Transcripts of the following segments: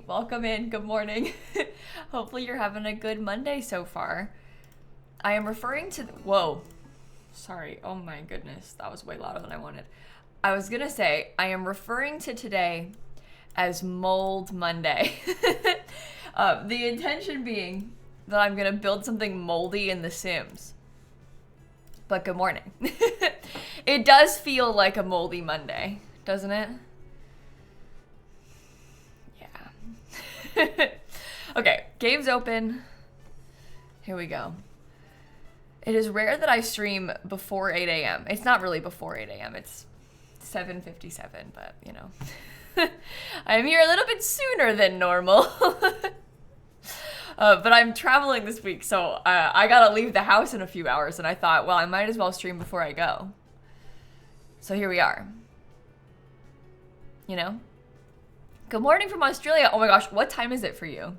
Welcome in. Good morning. Hopefully you're having a good Monday so far. I am referring to whoa. Sorry. Oh my goodness. That was way louder than I wanted. I was going to say I am referring to today as Mold Monday. The intention being that I'm going to build something moldy in The Sims. But good morning. It does feel like a moldy Monday, doesn't it? Okay, game's open. Here we go. It is rare that I stream before 8 a.m. It's not really before 8 a.m. It's 7:57, but you know. I'm here a little bit sooner than normal. But I'm traveling this week, so I gotta leave the house in a few hours, and I thought, well, I might as well stream before I go. So here we are. You know? Good morning from Australia. Oh my gosh, what time is it for you?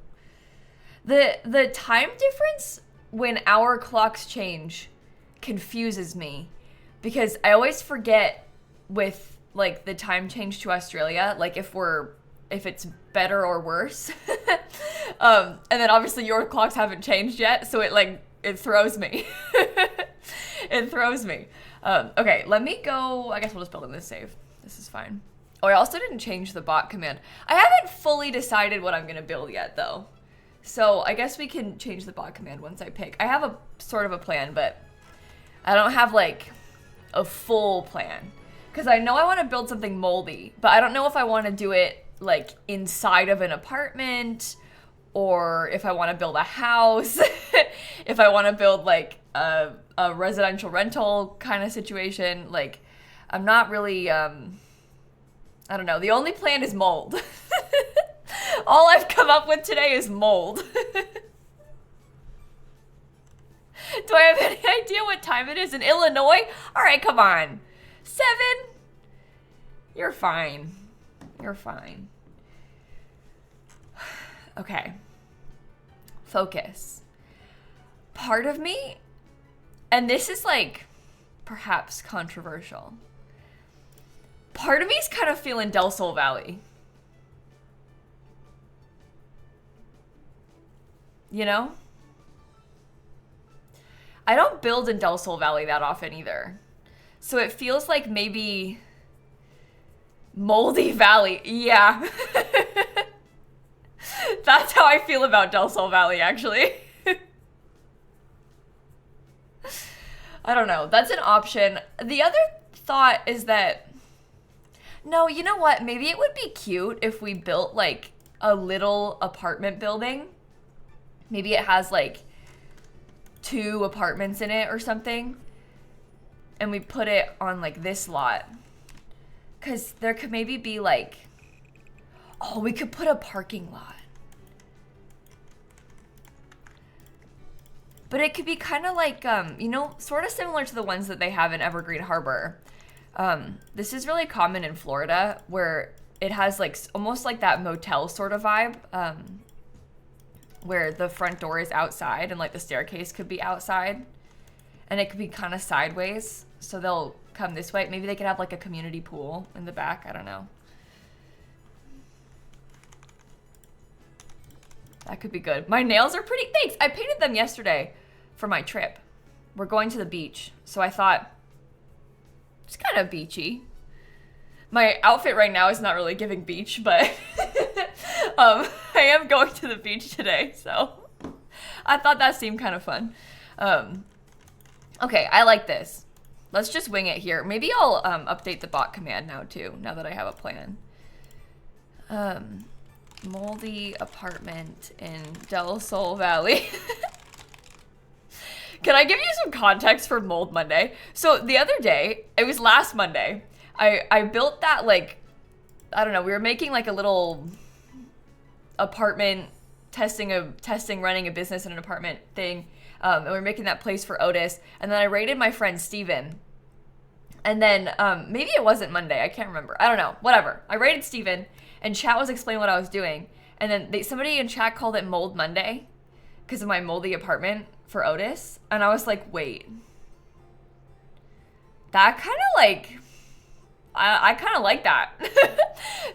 The time difference when our clocks change confuses me because I always forget with like the time change to Australia, like if it's better or worse. And then obviously your clocks haven't changed yet, so it throws me. It throws me. Okay, let me go. I guess we'll just build in this save. This is fine. Oh, I also didn't change the bot command. I haven't fully decided what I'm going to build yet, though. So I guess we can change the bot command once I pick. I have a sort of a plan, but I don't have, like, a full plan. Because I know I want to build something moldy, but I don't know if I want to do it, like, inside of an apartment, or if I want to build a house, if I want to build, like, a residential rental kind of situation. Like, I'm not really... I don't know. The only plan is mold. All I've come up with today is mold. Do I have any idea what time it is in Illinois? All right, come on. 7? You're fine. You're fine. Okay. Focus. Part of me, and this is like perhaps controversial, part of me is kind of feeling Del Sol Valley. You know? I don't build in Del Sol Valley that often either. So it feels like maybe Moldy Valley. Yeah. That's how I feel about Del Sol Valley, actually. I don't know. That's an option. The other thought is that no, you know what? Maybe it would be cute if we built like a little apartment building. Maybe it has like 2 apartments in it or something. And we put it on like this lot. Because there could maybe be like, oh, we could put a parking lot. But it could be kind of like, you know, sort of similar to the ones that they have in Evergreen Harbor. This is really common in Florida where it has like almost like that motel sort of vibe, where the front door is outside and like the staircase could be outside and it could be kind of sideways. So they'll come this way. Maybe they could have like a community pool in the back. I don't know. That could be good. My nails are pretty, thanks. I painted them yesterday for my trip. We're going to the beach. So I thought, it's kind of beachy. My outfit right now is not really giving beach, but I am going to the beach today, so I thought that seemed kind of fun. Okay, I like this. Let's just wing it here. Maybe I'll update the bot command now too, now that I have a plan. Moldy apartment in Del Sol Valley. Can I give you some context for Mold Monday? So the other day, it was last Monday, I built that like, I don't know, we were making like a little apartment running a business in an apartment thing. And we were making that place for Otis. And then I raided my friend Steven. And then maybe it wasn't Monday. I can't remember. I don't know. Whatever. I raided Steven and chat was explaining what I was doing. And then somebody in chat called it Mold Monday because of my moldy apartment for Otis. And I was like, wait. That kind of like, I kind of like that.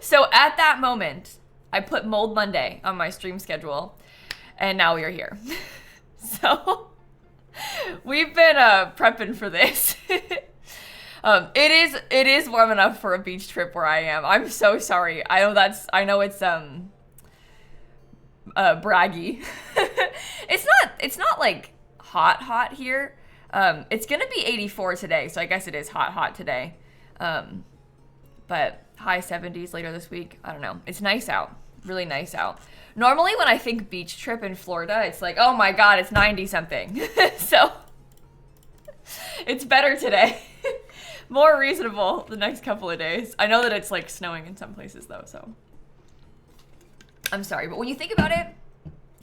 So at that moment, I put Mold Monday on my stream schedule, and now we are here. So we've been prepping for this. It is warm enough for a beach trip where I am. I'm so sorry. I know it's braggy. It's not like hot here. It's gonna be 84 today, so I guess it is hot today. But high 70s later this week. I don't know. It's nice out. Really nice out. Normally when I think beach trip in Florida, it's like, oh my god, it's 90 something. So it's better today. More reasonable the next couple of days. I know that it's like snowing in some places though, so I'm sorry, but when you think about it,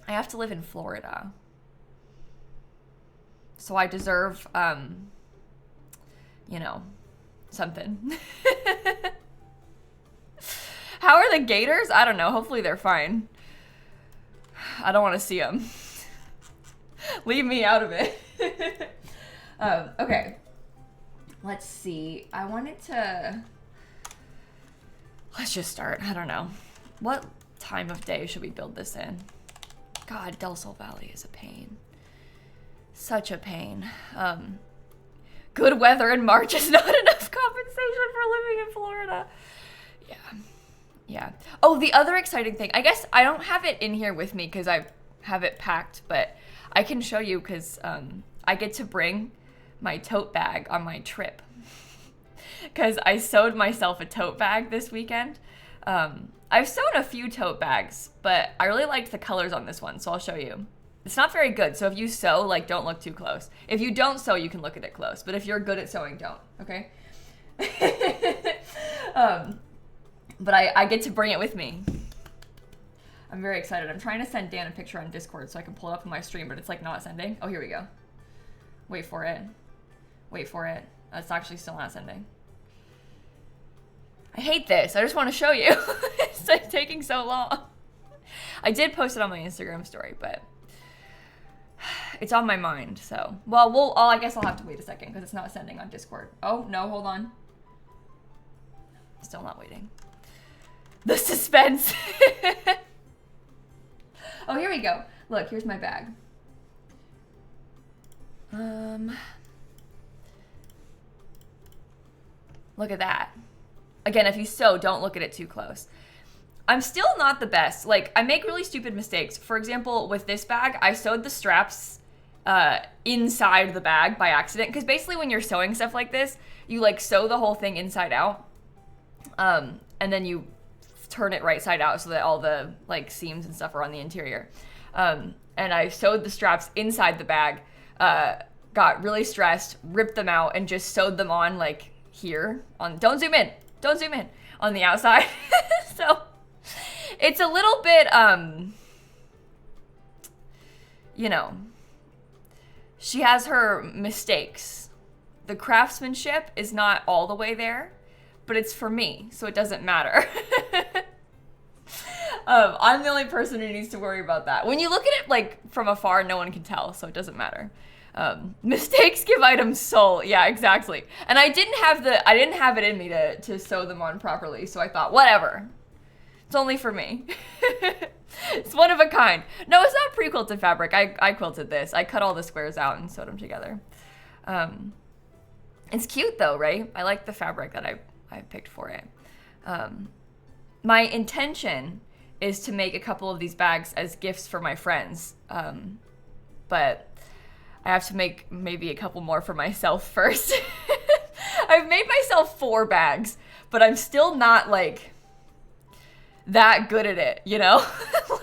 I have to live in Florida. So I deserve, you know, something. How are the gators? I don't know. Hopefully they're fine. I don't want to see them. Leave me out of it. Okay. Let's see. I wanted to... Let's just start. I don't know. What time of day should we build this in? God, Del Sol Valley is a pain. Such a pain. Good weather in March is not enough compensation for living in Florida. Yeah. Oh, the other exciting thing. I guess I don't have it in here with me because I have it packed, but I can show you because I get to bring my tote bag on my trip. Because I sewed myself a tote bag this weekend. I've sewn a few tote bags, but I really liked the colors on this one, so I'll show you. It's not very good, so if you sew, like, don't look too close. If you don't sew, you can look at it close, but if you're good at sewing, don't, okay? But I get to bring it with me. I'm very excited. I'm trying to send Dan a picture on Discord so I can pull it up on my stream, but it's like not sending. Oh, here we go. Wait for it. Wait for it. It's actually still not sending. I hate this. I just want to show you. It's like taking so long. I did post it on my Instagram story, but it's on my mind, so. Well, I guess I'll have to wait a second because it's not sending on Discord. Oh, no, hold on. Still not waiting. The suspense. Oh, here we go. Look, here's my bag. Look at that. Again, if you sew, don't look at it too close. I'm still not the best. Like, I make really stupid mistakes. For example, with this bag, I sewed the straps inside the bag by accident. Because basically when you're sewing stuff like this, you like sew the whole thing inside out. And then you turn it right side out so that all the like seams and stuff are on the interior. And I sewed the straps inside the bag, got really stressed, ripped them out, and just sewed them on like here. Don't zoom in, on the outside. So it's a little bit, you know, she has her mistakes. The craftsmanship is not all the way there, but it's for me, so it doesn't matter. I'm the only person who needs to worry about that. When you look at it like from afar, no one can tell, so it doesn't matter. Mistakes give items soul. Yeah, exactly. And I didn't have it in me to sew them on properly, so I thought, whatever. It's only for me. It's one of a kind. No, it's not pre-quilted fabric. I quilted this. I cut all the squares out and sewed them together. It's cute though, right? I like the fabric that I picked for it. My intention is to make a couple of these bags as gifts for my friends. But I have to make maybe a couple more for myself first. I've made myself 4 bags, but I'm still not like that good at it, you know?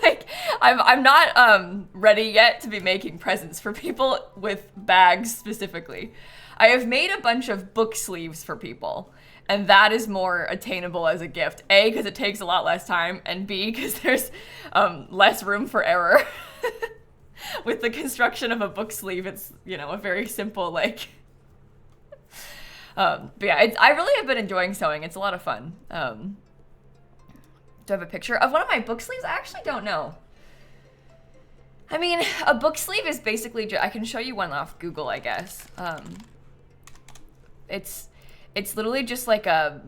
Like I'm not ready yet to be making presents for people with bags specifically. I have made a bunch of book sleeves for people, and that is more attainable as a gift. A, because it takes a lot less time, and B, because there's less room for error. With the construction of a book sleeve, it's, you know, a very simple, like... but yeah, I really have been enjoying sewing. It's a lot of fun. Do I have a picture of one of my book sleeves? I actually don't know. I mean, a book sleeve is basically... I can show you one off Google, I guess. It's literally just like a...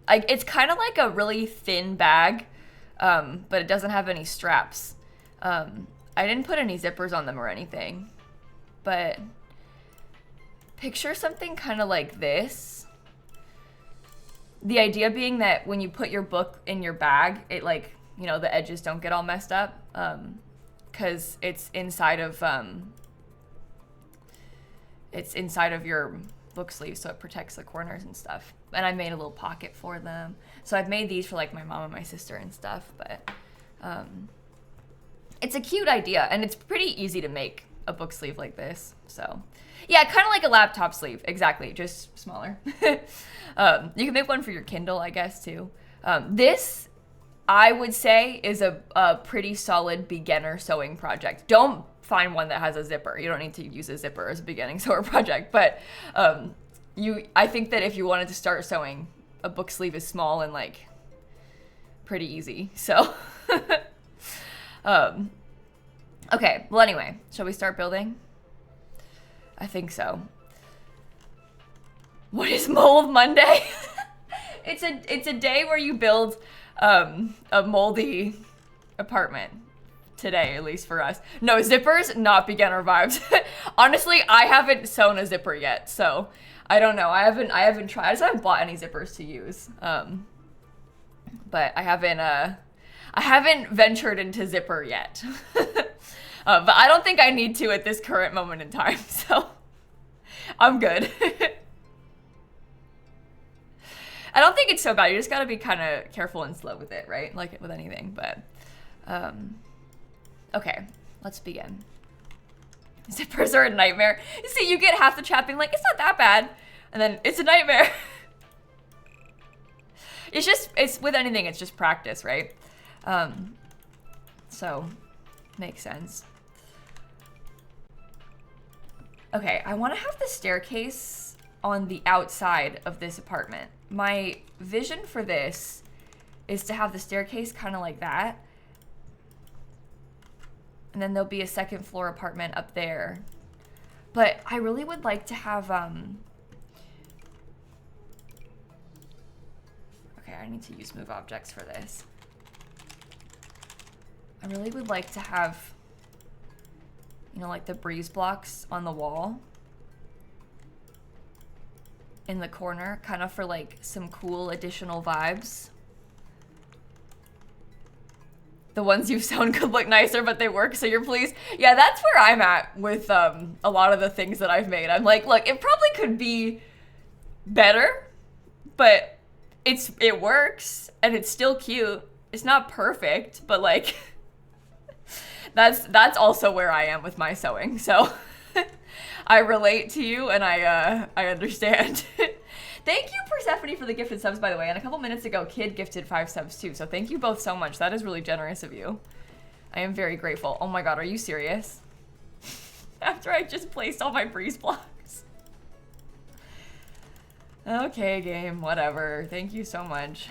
it's kind of like a really thin bag but it doesn't have any straps. I didn't put any zippers on them or anything, but picture something kind of like this. The idea being that when you put your book in your bag, it like, you know, the edges don't get all messed up, because it's inside of your book sleeve, so it protects the corners and stuff. And I made a little pocket for them. So I've made these for like my mom and my sister and stuff, but it's a cute idea, and it's pretty easy to make a book sleeve like this. So yeah, kind of like a laptop sleeve, exactly, just smaller. You can make one for your Kindle, I guess, too. This, I would say, is a pretty solid beginner sewing project. Don't find one that has a zipper. You don't need to use a zipper as a beginning sewer project, but I think that if you wanted to start sewing, a book sleeve is small and like pretty easy. So okay, well anyway, shall we start building? I think so. What is Mold Monday? It's a day where you build a moldy apartment. Today, at least for us. No, zippers, not beginner vibes. Honestly, I haven't sewn a zipper yet, so I don't know. I haven't tried. I just haven't bought any zippers to use. But I haven't ventured into zipper yet. But I don't think I need to at this current moment in time, so I'm good. I don't think it's so bad. You just gotta be kind of careful and slow with it, right? Like with anything, but okay, let's begin. Zippers are a nightmare. You see, you get half the chat being like, it's not that bad, and then it's a nightmare. It's with anything, it's just practice, right? So, makes sense. Okay, I want to have the staircase on the outside of this apartment. My vision for this is to have the staircase kind of like that. And then there'll be a second floor apartment up there. But I really would like to have, okay, I need to use move objects for this. I really would like to have, you know, like the breeze blocks on the wall in the corner, kind of for like some cool additional vibes. The ones you've sewn could look nicer, but they work, so you're pleased. Yeah, that's where I'm at with a lot of the things that I've made. I'm like, look, it probably could be better, but it works, and it's still cute. It's not perfect, but like, that's also where I am with my sewing, so I relate to you, and I understand. Thank you, Persephone, for the gifted subs, by the way. And a couple minutes ago, Kid gifted 5 subs, too. So thank you both so much. That is really generous of you. I am very grateful. Oh my god, are you serious? After I just placed all my breeze blocks. Okay, game. Whatever. Thank you so much.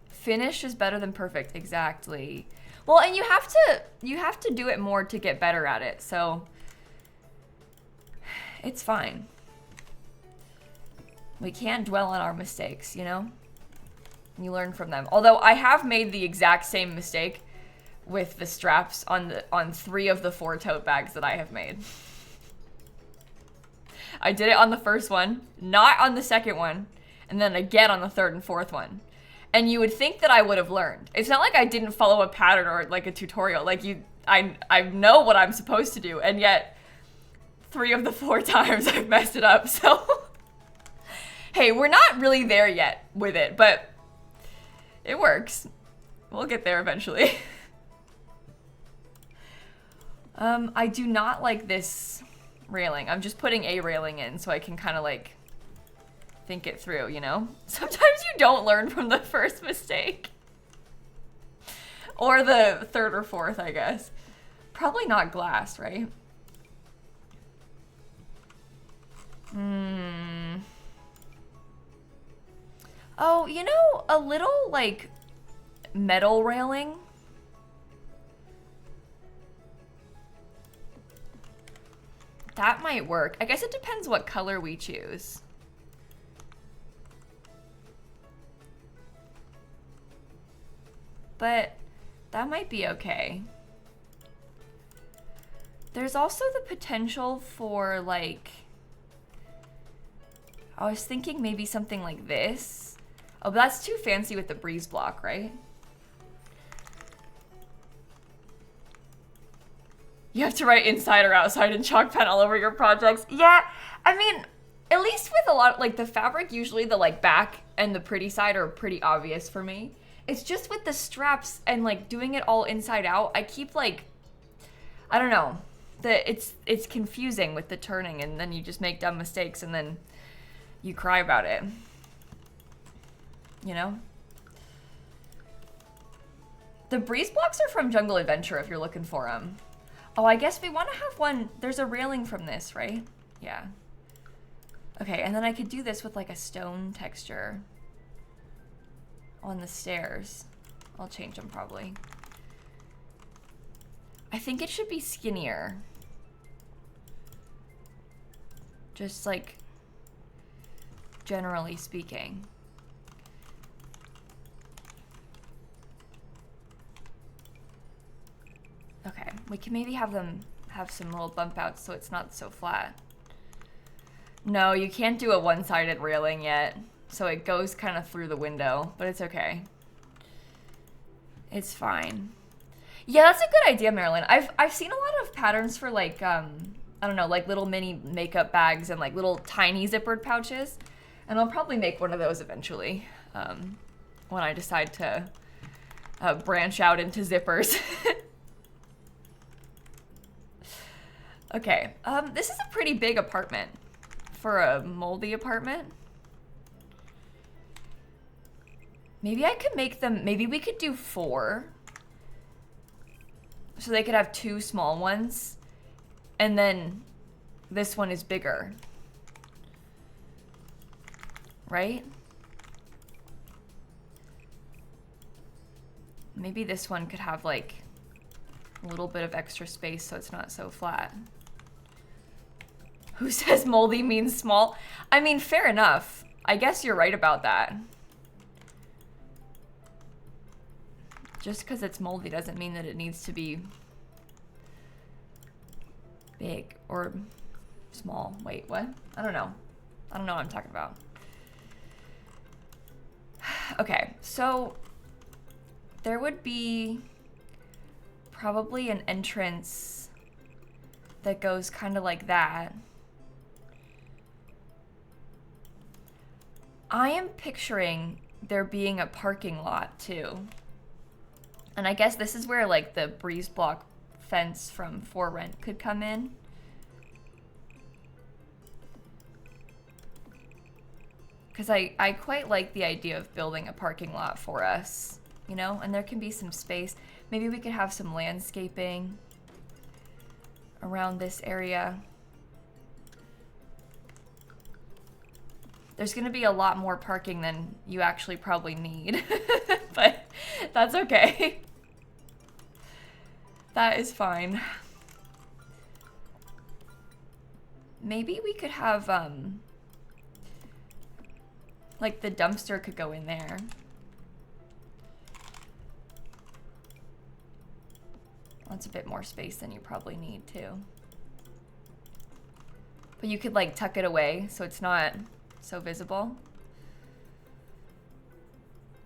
Finish is better than perfect. Exactly. Well, and you have to do it more to get better at it. So it's fine. We can't dwell on our mistakes, you know? You learn from them. Although I have made the exact same mistake with the straps on 3 of the 4 tote bags that I have made. I did it on the first one, not on the second one, and then again on the 3rd and 4th one. And you would think that I would have learned. It's not like I didn't follow a pattern or like a tutorial. Like I know what I'm supposed to do, and yet 3 of the 4 times I've messed it up, so hey, we're not really there yet with it, but it works. We'll get there eventually. I do not like this railing. I'm just putting a railing in so I can kind of like think it through, you know? Sometimes you don't learn from the first mistake. Or the 3rd or 4th, I guess. Probably not glass, right? Oh, you know, a little, like, metal railing. That might work. I guess it depends what color we choose. but that might be okay. There's also the potential for like, I was thinking maybe something like this. Oh, but that's too fancy with the breeze block, right? You have to write inside or outside in chalk pen all over your projects. Yeah, I mean, at least with a lot, like the fabric, usually the like back and the pretty side are pretty obvious for me. It's just with the straps and like doing it all inside out, I keep like, I don't know, it's confusing with the turning, and then you just make dumb mistakes and then you cry about it, you know? The breeze blocks are from Jungle Adventure if you're looking for them. Oh, I guess we want to have one. There's a railing from this, right? Yeah. Okay, and then I could do this with like a stone texture on the stairs. I'll change them probably. I think it should be skinnier. Just like generally speaking. Okay, we can maybe have them have some little bump outs so it's not so flat. No, you can't do a one-sided railing yet, so it goes kind of through the window, but it's okay. It's fine. Yeah, that's a good idea, Marilyn. I've seen a lot of patterns for like, I don't know, like little mini makeup bags and like little tiny zippered pouches. And I'll probably make one of those eventually when I decide to branch out into zippers. Okay, this is a pretty big apartment for a moldy apartment. Maybe I could make them, maybe we could do 4. So they could have 2 small ones, and then this one is bigger. Right? Maybe this one could have like a little bit of extra space so it's not so flat. Who says moldy means small? I mean, fair enough. I guess you're right about that. Just because it's moldy doesn't mean that it needs to be big or small. Wait, what? I don't know. I don't know what I'm talking about. Okay, so there would be probably an entrance that goes kind of like that. I am picturing there being a parking lot too. And I guess this is where like the breeze block fence from For Rent could come in. Because I quite like the idea of building a parking lot for us, you know? And there can be some space. Maybe we could have some landscaping around this area. There's gonna be a lot more parking than you actually probably need, but that's okay. That is fine. Maybe we could have, like the dumpster could go in there. That's a bit more space than you probably need too. But you could like tuck it away so it's not so visible.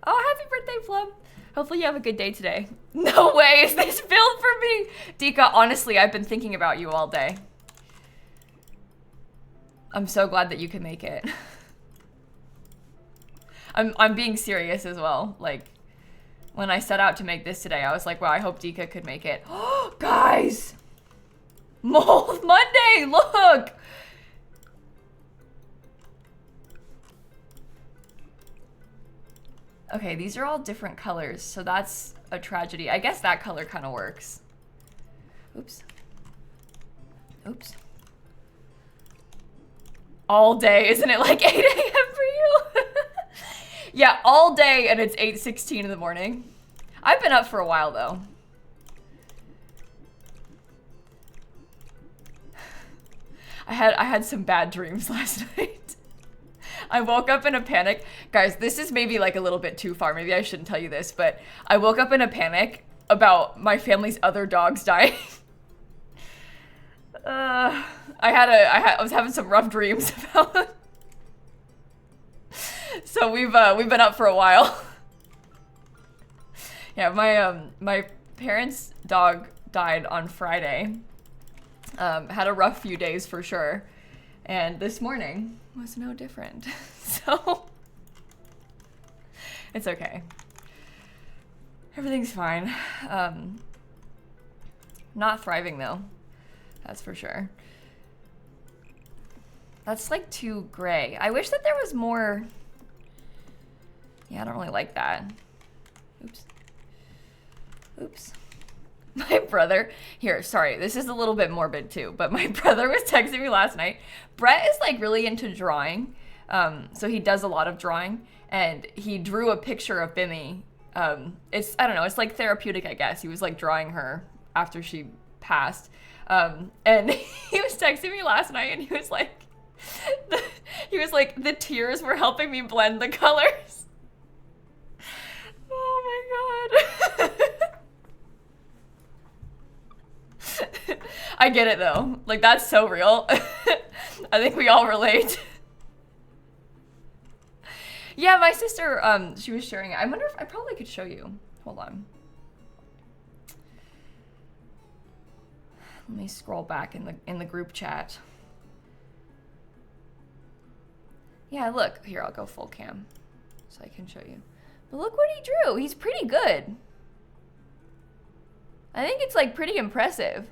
Oh, happy birthday, Plum. Hopefully you have a good day today. No way is this built for me. Dika, honestly, I've been thinking about you all day. I'm so glad that you can make it. I'm being serious as well. Like, when I set out to make this today, I was like, well, I hope Dika could make it. Oh, guys! Mold Monday, look! Okay, these are all different colors, so that's a tragedy. I guess that color kind of works. Oops. Oops. All day, isn't it like 8 a.m. for you? Yeah, all day, and it's 8:16 in the morning. I've been up for a while, though. I had some bad dreams last night. I woke up in a panic. Guys, this is maybe like a little bit too far. Maybe I shouldn't tell you this, but I woke up in a panic about my family's other dogs dying. I was having some rough dreams about it. So we've been up for a while. Yeah, my parents' dog died on Friday. Had a rough few days for sure. And this morning was no different. So it's okay. Everything's fine. Not thriving though. That's for sure. That's like too gray. I wish that there was more. Yeah, I don't really like that. Oops. Oops. My brother, here, sorry, this is a little bit morbid too, but my brother was texting me last night. Brett is like really into drawing. So he does a lot of drawing, and he drew a picture of Bimmy. It's, I don't know, it's like therapeutic, I guess. He was like drawing her after she passed. And he was texting me last night, and he was like, the tears were helping me blend the colors. Oh my God. I get it though. Like, that's so real. I think we all relate. Yeah, my sister, she was sharing it. I wonder if I probably could show you. Hold on. Let me scroll back in the group chat. Yeah, look. Here, I'll go full cam so I can show you. But look what he drew. He's pretty good. I think it's like pretty impressive.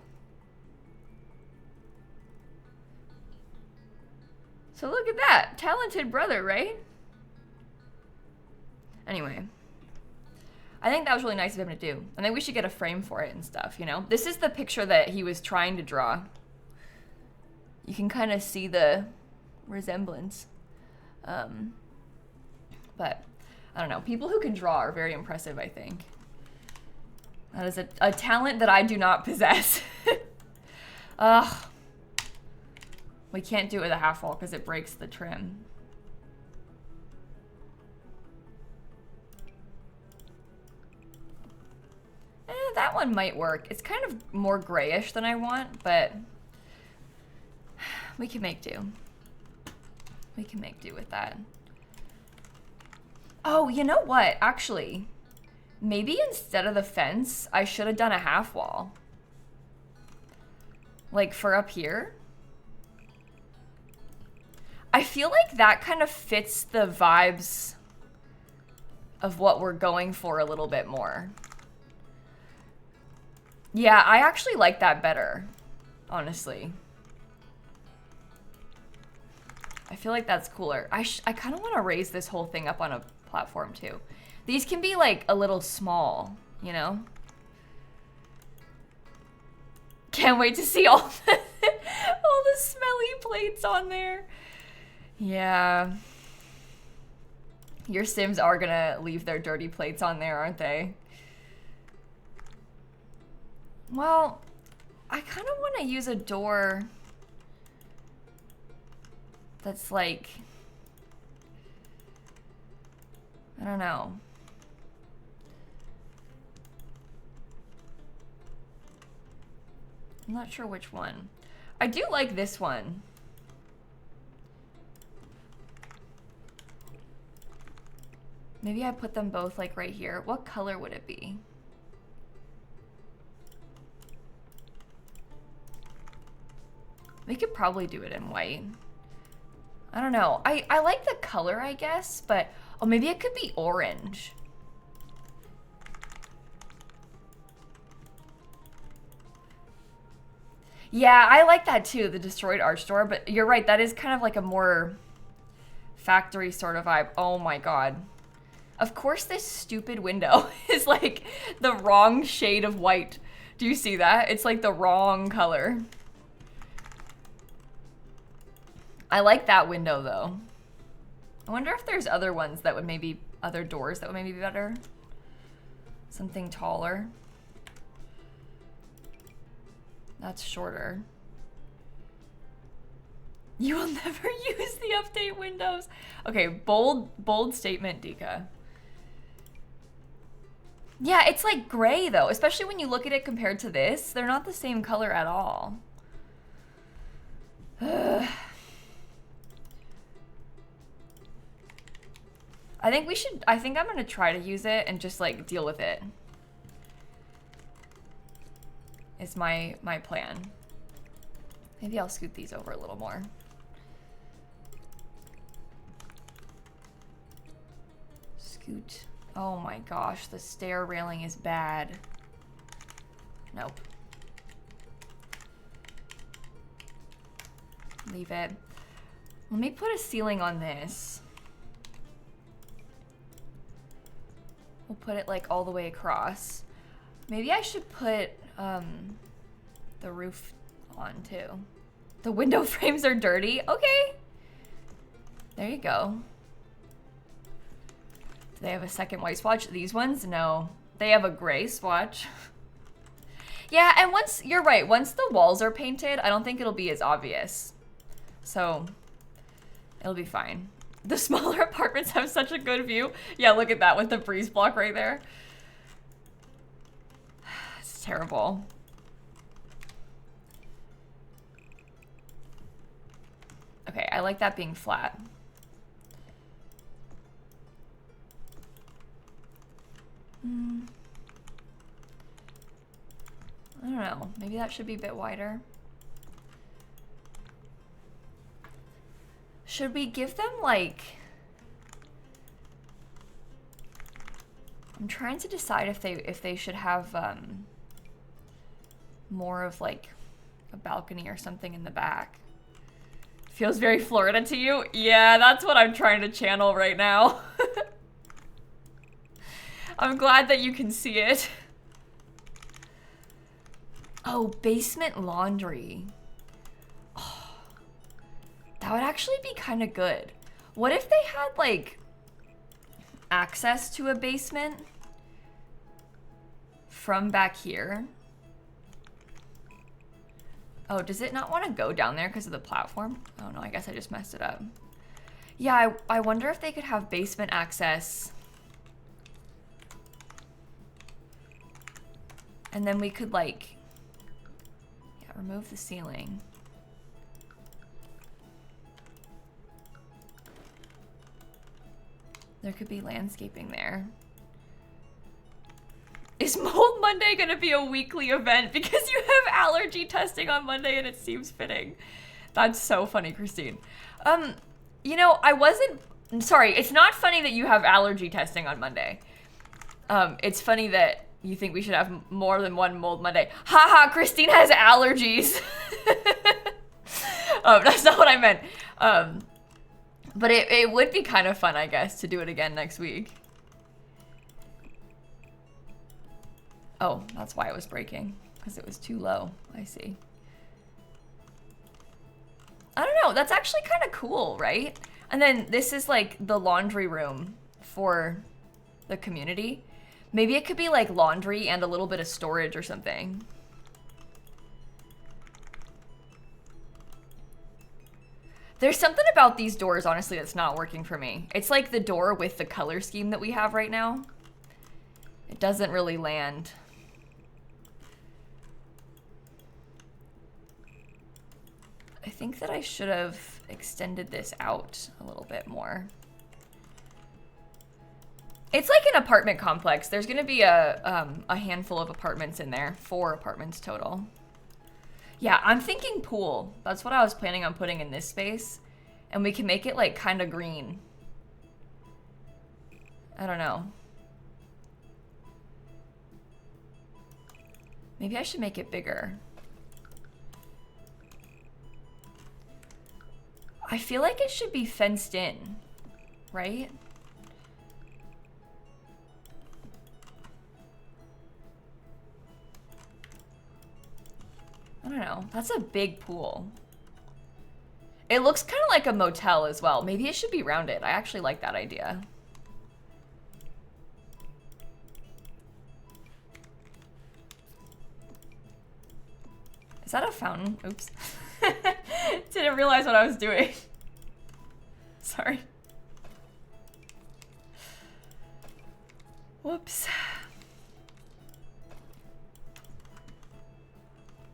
So look at that. Talented brother, right? Anyway. I think that was really nice of him to do. I think we should get a frame for it and stuff, you know? This is the picture that he was trying to draw. You can kind of see the resemblance. But, I don't know. People who can draw are very impressive, I think. That is a talent that I do not possess. Ugh. We can't do it with a half wall because it breaks the trim. That one might work. It's kind of more grayish than I want, but we can make do. We can make do with that. Oh, you know what? Actually, maybe instead of the fence, I should have done a half wall. Like for up here. I feel like that kind of fits the vibes of what we're going for a little bit more. Yeah, I actually like that better, honestly. I feel like that's cooler. I kind of want to raise this whole thing up on a platform too. These can be like a little small, you know? Can't wait to see all the smelly plates on there. Yeah. Your Sims are gonna leave their dirty plates on there, aren't they? Well, I kind of want to use a door that's like, I don't know. I'm not sure which one. I do like this one. Maybe I put them both like right here. What color would it be? We could probably do it in white. I don't know. I like the color, I guess, but oh, maybe it could be orange. Yeah, I like that too, the destroyed arch door, but you're right, that is kind of like a more factory sort of vibe. Oh my god. Of course this stupid window is like the wrong shade of white. Do you see that? It's like the wrong color. I like that window though. I wonder if there's other ones that would maybe, other doors that would maybe be better. Something taller. That's shorter. You will never use the update windows. Okay, bold statement, Dika. Yeah, it's like gray though, especially when you look at it compared to this. They're not the same color at all. I think I'm gonna try to use it and just like deal with it. Is my plan. Maybe I'll scoot these over a little more. Scoot. Oh my gosh, the stair railing is bad. Nope. Leave it. Let me put a ceiling on this. We'll put it like all the way across. Maybe I should put the roof on too. The window frames are dirty. Okay. There you go. Do they have a second white swatch? These ones? No. They have a gray swatch. Yeah, and you're right, once the walls are painted, I don't think it'll be as obvious. So, it'll be fine. The smaller apartments have such a good view. Yeah, look at that with the breeze block right there. It's terrible. Okay, I like that being flat. I don't know. Maybe that should be a bit wider. Should we give them like... I'm trying to decide if they should have more of like a balcony or something in the back. Feels very Florida to you? Yeah, that's what I'm trying to channel right now. I'm glad that you can see it. Oh, basement laundry. Oh, that would actually be kind of good. What if they had like access to a basement from back here? Oh, does it not want to go down there because of the platform? Oh no, I guess I just messed it up. Yeah, I wonder if they could have basement access. And then we could like, yeah, remove the ceiling. There could be landscaping there. Is Mold Monday gonna be a weekly event because you have allergy testing on Monday and it seems fitting? That's so funny, Christine. You know, sorry, it's not funny that you have allergy testing on Monday. It's funny that you think we should have more than one Mold Monday. Haha, Christine has allergies. That's not what I meant. But it would be kind of fun, I guess, to do it again next week. Oh, that's why it was breaking, because it was too low. I see. I don't know, that's actually kind of cool, right? And then this is like the laundry room for the community. Maybe it could be like laundry and a little bit of storage or something. There's something about these doors, honestly, that's not working for me. It's like the door with the color scheme that we have right now. It doesn't really land. I think that I should have extended this out a little bit more. It's like an apartment complex. There's gonna be a handful of apartments in there. 4 apartments total. Yeah, I'm thinking pool. That's what I was planning on putting in this space. And we can make it like kind of green. I don't know. Maybe I should make it bigger. I feel like it should be fenced in, right? I don't know. That's a big pool. It looks kind of like a motel as well. Maybe it should be rounded. I actually like that idea. Is that a fountain? Oops. Didn't realize what I was doing. Sorry. Whoops.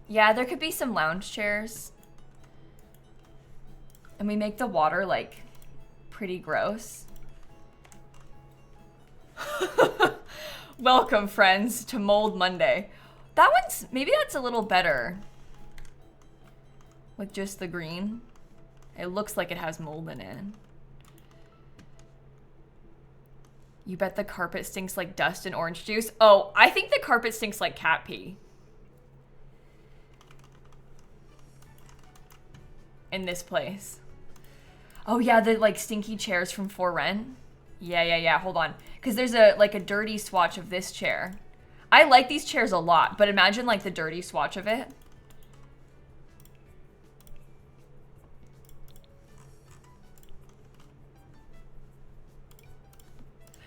Yeah, there could be some lounge chairs. And we make the water, like, pretty gross. Welcome, friends, to Mold Monday. That one's, maybe that's a little better. With just the green. It looks like it has mold in it. You bet the carpet stinks like dust and orange juice. Oh, I think the carpet stinks like cat pee. In this place. Oh yeah, the like stinky chairs from For Rent. Yeah, hold on. Because there's a like a dirty swatch of this chair. I like these chairs a lot, but imagine like the dirty swatch of it.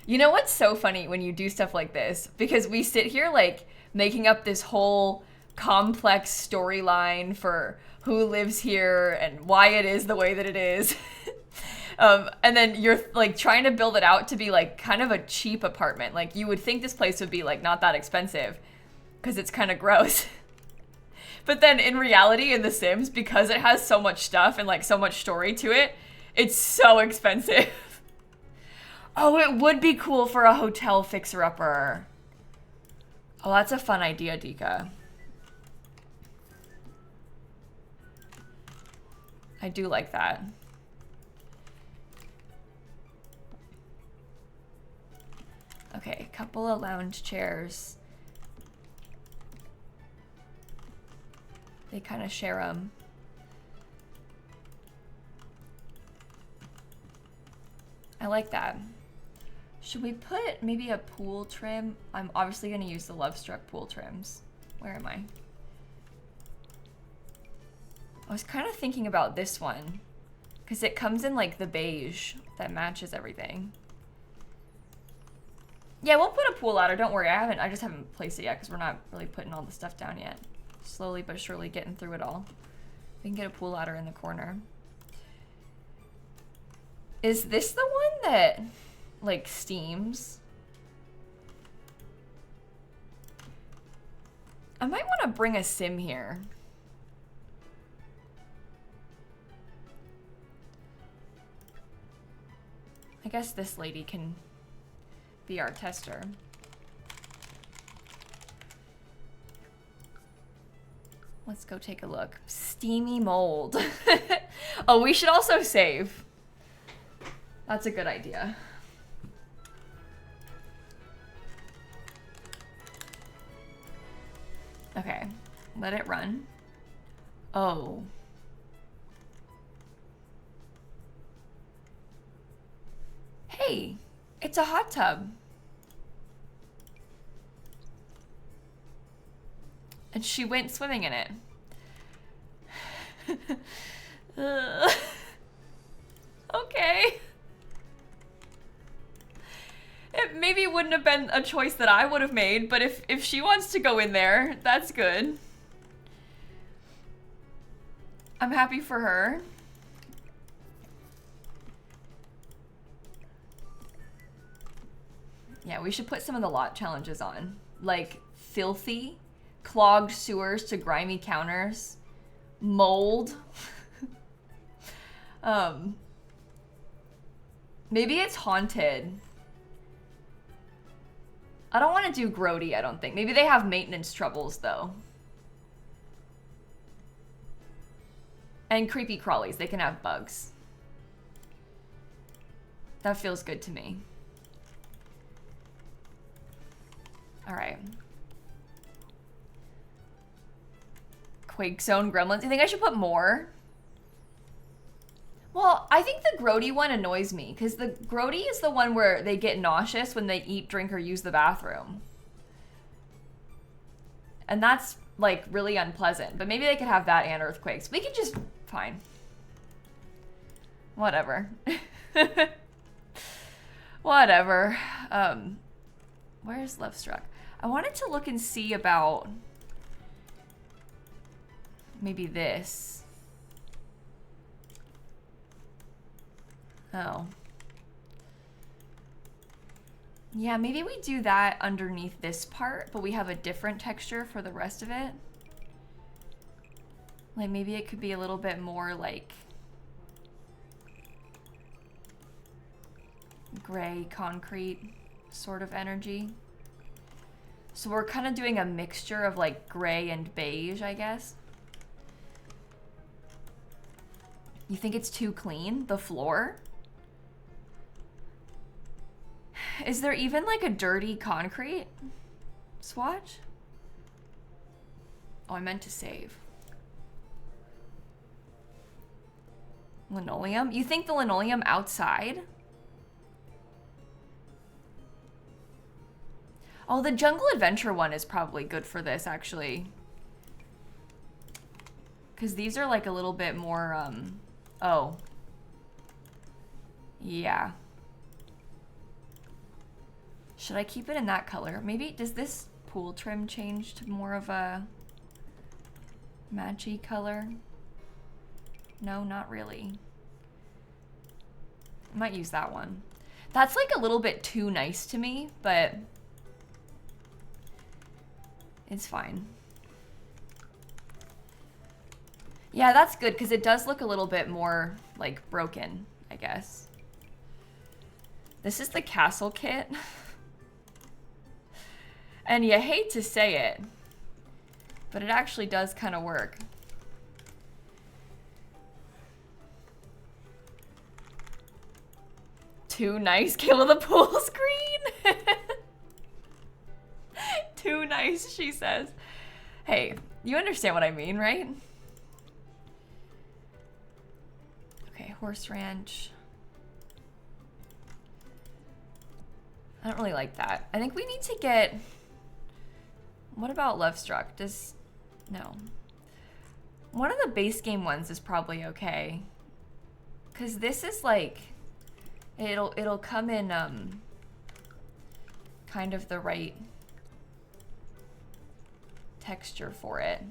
You know what's so funny when you do stuff like this? Because we sit here like making up this whole complex storyline for who lives here and why it is the way that it is. And then you're like trying to build it out to be like kind of a cheap apartment. Like you would think this place would be like not that expensive because it's kind of gross. But then in reality in The Sims, because it has so much stuff and like so much story to it, it's so expensive. Oh, it would be cool for a hotel fixer-upper. Oh, that's a fun idea, Dika. I do like that. Okay, a couple of lounge chairs. They kind of share them. I like that. Should we put maybe a pool trim? I'm obviously going to use the Love Struck pool trims. Where am I? I was kind of thinking about this one because it comes in like the beige that matches everything. Yeah, we'll put a pool ladder. Don't worry. I just haven't placed it yet because we're not really putting all the stuff down yet. Slowly but surely getting through it all. We can get a pool ladder in the corner. Is this the one that like steams? I might want to bring a sim here. I guess this lady can be our tester. Let's go take a look. Steamy mold. Oh, we should also save. That's a good idea. Okay, let it run. Oh. Hey, it's a hot tub. And she went swimming in it. Okay. It maybe wouldn't have been a choice that I would have made, but if she wants to go in there, that's good. I'm happy for her. Yeah, we should put some of the lot challenges on. Like filthy, clogged sewers to grimy counters, mold. Maybe it's haunted. I don't want to do grody, I don't think. Maybe they have maintenance troubles, though. And creepy crawlies. They can have bugs. That feels good to me. All right. Quake Zone Gremlins. You think I should put more? Well, I think the grody one annoys me because the grody is the one where they get nauseous when they eat, drink, or use the bathroom. And that's like really unpleasant, but maybe they could have that and earthquakes. We could just, fine. Whatever. Whatever. Where's Love Struck? I wanted to look and see about maybe this. Oh. Yeah, maybe we do that underneath this part, but we have a different texture for the rest of it. Like maybe it could be a little bit more like gray concrete sort of energy. So we're kind of doing a mixture of like gray and beige, I guess. You think it's too clean, the floor? Is there even like a dirty concrete swatch? Oh, I meant to save. Linoleum? You think the linoleum outside? Oh, the Jungle Adventure one is probably good for this, actually. Because these are like a little bit more, oh. Yeah. Should I keep it in that color? Maybe, does this pool trim change to more of a matchy color? No, not really. I might use that one. That's like a little bit too nice to me, but it's fine. Yeah, that's good because it does look a little bit more like broken, I guess. This is the castle kit. And you hate to say it, but it actually does kind of work. Too nice, Kayla, the pool screen. Too nice, she says. Hey, you understand what I mean, right? Okay, horse ranch. I don't really like that. I think we need to get... What about Love Struck? Does... No. One of the base game ones is probably okay. Because this is like... It'll come in kind of the right texture for it.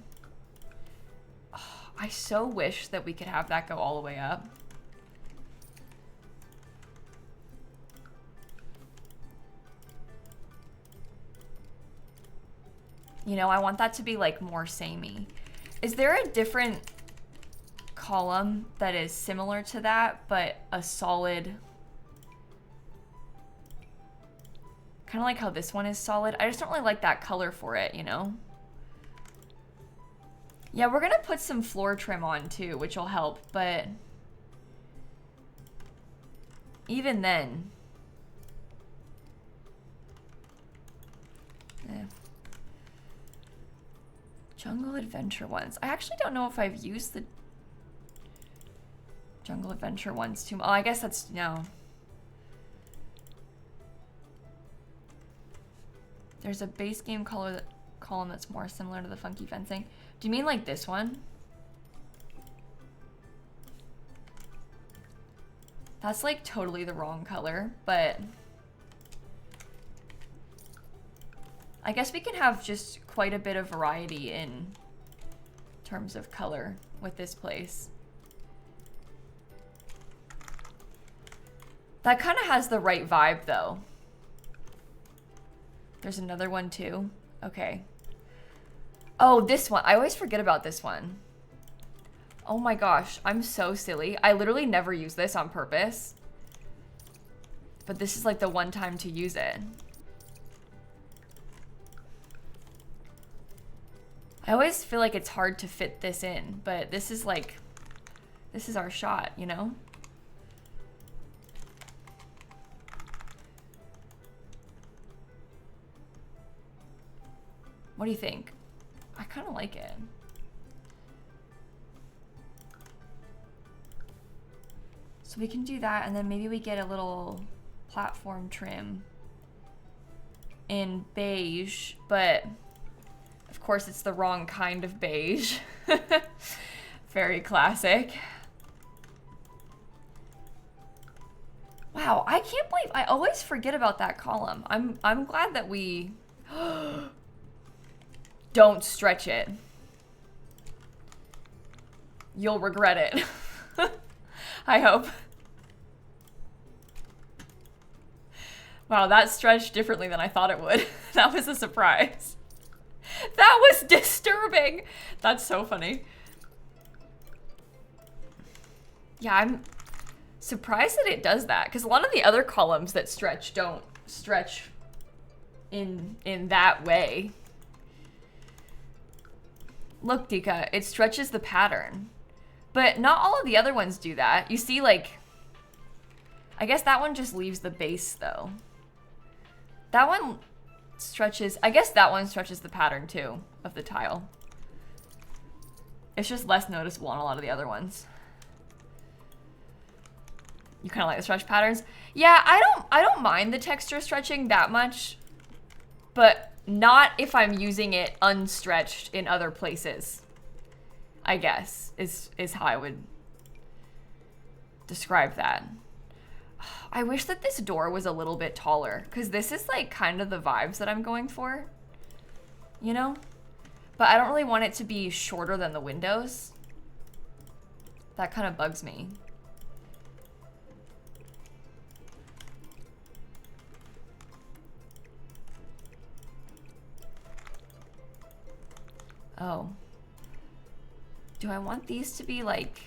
Oh, I so wish that we could have that go all the way up. You know, I want that to be like more samey. Is there a different column that is similar to that, but a solid... Kind of like how this one is solid. I just don't really like that color for it, you know? Yeah, we're gonna put some floor trim on too, which will help, but... Even then... Jungle Adventure ones. I actually don't know if I've used the Jungle Adventure ones too much. Oh, I guess that's... No. There's a base game color column that's more similar to the funky fencing. Do you mean like this one? That's like totally the wrong color, but I guess we can have just quite a bit of variety in terms of color with this place. That kind of has the right vibe though. There's another one too. Okay. Oh, this one. I always forget about this one. Oh my gosh, I'm so silly. I literally never use this on purpose. But this is like the one time to use it. I always feel like it's hard to fit this in, but this is like, this is our shot, you know? What do you think? I kind of like it. So we can do that, and then maybe we get a little platform trim in beige, but of course it's the wrong kind of beige. Very classic. Wow, I can't believe I always forget about that column. I'm glad that we don't stretch it. You'll regret it. I hope. Wow, that stretched differently than I thought it would. That was a surprise. That was disturbing. That's so funny. Yeah, I'm surprised that it does that, because a lot of the other columns that stretch don't stretch in that way. Look, Dika, it stretches the pattern. But not all of the other ones do that. You see, like, I guess that one just leaves the base, though. That one stretches, I guess that one stretches the pattern, too, of the tile. It's just less noticeable on a lot of the other ones. You kind of like the stretch patterns? Yeah, I don't mind the texture stretching that much, but not if I'm using it unstretched in other places, I guess, is how I would describe that. I wish that this door was a little bit taller, because this is like kind of the vibes that I'm going for, you know? But I don't really want it to be shorter than the windows. That kind of bugs me. Oh. Do I want these to be like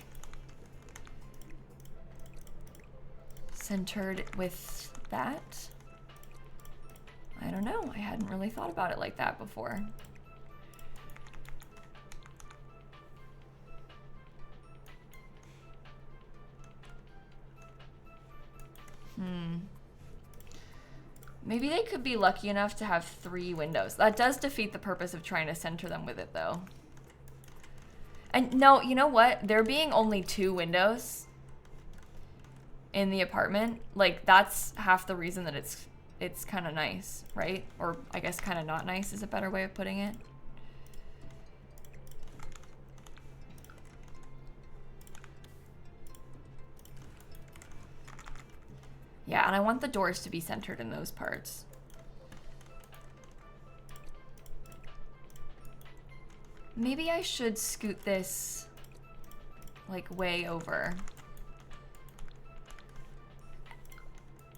centered with that? I don't know. I hadn't really thought about it like that before. Maybe they could be lucky enough to have 3 windows. That does defeat the purpose of trying to center them with it, though. And no, you know what? There being only 2 windows in the apartment, like, that's half the reason that it's kind of nice, right? Or I guess kind of not nice is a better way of putting it. Yeah, and I want the doors to be centered in those parts. Maybe I should scoot this like way over.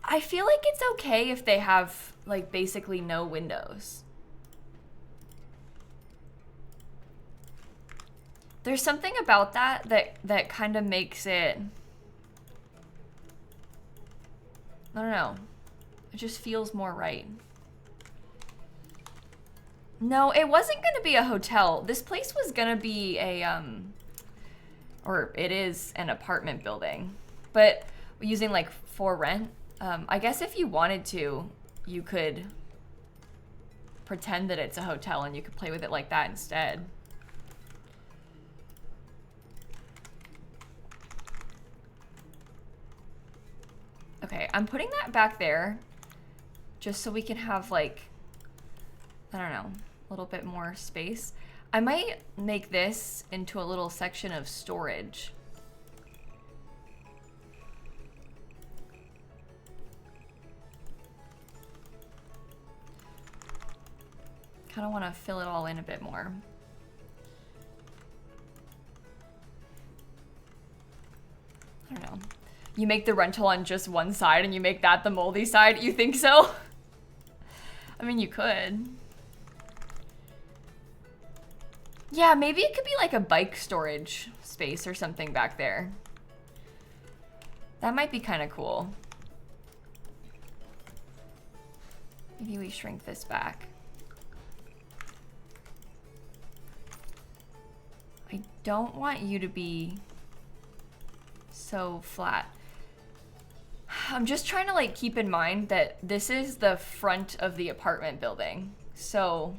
I feel like it's okay if they have like basically no windows. There's something about that kind of makes it, I don't know. It just feels more right. No, it wasn't gonna be a hotel. This place was gonna be a, or it is an apartment building, but using like for rent. I guess if you wanted to, you could pretend that it's a hotel and you could play with it like that instead. Okay, I'm putting that back there just so we can have like, I don't know, a little bit more space. I might make this into a little section of storage. Kind of want to fill it all in a bit more. I don't know. You make the rental on just one side and you make that the moldy side? You think so? I mean, you could. Yeah, maybe it could be like a bike storage space or something back there. That might be kind of cool. Maybe we shrink this back. I don't want you to be so flat. I'm just trying to like keep in mind that this is the front of the apartment building. So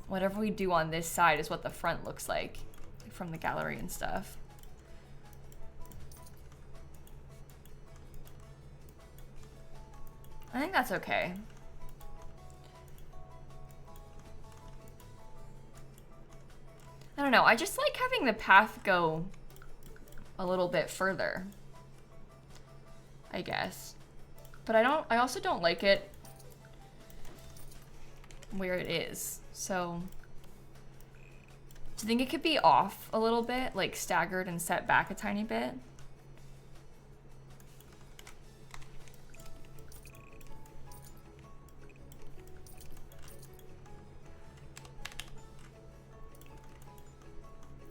whatever we do on this side is what the front looks like from the gallery and stuff. I think that's okay. I don't know, I just like having the path go a little bit further, I guess. But I also don't like it where it is. So do you think it could be off a little bit, like staggered and set back a tiny bit?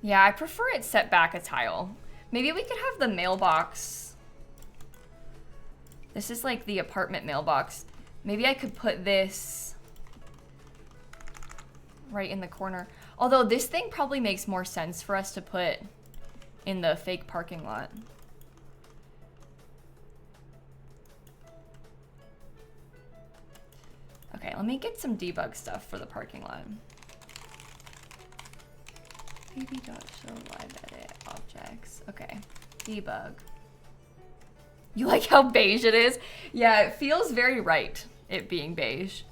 Yeah, I prefer it set back a tile. Maybe we could have the mailbox. This is like the apartment mailbox. Maybe I could put this right in the corner. Although this thing probably makes more sense for us to put in the fake parking lot. Okay, let me get some debug stuff for the parking lot. pb.show live edit objects. Okay, debug. You like how beige it is? Yeah, it feels very right, it being beige.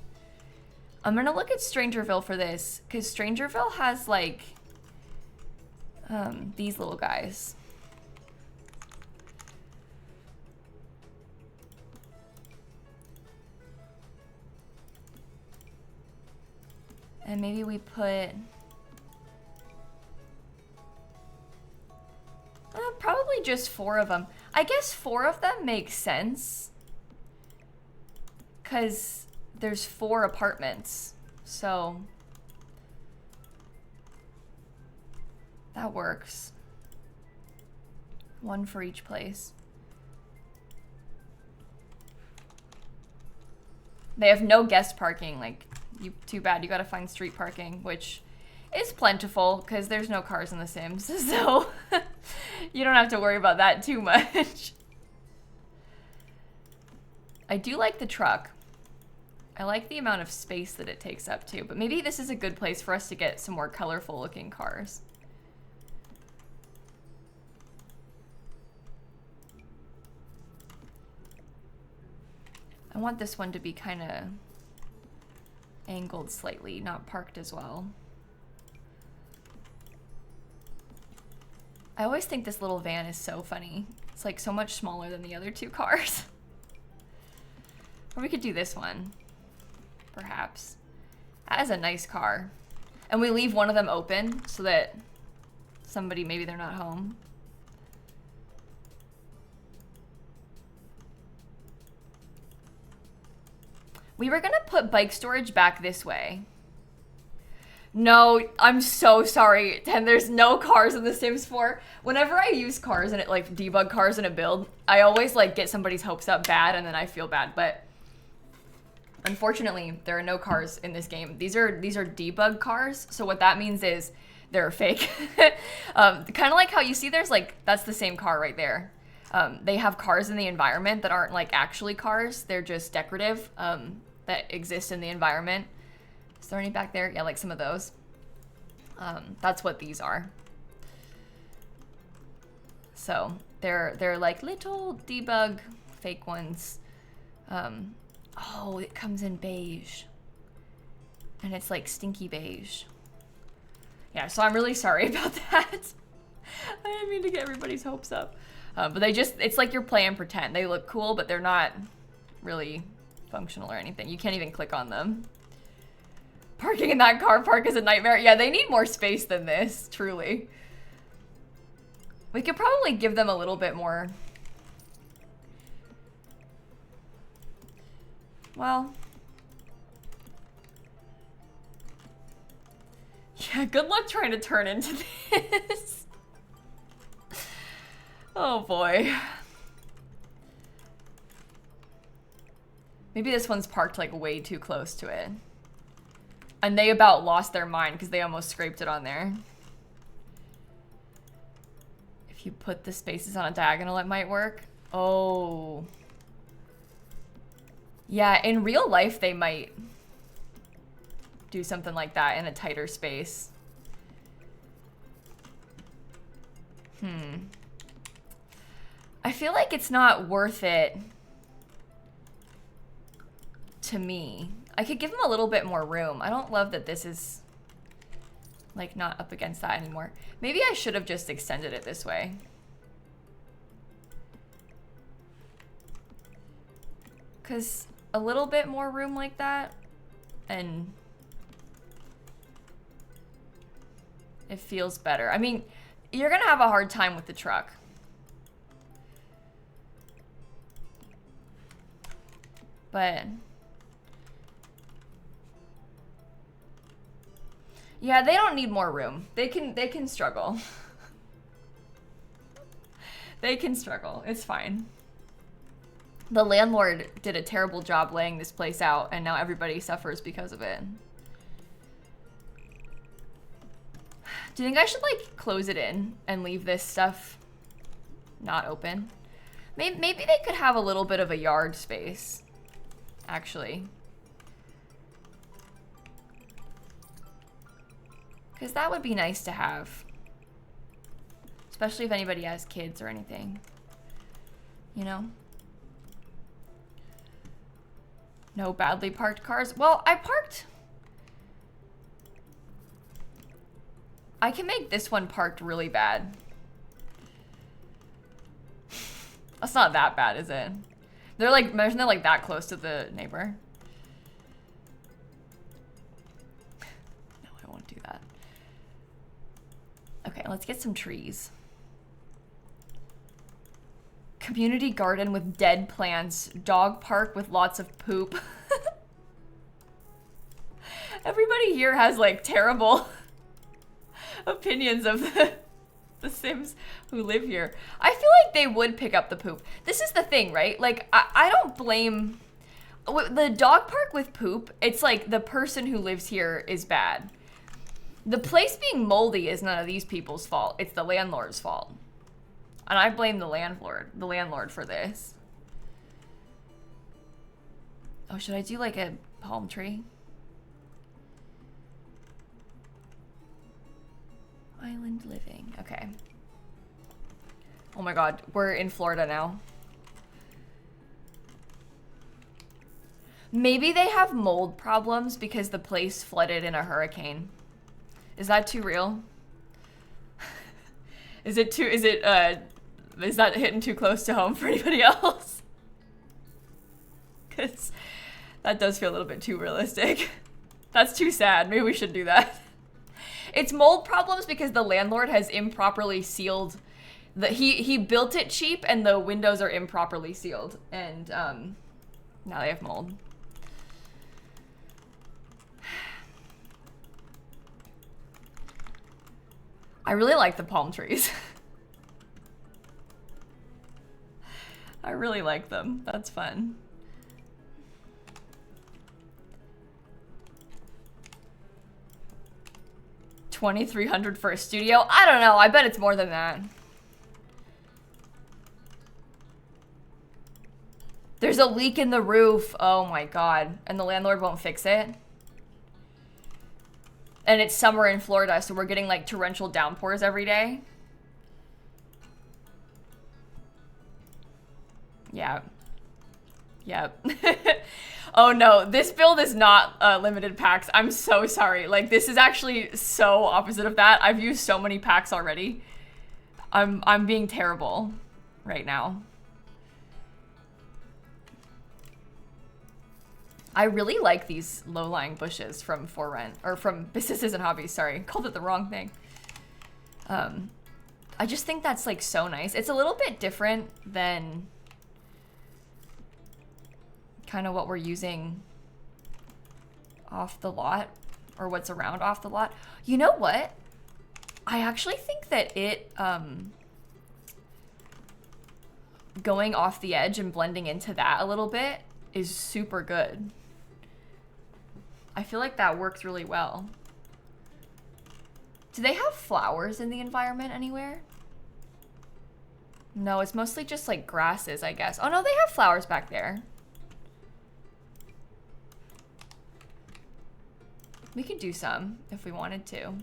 I'm gonna look at Strangerville for this, because Strangerville has like these little guys. And maybe we put probably just 4 of them. I guess 4 of them makes sense because there's 4 apartments, so that works. 1 for each place. They have no guest parking, like, too bad. You gotta find street parking, which is plentiful because there's no cars in The Sims, so you don't have to worry about that too much. I do like the truck. I like the amount of space that it takes up too, but maybe this is a good place for us to get some more colorful looking cars. I want this one to be kind of angled slightly, not parked as well. I always think this little van is so funny. It's like so much smaller than the other 2 cars. Or we could do this one, perhaps. That is a nice car. And we leave one of them open so that somebody, maybe they're not home. We were gonna put bike storage back this way. No, I'm so sorry. And there's no cars in The Sims 4. Whenever I use cars and it like debug cars in a build, I always like get somebody's hopes up bad and then I feel bad. But unfortunately, there are no cars in this game. These are debug cars. So what that means is they're fake. Kind of like how you see there's like, that's the same car right there. They have cars in the environment that aren't like actually cars. They're just decorative that exist in the environment. Is there any back there? Yeah, like some of those. That's what these are. So they're like little debug fake ones. Oh, it comes in beige. And it's like stinky beige. Yeah, so I'm really sorry about that. I didn't mean to get everybody's hopes up. But they just, it's like you're playing pretend. They look cool, but they're not really functional or anything. You can't even click on them. Parking in that car park is a nightmare. Yeah, they need more space than this, truly. We could probably give them a little bit more. Well. Yeah, good luck trying to turn into this. Oh boy. Maybe this one's parked like way too close to it. And they about lost their mind because they almost scraped it on there. If you put the spaces on a diagonal, it might work. Oh. Yeah, in real life, they might do something like that in a tighter space. I feel like it's not worth it to me. I could give them a little bit more room. I don't love that this is like not up against that anymore. Maybe I should have just extended it this way. Because a little bit more room like that and it feels better. I mean, you're gonna have a hard time with the truck. But Yeah, they don't need more room. They can struggle. They can struggle. It's fine. The landlord did a terrible job laying this place out, and now everybody suffers because of it. Do you think I should, like, close it in and leave this stuff not open? Maybe they could have a little bit of a yard space, actually. Because that would be nice to have. Especially if anybody has kids or anything. You know? No badly parked cars. Well, I parked... I can make this one parked really bad. That's not that bad, is it? They're like, imagine they're like that close to the neighbor. No, I won't do that. Okay, let's get some trees. Community garden with dead plants. Dog park with lots of poop. Everybody here has like terrible opinions of the Sims who live here. I feel like they would pick up the poop. This is the thing, right? Like, I don't blame... The dog park with poop, it's like the person who lives here is bad. The place being moldy is none of these people's fault. It's the landlord's fault. And I blame the landlord for this. Oh, should I do like a palm tree? Island living. Okay. Oh my god, we're in Florida now. Maybe they have mold problems because the place flooded in a hurricane. Is that too real? Is that hitting too close to home for anybody else? Because that does feel a little bit too realistic. That's too sad. Maybe we should do that. It's mold problems because the landlord has improperly sealed he built it cheap and the windows are improperly sealed, and now they have mold. I really like the palm trees. I really like them. That's fun. $2,300 for a studio? I don't know. I bet it's more than that. There's a leak in the roof. Oh my god. And the landlord won't fix it? And it's summer in Florida, so we're getting like torrential downpours every day. Yeah. Yep. Oh no, this build is not limited packs. I'm so sorry. Like, this is actually so opposite of that. I've used so many packs already. I'm being terrible right now. I really like these low-lying bushes from For Rent, or from Businesses and Hobbies, sorry. Called it the wrong thing. I just think that's like so nice. It's a little bit different than kind of what we're using off the lot, or what's around off the lot. You know what? I actually think that it, going off the edge and blending into that a little bit is super good. I feel like that works really well. Do they have flowers in the environment anywhere? No, it's mostly just like grasses, I guess. Oh no, they have flowers back there. We could do some if we wanted to.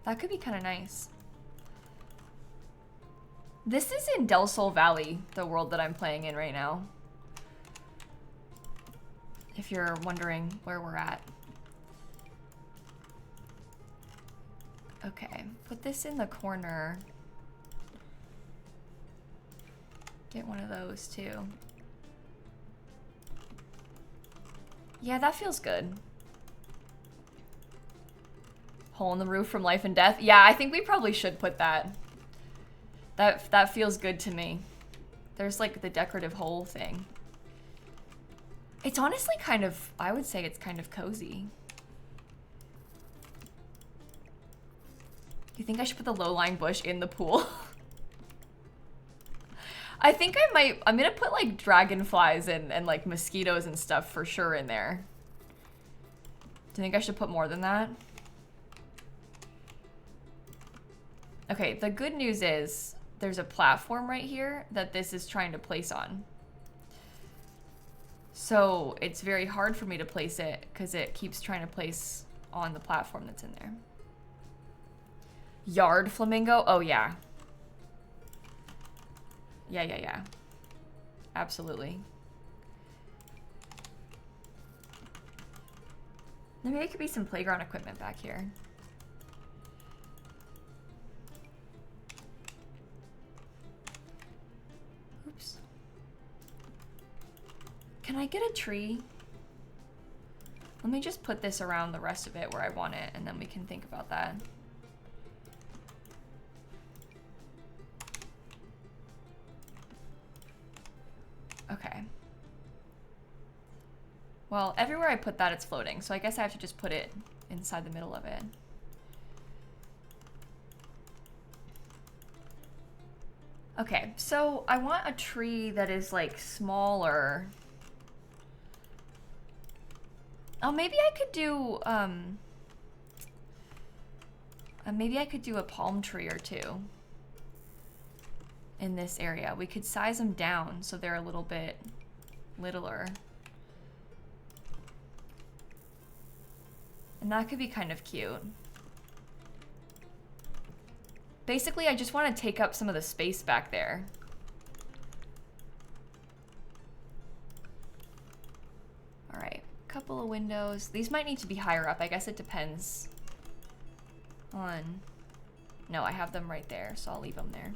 That could be kind of nice. This is in Del Sol Valley, the world that I'm playing in right now. If you're wondering where we're at. Okay, put this in the corner. Get one of those too. Yeah, that feels good. Hole in the roof from Life and Death. Yeah, I think we probably should put that. That feels good to me. There's like the decorative hole thing. It's honestly kind of, I would say it's kind of cozy. Do you think I should put the low-lying bush in the pool? I think I might, I'm gonna put like dragonflies and like mosquitoes and stuff for sure in there. Do you think I should put more than that? Okay, the good news is there's a platform right here that this is trying to place on. So it's very hard for me to place it because it keeps trying to place on the platform that's in there. Yard flamingo? Oh, yeah. Yeah. Absolutely. Maybe there could be some playground equipment back here. Oops. Can I get a tree? Let me just put this around the rest of it where I want it, and then we can think about that. Okay. Well, everywhere I put that, it's floating, so I guess I have to just put it inside the middle of it. Okay, so I want a tree that is like smaller. Oh, maybe I could do a palm tree or two in this area. We could size them down so they're a little bit littler. And that could be kind of cute. Basically, I just want to take up some of the space back there. All right, couple of windows. These might need to be higher up. I guess it depends on... No, I have them right there, so I'll leave them there.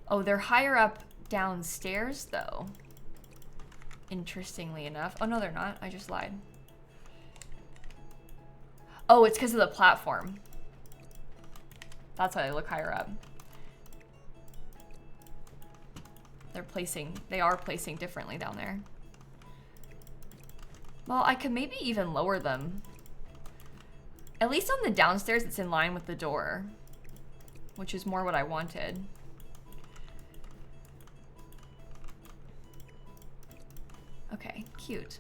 Oh, they're higher up downstairs, though. Interestingly enough. Oh, no, they're not. I just lied. Oh, it's because of the platform. That's why they look higher up. They are placing differently down there. Well, I could maybe even lower them. At least on the downstairs, it's in line with the door, which is more what I wanted. Okay, cute.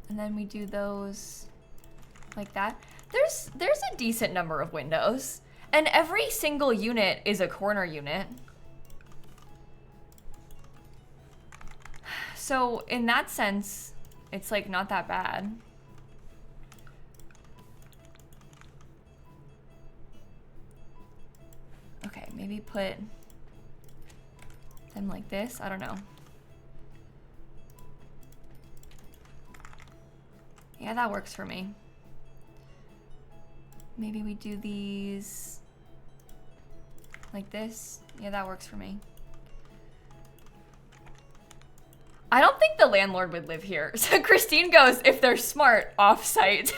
And then we do those like that. There's a decent number of windows. And every single unit is a corner unit. So in that sense, it's like not that bad. Okay, maybe put them like this. I don't know. Yeah, that works for me. Maybe we do these like this. Yeah, that works for me. I don't think the landlord would live here. So Christine goes, if they're smart, off-site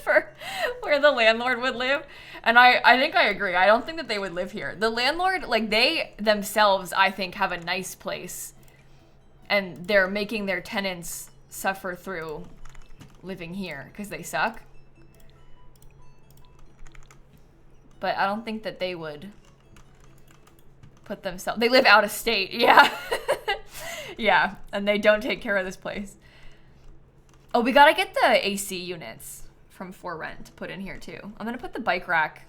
for where the landlord would live. And I think I agree. I don't think that they would live here. The landlord, like they themselves, I think, have a nice place. And they're making their tenants suffer through living here because they suck. But I don't think that they would put themselves... They live out of state, yeah. Yeah, and they don't take care of this place. Oh, we gotta get the AC units from For Rent to put in here too. I'm gonna put the bike rack.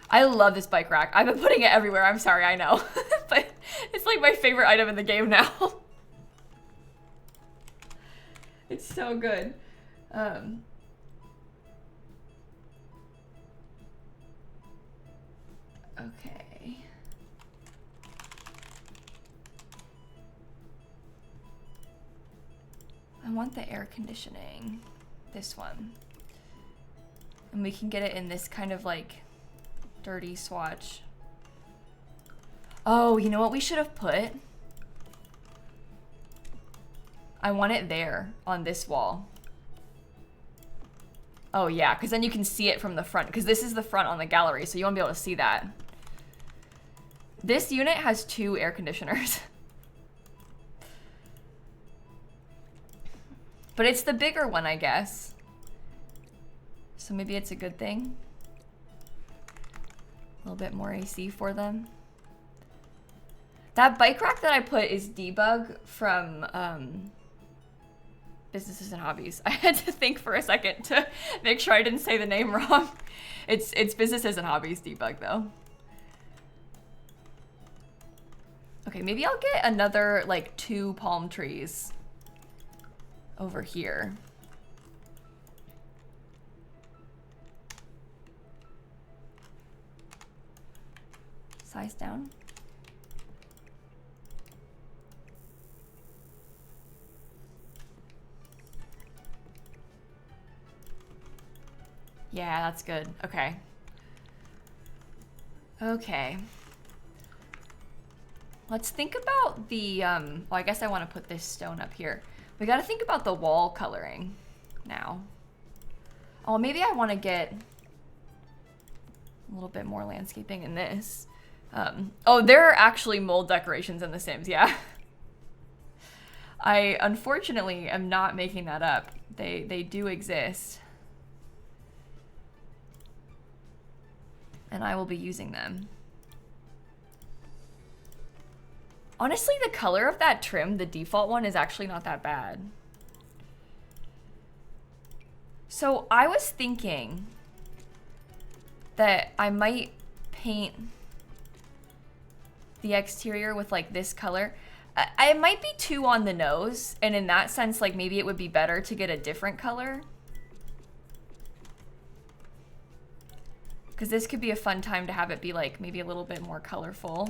I love this bike rack. I've been putting it everywhere. I'm sorry, I know. But it's like my favorite item in the game now. It's so good. Okay. I want the air conditioning. This one. And we can get it in this kind of like dirty swatch. Oh, you know what we should have put? I want it there on this wall. Oh yeah, because then you can see it from the front, because this is the front on the gallery, so you won't be able to see that. This unit has 2 air conditioners. But it's the bigger one, I guess. So maybe it's a good thing. A little bit more AC for them. That bike rack that I put is Debug from Businesses and Hobbies. I had to think for a second to make sure I didn't say the name wrong. It's Businesses and Hobbies Debug though. Okay, maybe I'll get another like 2 palm trees over here. Size down. Yeah, that's good. Okay. Okay. Let's think about the, well, I guess I want to put this stone up here. We got to think about the wall coloring now. Oh, maybe I want to get a little bit more landscaping in this. Oh, there are actually mold decorations in The Sims, yeah. I unfortunately am not making that up. They do exist. And I will be using them. Honestly, the color of that trim, the default one, is actually not that bad. So I was thinking that I might paint the exterior with like this color. I might be too on the nose, and in that sense, like maybe it would be better to get a different color. Because this could be a fun time to have it be like maybe a little bit more colorful.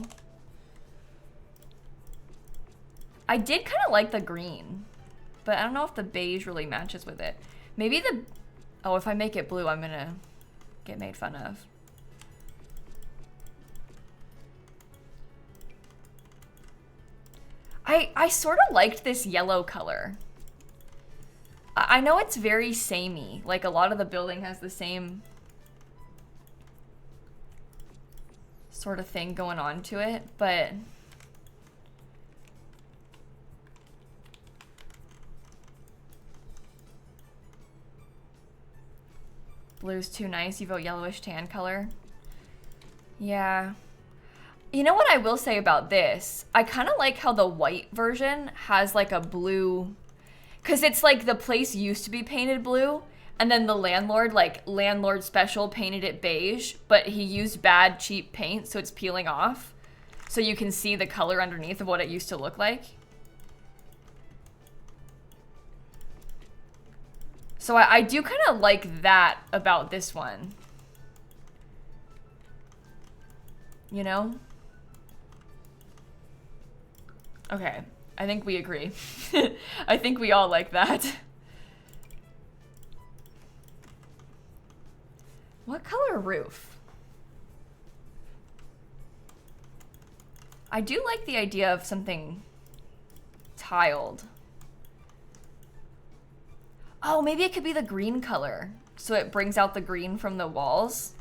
I did kind of like the green, but I don't know if the beige really matches with it. Maybe the, oh, if I make it blue, I'm gonna get made fun of. I sort of liked this yellow color. I know it's very samey, like a lot of the building has the same sort of thing going on to it, but blue's too nice. You vote yellowish tan color. Yeah. You know what I will say about this? I kind of like how the white version has like a blue, because it's like the place used to be painted blue, and then the landlord, like landlord special, painted it beige, but he used bad cheap paint, so it's peeling off. So you can see the color underneath of what it used to look like. So I do kind of like that about this one. You know? Okay, I think we agree. I think we all like that. What color roof? I do like the idea of something tiled. Oh, maybe it could be the green color, so it brings out the green from the walls.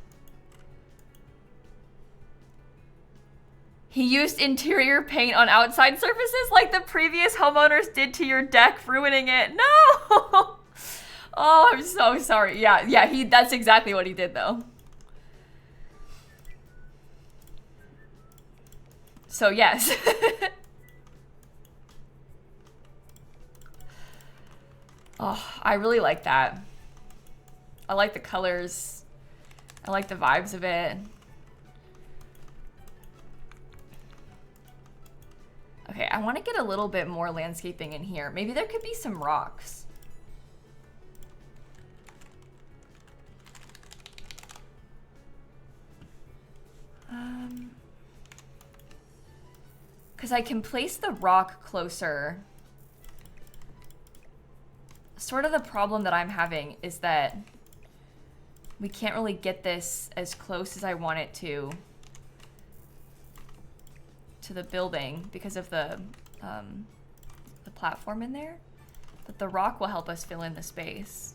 He used interior paint on outside surfaces like the previous homeowners did to your deck, ruining it. No! Oh, I'm so sorry. Yeah, that's exactly what he did though. So yes. Oh, I really like that. I like the colors. I like the vibes of it. Okay, I want to get a little bit more landscaping in here. Maybe there could be some rocks. Because I can place the rock closer. Sort of the problem that I'm having is that we can't really get this as close as I want it to the building because of the platform in there. But the rock will help us fill in the space.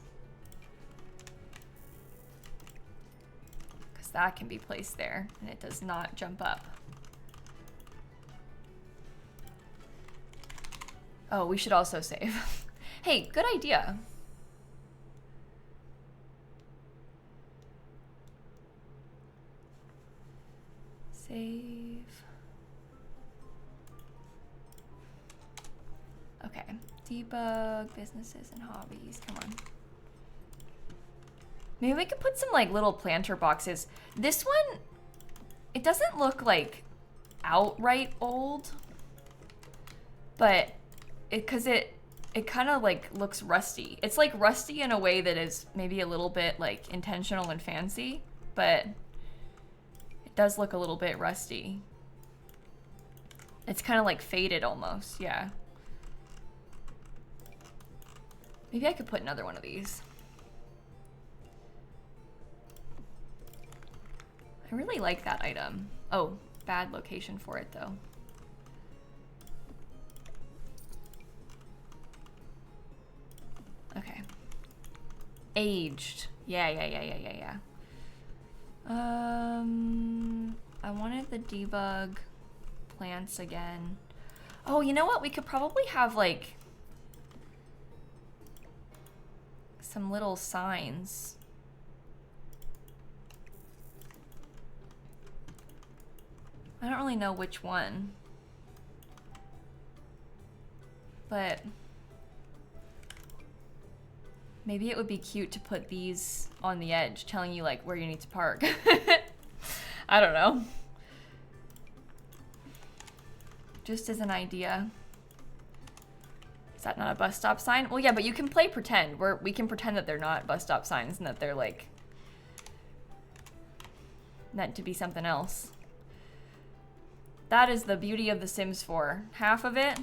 Because that can be placed there and it does not jump up. Oh, we should also save. Hey, good idea. Save. Okay. Debug, businesses and hobbies. Come on. Maybe we could put some like little planter boxes. This one, it doesn't look like outright old, but it kind of like looks rusty. It's like rusty in a way that is maybe a little bit like intentional and fancy, but it does look a little bit rusty. It's kind of like faded almost, yeah. Maybe I could put another one of these. I really like that item. Oh, bad location for it though. Okay. Aged. Yeah. I wanted the debug plants again. Oh, you know what? We could probably have like some little signs. I don't really know which one, but maybe it would be cute to put these on the edge telling you like where you need to park. I don't know. Just as an idea. Is that not a bus stop sign? Well, yeah, but you can play pretend. We can pretend that they're not bus stop signs and that they're like meant to be something else. That is the beauty of The Sims 4. Half of it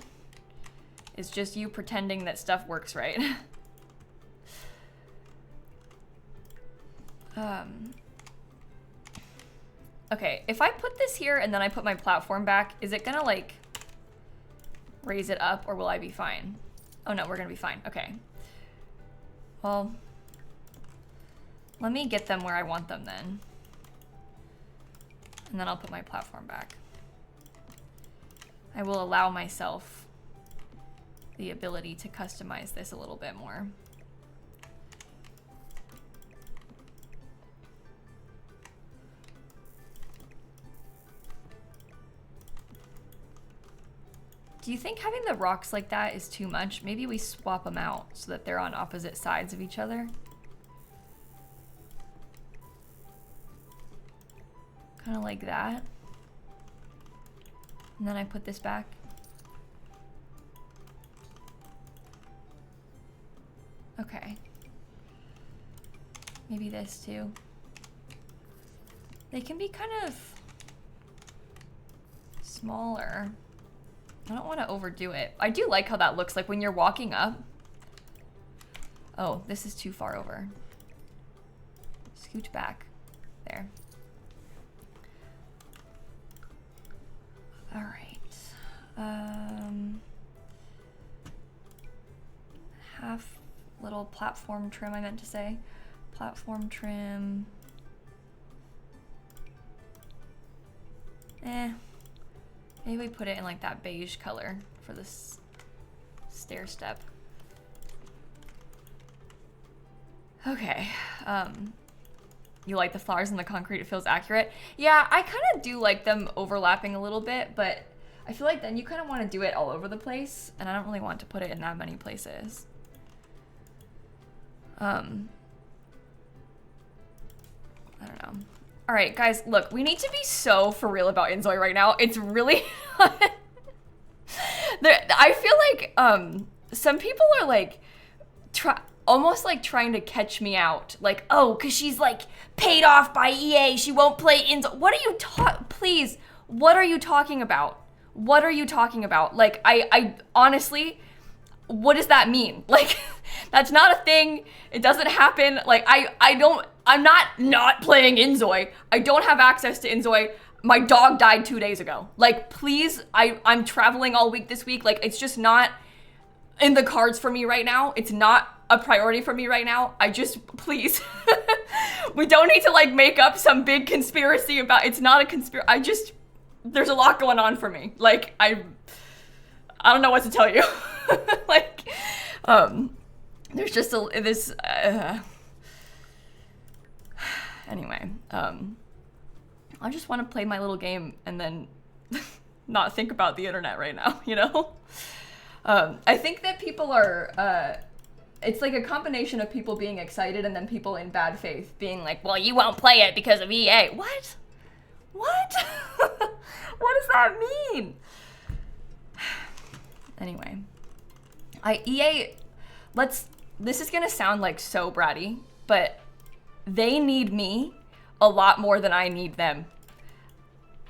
is just you pretending that stuff works right. Okay, if I put this here and then I put my platform back, is it gonna like raise it up or will I be fine? Oh no, we're gonna be fine, okay. Well, let me get them where I want them then. And then I'll put my platform back. I will allow myself the ability to customize this a little bit more. Do you think having the rocks like that is too much? Maybe we swap them out so that they're on opposite sides of each other. Kind of like that. And then I put this back. Okay. Maybe this too. They can be kind of smaller. I don't want to overdo it. I do like how that looks like when you're walking up. Oh, this is too far over. Scoot back. There. All right. Half little platform trim, I meant to say. Platform trim. Maybe we put it in like that beige color for this stair step. Okay. You like the flowers in the concrete, it feels accurate. Yeah, I kind of do like them overlapping a little bit, but I feel like then you kind of want to do it all over the place, and I don't really want to put it in that many places. I don't know. All right, guys, look, we need to be so for real about Inzoi right now. It's really, I feel like some people are like, almost like trying to catch me out. Like, oh, cause she's like paid off by EA, she won't play Inzoi. What are you please, what are you talking about? What are you talking about? Like, I honestly, what does that mean? Like, that's not a thing. It doesn't happen. Like, I'm not playing Inzoi. I don't have access to Inzoi. My dog died 2 days ago. Like, please, I'm traveling all week this week. Like, it's just not in the cards for me right now. It's not a priority for me right now. I just, please. We don't need to like make up some big conspiracy about, it's not a conspiracy. There's a lot going on for me. Like, I don't know what to tell you. Like, there's just this, anyway, I just want to play my little game and then not think about the internet right now, you know? I think that people are, it's like a combination of people being excited and then people in bad faith being like, well, you won't play it because of EA. What? What? What does that mean? Anyway, this is gonna sound like so bratty, but they need me a lot more than I need them.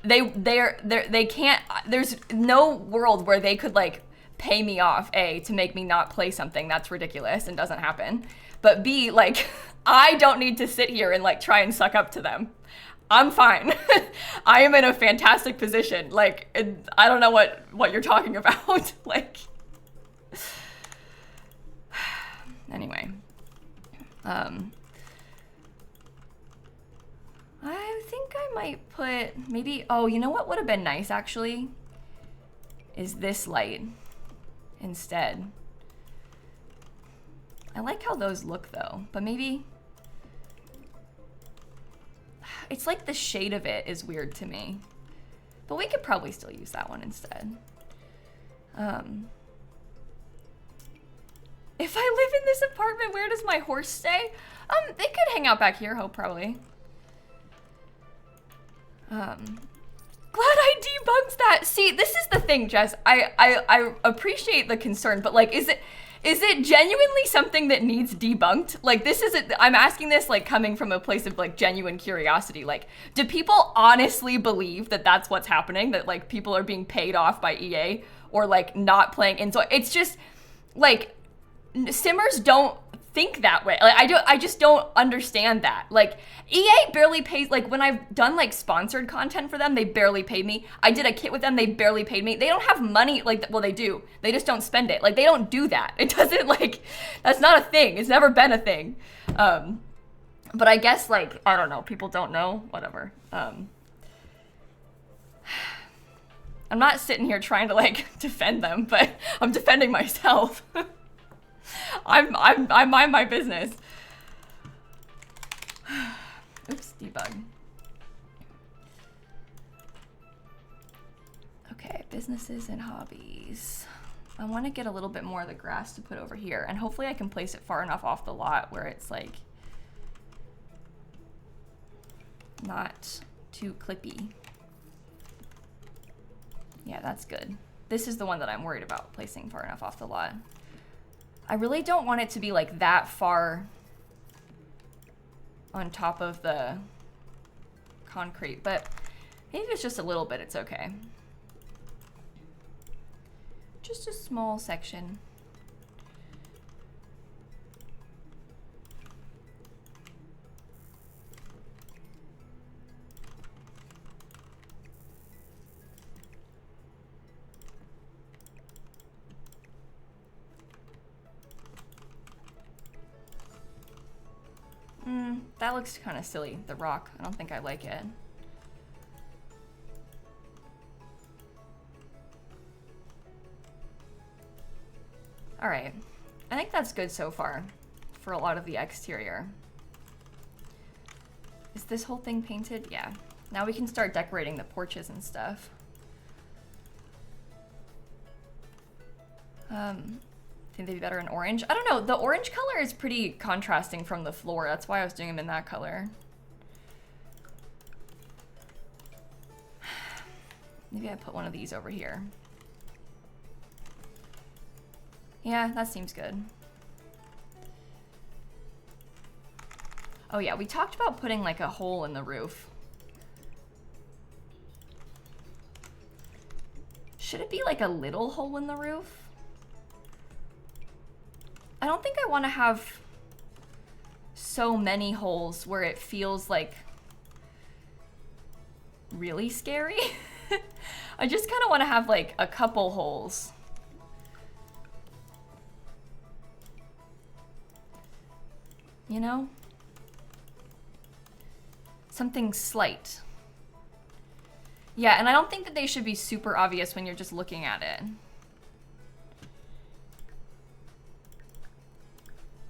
They can't, there's no world where they could like pay me off, A, to make me not play something. That's ridiculous and doesn't happen. But B, like, I don't need to sit here and like try and suck up to them. I'm fine. I am in a fantastic position. Like, I don't know what you're talking about. Like, anyway. I think I might put maybe, oh, you know what would have been nice actually? Is this light instead. I like how those look though, but maybe, it's like the shade of it is weird to me, but we could probably still use that one instead. If I live in this apartment, where does my horse stay? They could hang out back here, probably. Glad I debunked that. See, this is the thing, Jess. I appreciate the concern, but like, is it genuinely something that needs debunked? Like, this isn't, I'm asking this like coming from a place of like genuine curiosity. Like, do people honestly believe that that's what's happening? That like people are being paid off by EA or like not playing? And so it's just like, Simmers don't think that way. Like, I just don't understand that. Like, EA barely pays, like when I've done like sponsored content for them, they barely paid me. I did a kit with them, they barely paid me. They don't have money, like, well, they do. They just don't spend it. Like, they don't do that. It doesn't, like, that's not a thing. It's never been a thing. But I guess, like, I don't know, people don't know, whatever. I'm not sitting here trying to like defend them, but I'm defending myself. I mind my business. Oops, debug. Okay, businesses and hobbies. I want to get a little bit more of the grass to put over here, and hopefully I can place it far enough off the lot where it's like not too clippy. Yeah, that's good. This is the one that I'm worried about placing far enough off the lot. I really don't want it to be like that far on top of the concrete, but maybe if it's just a little bit, it's okay. Just a small section. That looks kind of silly, the rock. I don't think I like it. All right, I think that's good so far for a lot of the exterior. Is this whole thing painted? Yeah. Now we can start decorating the porches and stuff. Think they'd be better in orange? I don't know, the orange color is pretty contrasting from the floor. That's why I was doing them in that color. Maybe I put one of these over here. Yeah, that seems good. Oh yeah, we talked about putting like a hole in the roof. Should it be like a little hole in the roof? I don't think I want to have so many holes where it feels like really scary. I just kind of want to have like a couple holes. You know? Something slight. Yeah, and I don't think that they should be super obvious when you're just looking at it.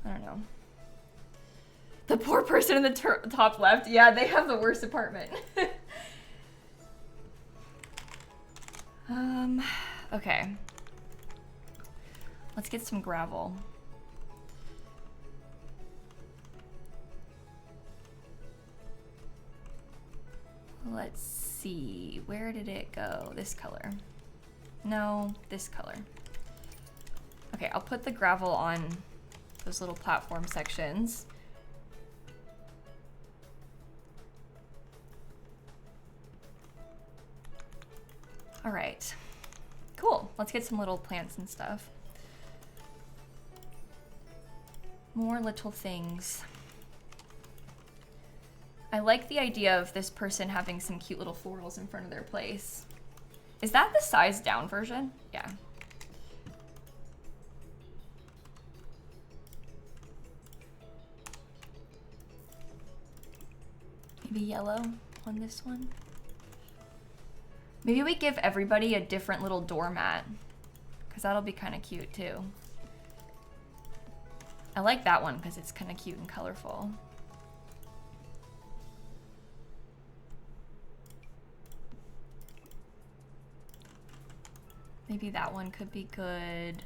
I don't know. The poor person in the top left. Yeah, they have the worst apartment. Okay. Let's get some gravel. Let's see. Where did it go? This color. No, this color. Okay, I'll put the gravel on those little platform sections. All right, cool. Let's get some little plants and stuff. More little things. I like the idea of this person having some cute little florals in front of their place. Is that the size down version? Yeah. Maybe yellow on this one. Maybe we give everybody a different little doormat, because that'll be kind of cute too. I like that one because it's kind of cute and colorful. Maybe that one could be good.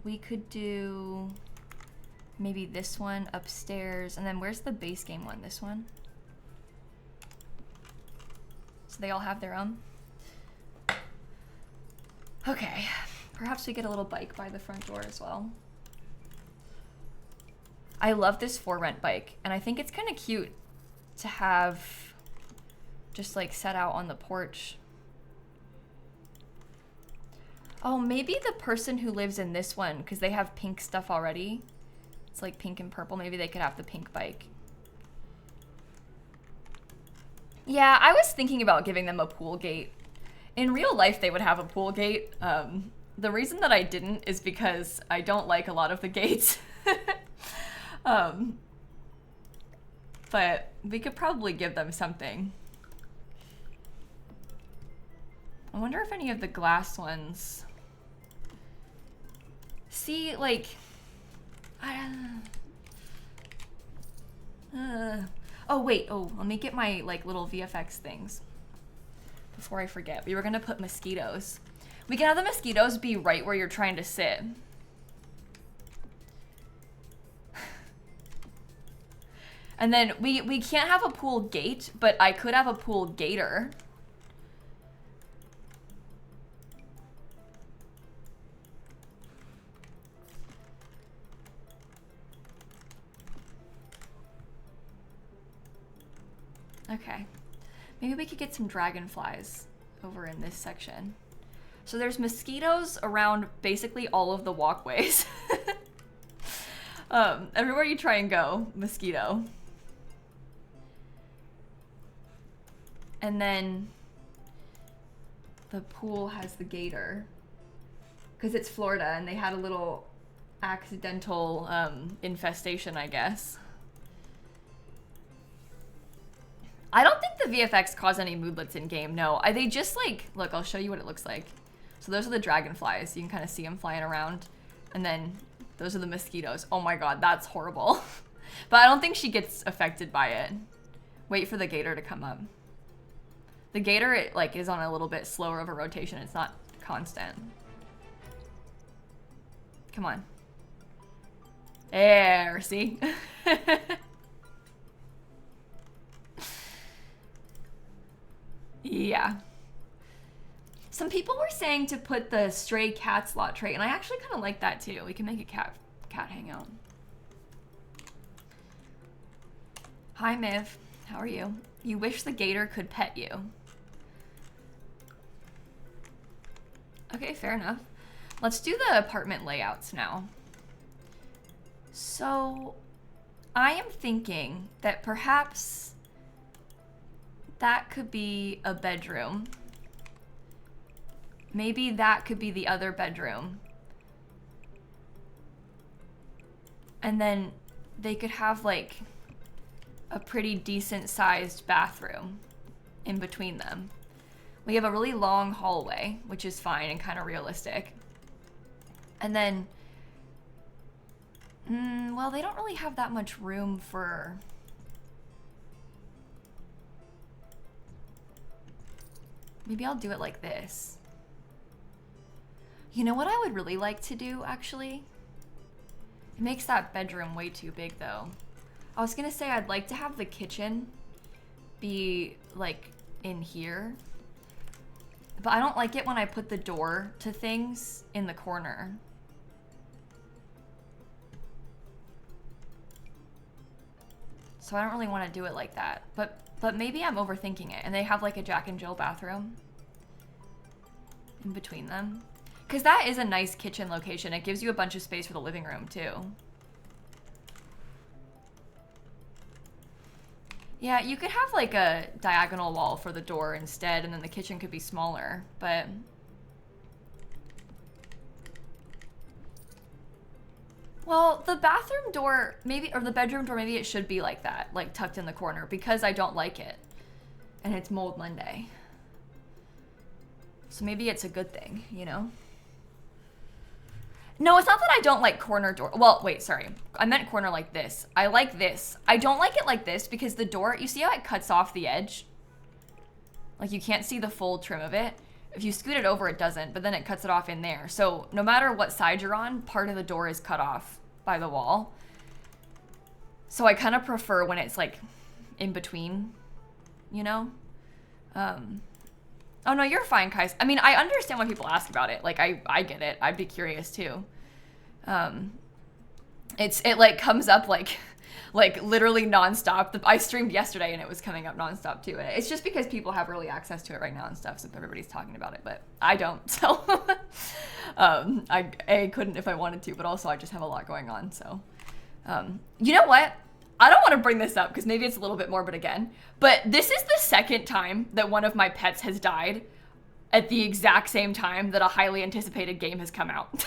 We could do maybe this one upstairs, and then where's the base game one? This one? So they all have their own? Okay, perhaps we get a little bike by the front door as well. I love this for rent bike, and I think it's kind of cute to have just like set out on the porch. Oh, maybe the person who lives in this one, because they have pink stuff already. It's like pink and purple. Maybe they could have the pink bike. Yeah, I was thinking about giving them a pool gate. In real life, they would have a pool gate. The reason that I didn't is because I don't like a lot of the gates. But we could probably give them something. I wonder if any of the glass ones... See, like... oh, wait. Oh, let me get my, like, little VFX things. Before I forget. We were gonna put mosquitoes. We can have the mosquitoes be right where you're trying to sit. And then we can't have a pool gate, but I could have a pool gator. Okay, maybe we could get some dragonflies over in this section. So there's mosquitoes around basically all of the walkways. Everywhere you try and go, mosquito. And then the pool has the gator. Because it's Florida and they had a little accidental infestation, I guess. I don't think the VFX cause any moodlets in game, no. They just like, look, I'll show you what it looks like. So those are the dragonflies. You can kind of see them flying around. And then those are the mosquitoes. Oh my god, that's horrible. But I don't think she gets affected by it. Wait for the gator to come up. The gator, it like is on a little bit slower of a rotation. It's not constant. Come on. There, see? Yeah. Some people were saying to put the stray cat slot trait, and I actually kind of like that too. We can make a cat hangout. Hi, Miv. How are you? You wish the gator could pet you. Okay, fair enough. Let's do the apartment layouts now. So, I am thinking that perhaps that could be a bedroom. Maybe that could be the other bedroom. And then they could have like a pretty decent sized bathroom in between them. We have a really long hallway, which is fine and kind of realistic. And then Well, they don't really have that much room for... Maybe I'll do it like this. You know what I would really like to do, actually? It makes that bedroom way too big, though. I was gonna say I'd like to have the kitchen be, like, in here. But I don't like it when I put the door to things in the corner. So I don't really want to do it like that. But maybe I'm overthinking it. And they have, like, a Jack and Jill bathroom in between them. Because that is a nice kitchen location. It gives you a bunch of space for the living room, too. Yeah, you could have like a diagonal wall for the door instead, and then the kitchen could be smaller, but... Well, the bathroom door, maybe, or the bedroom door, maybe it should be like that, like tucked in the corner, because I don't like it. And it's Mold Monday. So maybe it's a good thing, you know? No, it's not that I don't like corner door. Well, wait, sorry. I meant corner like this. I like this. I don't like it like this because the door, you see how it cuts off the edge? Like you can't see the full trim of it. If you scoot it over, it doesn't, but then it cuts it off in there. So no matter what side you're on, part of the door is cut off by the wall. So I kind of prefer when it's like in between, you know? Oh no, you're fine, Kai. I mean, I understand why people ask about it. Like, I get it. I'd be curious too. It like comes up like literally nonstop. I streamed yesterday and it was coming up nonstop too. It's just because people have early access to it right now and stuff, so everybody's talking about it, but I don't. So, I couldn't if I wanted to, but also I just have a lot going on. So, you know what? I don't want to bring this up because maybe it's a little bit morbid again, but this is the second time that one of my pets has died at the exact same time that a highly anticipated game has come out.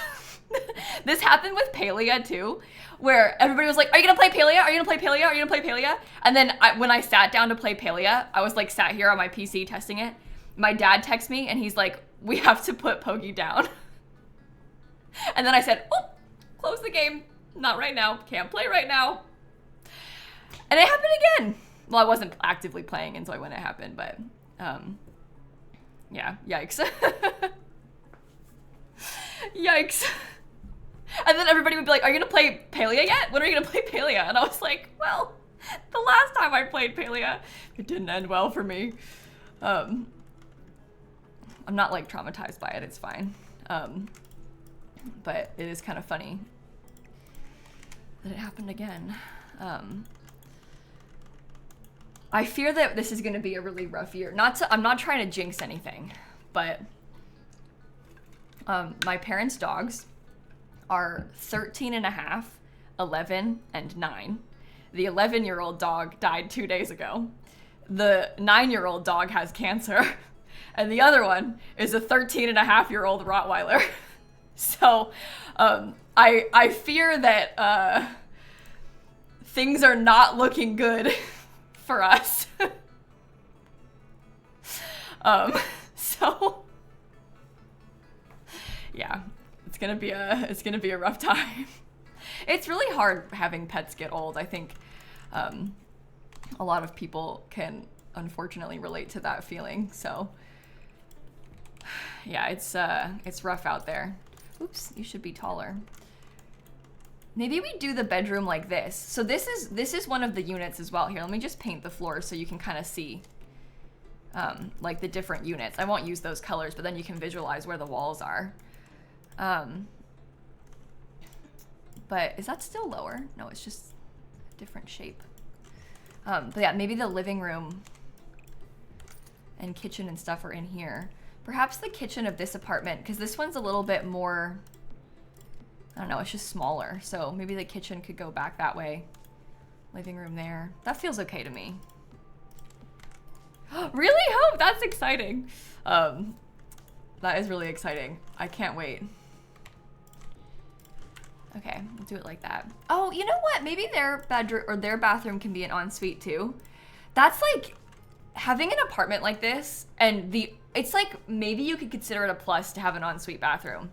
This happened with Palia too, where everybody was like, are you gonna play Palia? Are you gonna play Palia? Are you gonna play Palia? And then when I sat down to play Palia, I was like sat here on my PC testing it. My dad texts me and he's like, we have to put Poggy down. And then I said, oh, close the game. Not right now. Can't play right now. And it happened again. Well, I wasn't actively playing until when it happened, but yeah, yikes. Yikes. And then everybody would be like, are you gonna play Palia yet? When are you gonna play Palia? And I was like, well, the last time I played Palia, it didn't end well for me. I'm not like traumatized by it, it's fine. But it is kind of funny that it happened again. I fear that this is going to be a really rough year. I'm not trying to jinx anything, but my parents' dogs are 13 and a half, 11, and 9. The 11-year-old dog died 2 days ago. The 9-year-old dog has cancer, and the other one is a 13-and-a-half-year-old Rottweiler. So I fear that things are not looking good for us. So yeah, it's gonna be a rough time. It's really hard having pets get old. I think a lot of people can unfortunately relate to that feeling. So yeah, it's rough out there. Oops, you should be taller. Maybe we do the bedroom like this. So this is one of the units as well. Here, let me just paint the floor so you can kind of see like the different units. I won't use those colors, but then you can visualize where the walls are. But is that still lower? No, it's just a different shape. But yeah, maybe the living room and kitchen and stuff are in here. Perhaps the kitchen of this apartment, because this one's a little bit more, I don't know, it's just smaller. So maybe the kitchen could go back that way. Living room there. That feels okay to me. Really? Hope? That's exciting. That is really exciting. I can't wait. Okay, we'll do it like that. Oh, you know what? Maybe their bedroom or their bathroom can be an ensuite too. That's like having an apartment like this, and it's like maybe you could consider it a plus to have an ensuite bathroom.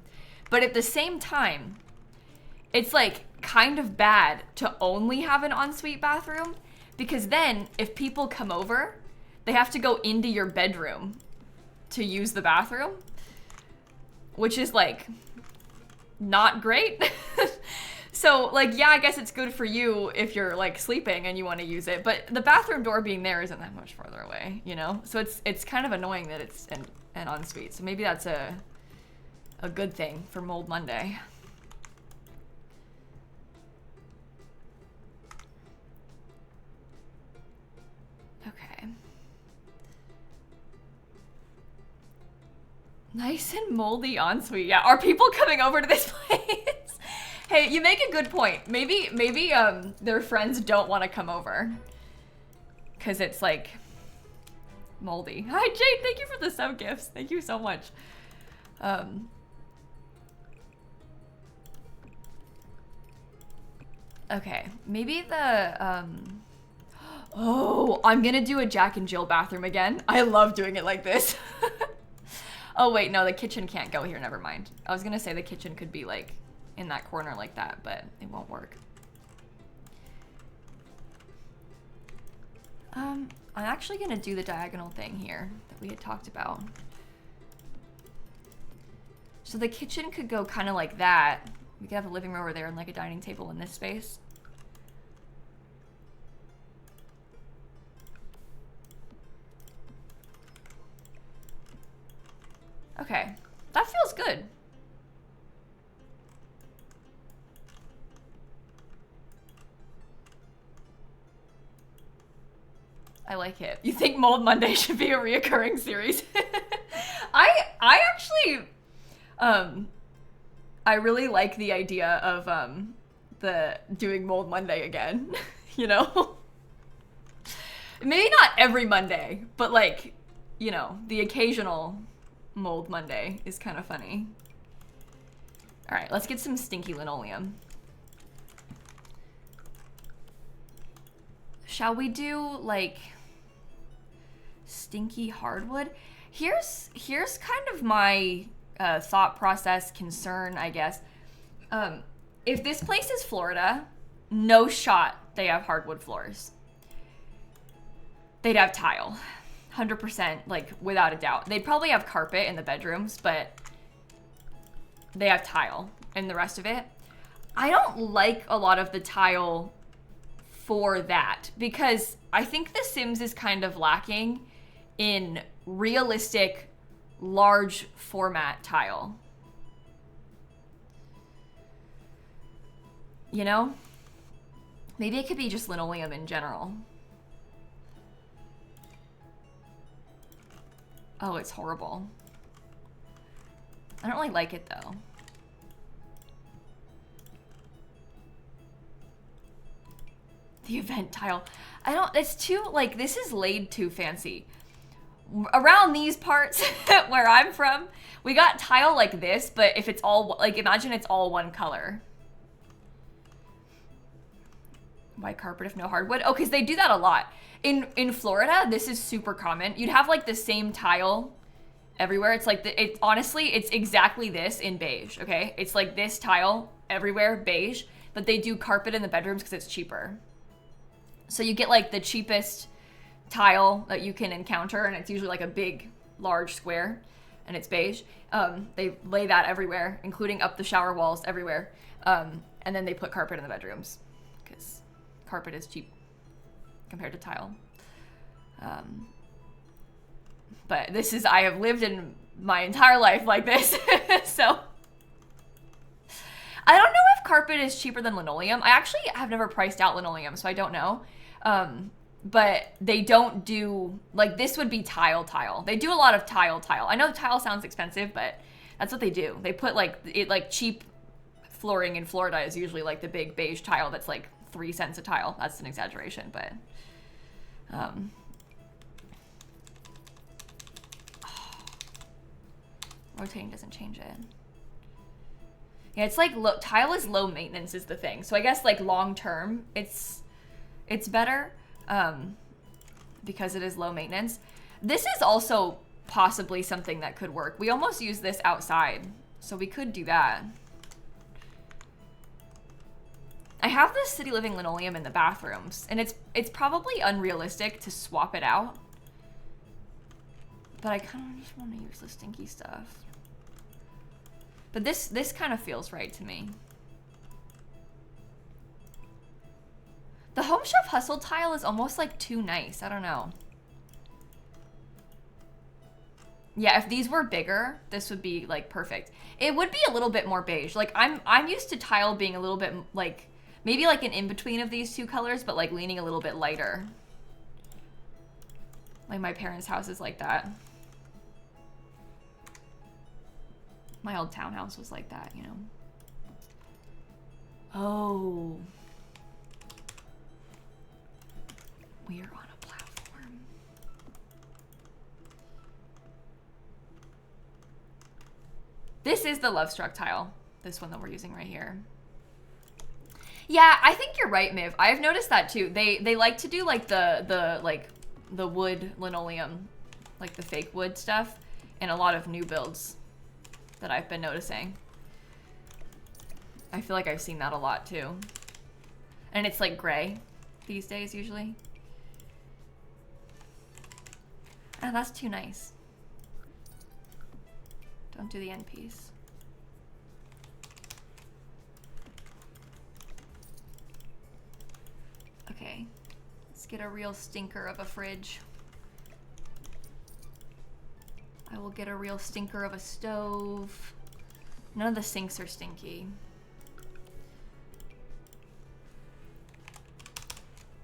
But at the same time, it's like kind of bad to only have an ensuite bathroom, because then if people come over, they have to go into your bedroom to use the bathroom, which is like not great. So like, yeah, I guess it's good for you if you're like sleeping and you want to use it, but the bathroom door being there isn't that much farther away, you know? So it's kind of annoying that it's an ensuite. So maybe that's a good thing for Mold Monday. Okay. Nice and moldy ensuite. Yeah, are people coming over to this place? Hey, you make a good point. Maybe their friends don't want to come over because it's like moldy. Hi, Jade. Thank you for the sub gifts. Thank you so much. Okay, maybe the oh, I'm gonna do a Jack and Jill bathroom again. I love doing it like this. Oh wait, no, the kitchen can't go here. Never mind. I was gonna say the kitchen could be like in that corner like that, but it won't work. I'm actually gonna do the diagonal thing here that we had talked about. So the kitchen could go kind of like that. We could have a living room over there and like a dining table in this space. Okay, that feels good. I like it. You think Mold Monday should be a reoccurring series? I actually, I really like the idea of the doing Mold Monday again. You know, maybe not every Monday, but like, you know, the occasional Mold Monday is kind of funny. All right, let's get some stinky linoleum. Shall we do like stinky hardwood? Here's kind of my thought process, concern, I guess. If this place is Florida, no shot they have hardwood floors. They'd have tile, 100%, like without a doubt. They'd probably have carpet in the bedrooms, but they have tile and the rest of it. I don't like a lot of the tile for that, because I think The Sims is kind of lacking in realistic, large format tile. You know? Maybe it could be just linoleum in general. Oh, it's horrible. I don't really like it though. The event tile. I don't, it's too, like, this is laid too fancy. Around these parts where I'm from, we got tile like this, but if it's all, like, imagine it's all one color. White carpet if no hardwood. Oh, because they do that a lot. In Florida, this is super common. You'd have like the same tile everywhere. It's like, honestly, it's exactly this in beige, okay? It's like this tile everywhere, beige, but they do carpet in the bedrooms because it's cheaper. So you get like the cheapest tile that you can encounter, and it's usually like a big, large square, and it's beige. They lay that everywhere, including up the shower walls everywhere. And then they put carpet in the bedrooms because carpet is cheap compared to tile. But this is, I have lived in my entire life like this. So I don't know if carpet is cheaper than linoleum. I actually have never priced out linoleum, so I don't know. But they don't do, like, this would be tile. They do a lot of tile. I know tile sounds expensive, but that's what they do. They put like cheap flooring in Florida is usually like the big beige tile that's like 3 cents a tile. That's an exaggeration, but rotating doesn't change it. Yeah, it's like tile is low maintenance is the thing. So I guess like long term, it's better because it is low maintenance. This is also possibly something that could work. We almost use this outside, so we could do that. I have this City Living linoleum in the bathrooms, and it's probably unrealistic to swap it out. But I kind of just want to use the stinky stuff. But this kind of feels right to me. The Home Chef Hustle tile is almost like too nice. I don't know. Yeah, if these were bigger, this would be like perfect. It would be a little bit more beige. Like I'm used to tile being a little bit like maybe like an in-between of these two colors, but like leaning a little bit lighter. Like my parents' house is like that. My old townhouse was like that, you know. Oh. We're on a platform. This is the Love Struck tile. This one that we're using right here. Yeah, I think you're right, Miv. I've noticed that too. They like to do like the wood linoleum, like the fake wood stuff, in a lot of new builds that I've been noticing. I feel like I've seen that a lot too. And it's like gray these days usually. Oh, that's too nice. Don't do the end piece. Okay, let's get a real stinker of a fridge. I will get a real stinker of a stove. None of the sinks are stinky.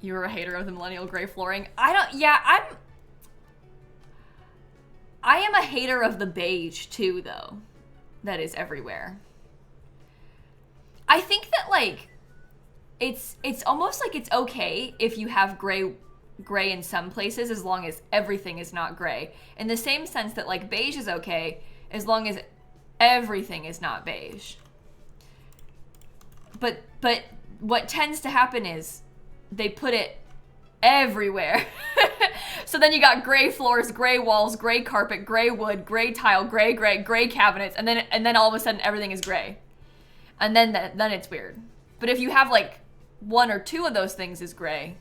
You're a hater of the millennial gray flooring. I am a hater of the beige too, though. That is everywhere. I think that like, it's almost like it's okay if you have gray in some places as long as everything is not gray. In the same sense that like beige is okay as long as everything is not beige. But what tends to happen is they put it everywhere. So then you got gray floors, gray walls, gray carpet, gray wood, gray tile, gray cabinets, and then all of a sudden everything is gray. And then it's weird. But if you have like one or two of those things is gray,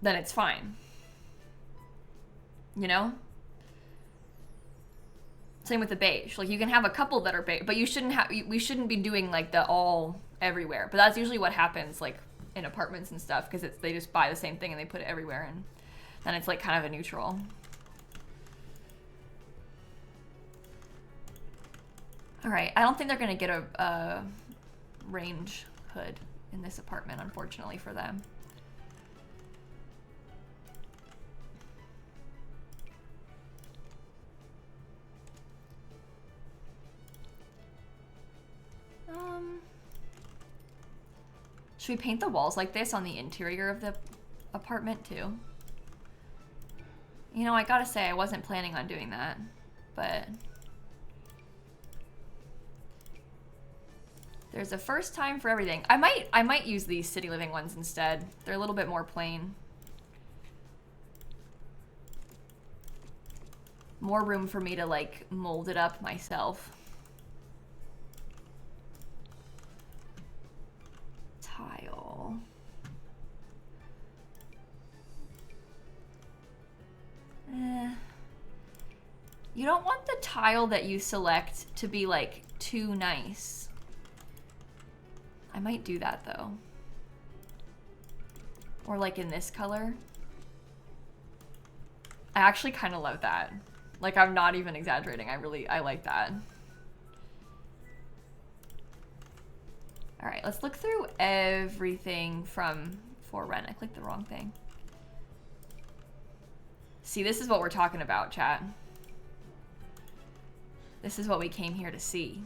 then it's fine. You know? Same with the beige. Like you can have a couple that are beige, but we shouldn't be doing like the all everywhere. But that's usually what happens like in apartments and stuff, because they just buy the same thing and they put it everywhere, and then it's like kind of a neutral. All right, I don't think they're gonna get a range hood in this apartment, unfortunately for them. Should we paint the walls like this on the interior of the apartment too? You know, I gotta say I wasn't planning on doing that, but there's a first time for everything. I might use these City Living ones instead. They're a little bit more plain. More room for me to like mold it up myself. Tile. You don't want the tile that you select to be like too nice. I might do that though. Or like in this color. I actually kind of love that. Like I'm not even exaggerating. I like that. All right, let's look through everything from For Rent. I clicked the wrong thing. See, this is what we're talking about, chat. This is what we came here to see.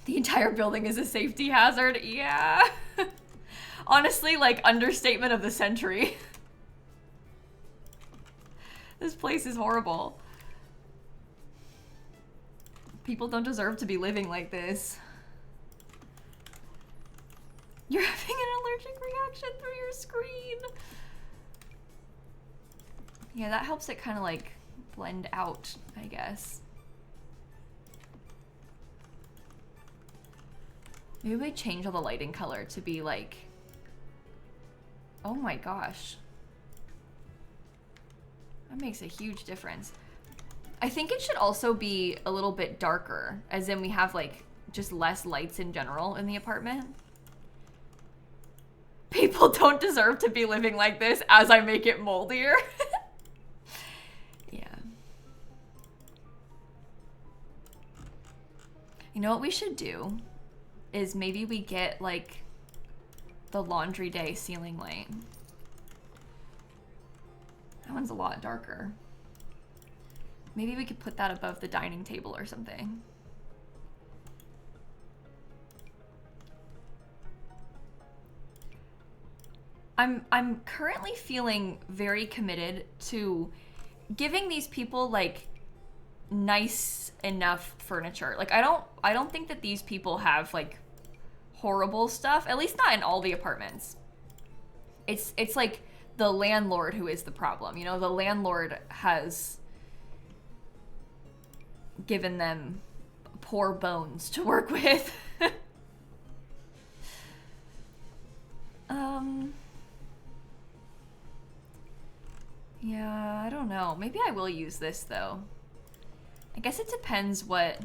The entire building is a safety hazard. Yeah. Honestly, like understatement of the century. This place is horrible. People don't deserve to be living like this. You're having an allergic reaction through your screen. Yeah, that helps it kind of like blend out, I guess. Maybe we change all the lighting color to be like, oh my gosh. That makes a huge difference. I think it should also be a little bit darker, as in we have like just less lights in general in the apartment. People don't deserve to be living like this as I make it moldier. Yeah. You know what we should do is maybe we get like the laundry day ceiling light. That one's a lot darker. Maybe we could put that above the dining table or something. I'm currently feeling very committed to giving these people like nice enough furniture. Like I don't think that these people have like horrible stuff, at least not in all the apartments. It's like the landlord who is the problem. You know, the landlord has given them poor bones to work with. Yeah, I don't know. Maybe I will use this though. I guess it depends what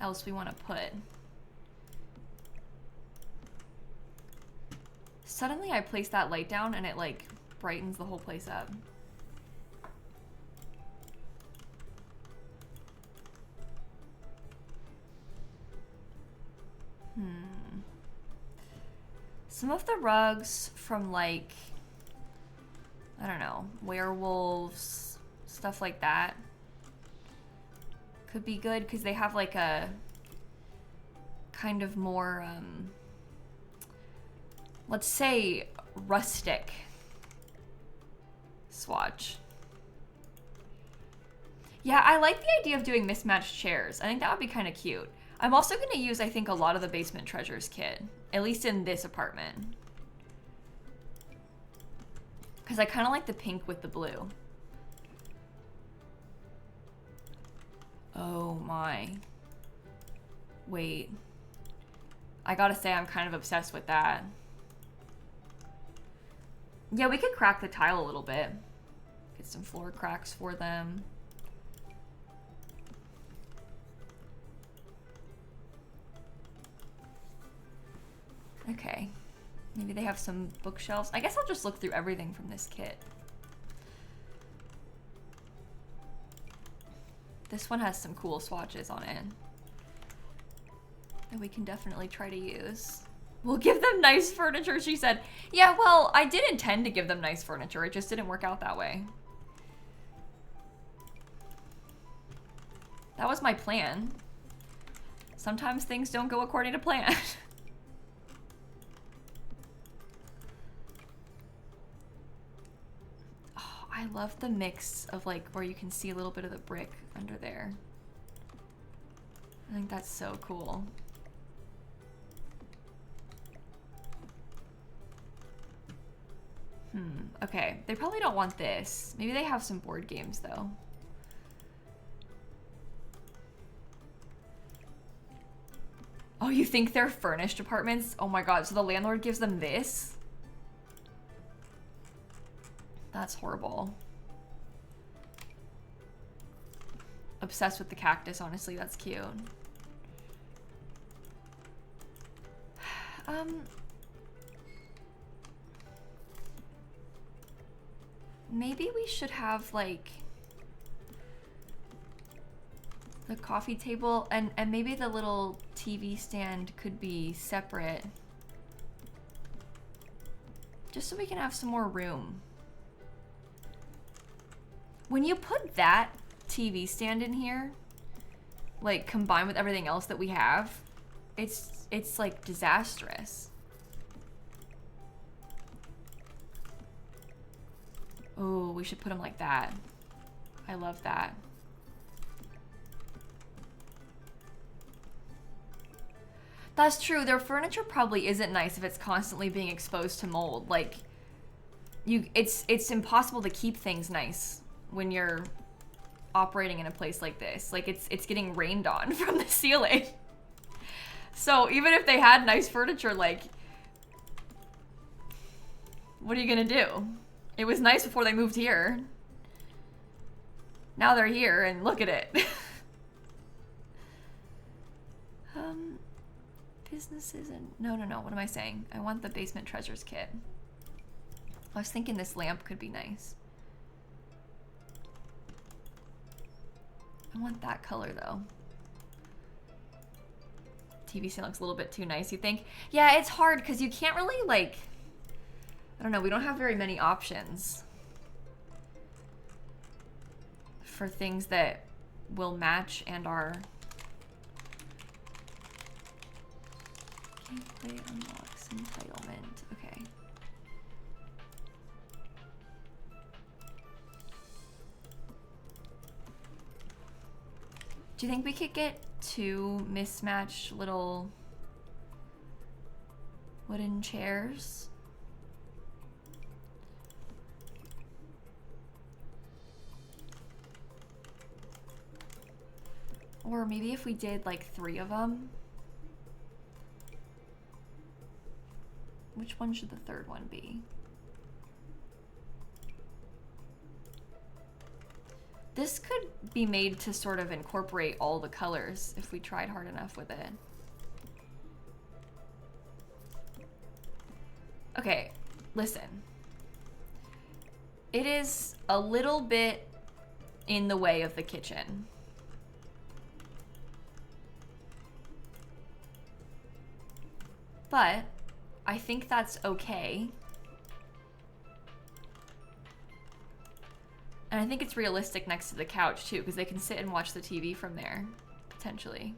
else we want to put. Suddenly I place that light down and it like brightens the whole place up. Some of the rugs from like, I don't know, werewolves, stuff like that could be good because they have like a kind of more, let's say, rustic swatch. Yeah, I like the idea of doing mismatched chairs. I think that would be kind of cute. I'm also going to use, I think, a lot of the Basement Treasures kit, at least in this apartment. Because I kind of like the pink with the blue. Oh my. Wait. I gotta say, I'm kind of obsessed with that. Yeah, we could crack the tile a little bit. Get some floor cracks for them. Okay. Maybe they have some bookshelves. I guess I'll just look through everything from this kit. This one has some cool swatches on it that we can definitely try to use. We'll give them nice furniture, she said. Yeah, well, I did intend to give them nice furniture. It just didn't work out that way. That was my plan. Sometimes things don't go according to plan. I love the mix of like where you can see a little bit of the brick under there. I think that's so cool. Okay, they probably don't want this. Maybe they have some board games though. Oh, you think they're furnished apartments? Oh my god, so the landlord gives them this? That's horrible. Obsessed with the cactus, honestly, that's cute. Maybe we should have like the coffee table and maybe the little TV stand could be separate. Just so we can have some more room. When you put that TV stand in here, like combined with everything else that we have, it's like disastrous. Oh, we should put them like that. I love that. That's true. Their furniture probably isn't nice if it's constantly being exposed to mold. Like, it's impossible to keep things nice when you're operating in a place like this. Like, it's getting rained on from the ceiling. So even if they had nice furniture, like, what are you gonna do? It was nice before they moved here. Now they're here and look at it. Businesses and no, what am I saying? I want the basement treasures kit. I was thinking this lamp could be nice. I want that color though. TV stand looks a little bit too nice, you think? Yeah, it's hard because you can't really like, I don't know, we don't have very many options for things that will match and are gameplay unlocks entitlement. Okay. Do you think we could get 2 mismatched little wooden chairs? Or maybe if we did like 3 of them. Which one should the third one be? This could be made to sort of incorporate all the colors if we tried hard enough with it. Okay, listen. It is a little bit in the way of the kitchen. But I think that's okay. And I think it's realistic next to the couch too, because they can sit and watch the TV from there, potentially.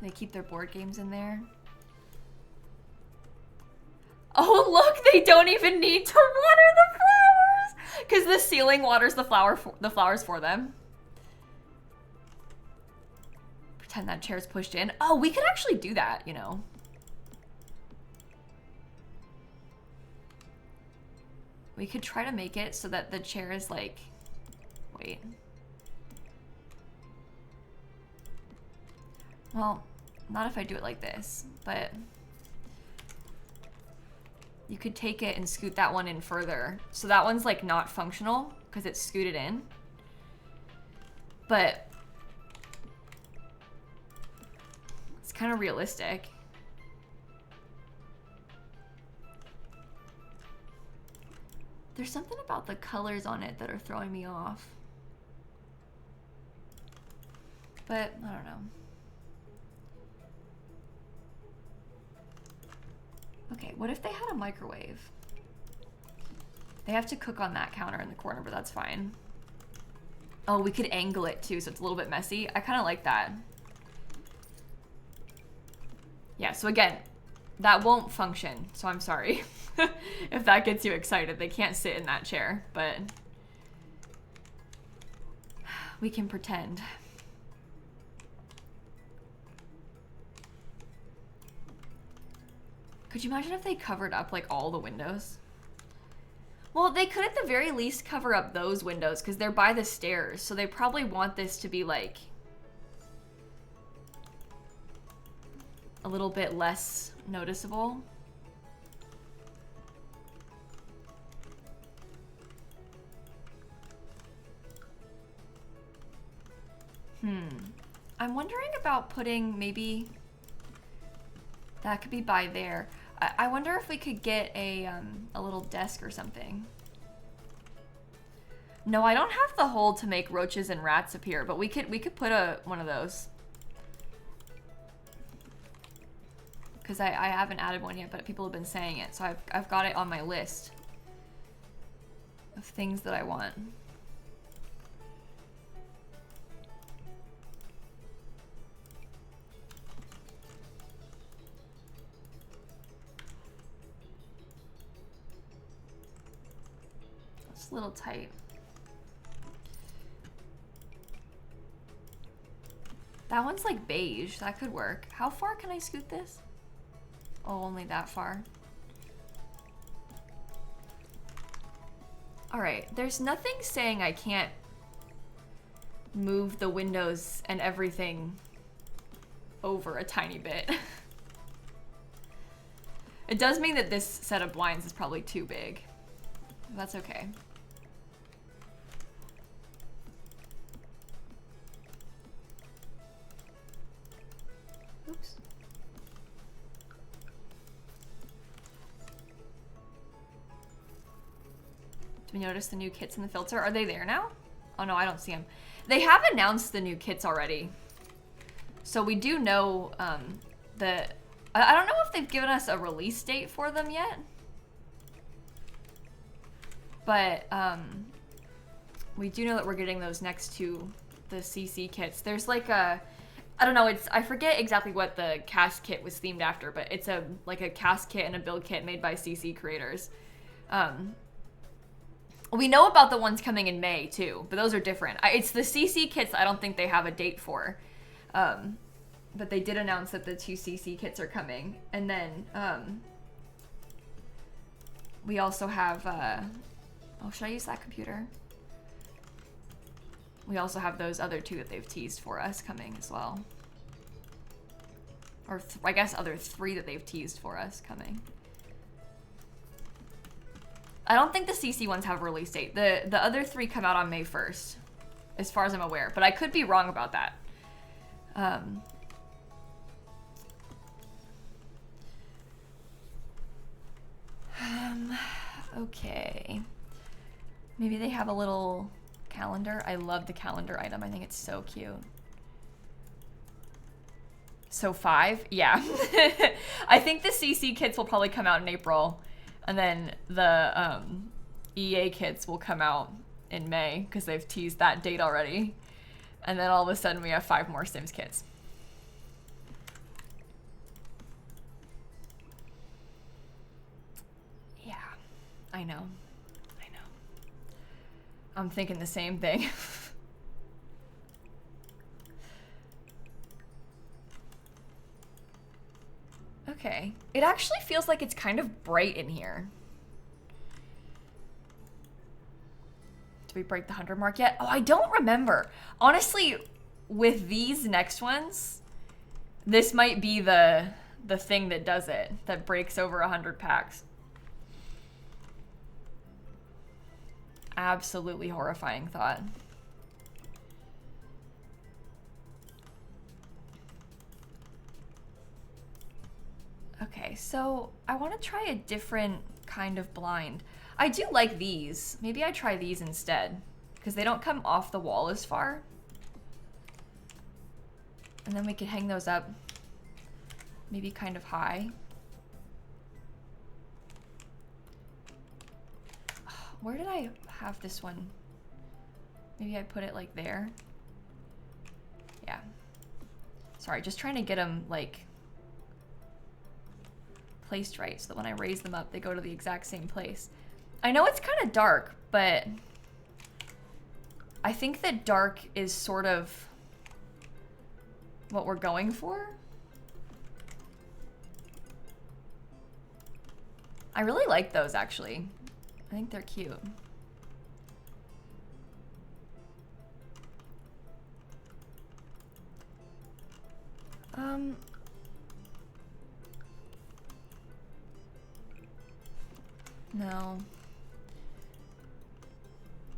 They keep their board games in there. Oh look, they don't even need to water the flowers! Because the ceiling waters the flowers for them. Pretend that chair's pushed in. Oh, we could actually do that, you know. We could try to make it so that the chair is like, wait. Well, not if I do it like this, but you could take it and scoot that one in further. So that one's like not functional because it's scooted in. But it's kind of realistic. There's something about the colors on it that are throwing me off. But I don't know. Okay, what if they had a microwave? They have to cook on that counter in the corner, but that's fine. Oh, we could angle it too, so it's a little bit messy. I kind of like that. Yeah, so again, that won't function, so I'm sorry if that gets you excited. They can't sit in that chair, but we can pretend. Could you imagine if they covered up like all the windows? Well, they could at the very least cover up those windows because they're by the stairs, so they probably want this to be like a little bit less noticeable. I'm wondering about putting maybe that could be by there. I wonder if we could get a little desk or something. No, I don't have the hole to make roaches and rats appear, but we could put one of those. Because I haven't added one yet, but people have been saying it, so I've got it on my list of things that I want. It's a little tight. That one's like beige. That could work. How far can I scoot this? Oh, only that far. All right, there's nothing saying I can't move the windows and everything over a tiny bit. It does mean that this set of blinds is probably too big. That's okay. Oops. Do we notice the new kits in the filter? Are they there now? Oh no, I don't see them. They have announced the new kits already. So we do know that... I don't know if they've given us a release date for them yet. But we do know that we're getting those next to the CC kits. There's like a... I don't know, I forget exactly what the cast kit was themed after, but it's like a cast kit and a build kit made by CC creators. We know about the ones coming in May too, but those are different. It's the CC kits I don't think they have a date for. But they did announce that the 2 CC kits are coming. And then we also have, oh, should I use that computer? We also have those other 2 that they've teased for us coming as well. Or I guess other 3 that they've teased for us coming. I don't think the CC ones have a release date. The other 3 come out on May 1st, as far as I'm aware. But I could be wrong about that. Okay. Maybe they have a little calendar. I love the calendar item. I think it's so cute. So 5? Yeah. I think the CC kits will probably come out in April. And then the EA kits will come out in May because they've teased that date already. And then all of a sudden we have 5 more Sims kits. Yeah, I know. I'm thinking the same thing. Okay. It actually feels like it's kind of bright in here. Did we break the 100 mark yet? Oh, I don't remember. Honestly, with these next ones, this might be the thing that does it, that breaks over 100 packs. Absolutely horrifying thought. Okay, so I want to try a different kind of blind. I do like these. Maybe I try these instead, because they don't come off the wall as far. And then we could hang those up maybe kind of high. Where did I have this one? Maybe I put it like there. Yeah. Sorry, just trying to get them like placed right so that when I raise them up, they go to the exact same place. I know it's kind of dark, but I think that dark is sort of what we're going for. I really like those actually. I think they're cute. No.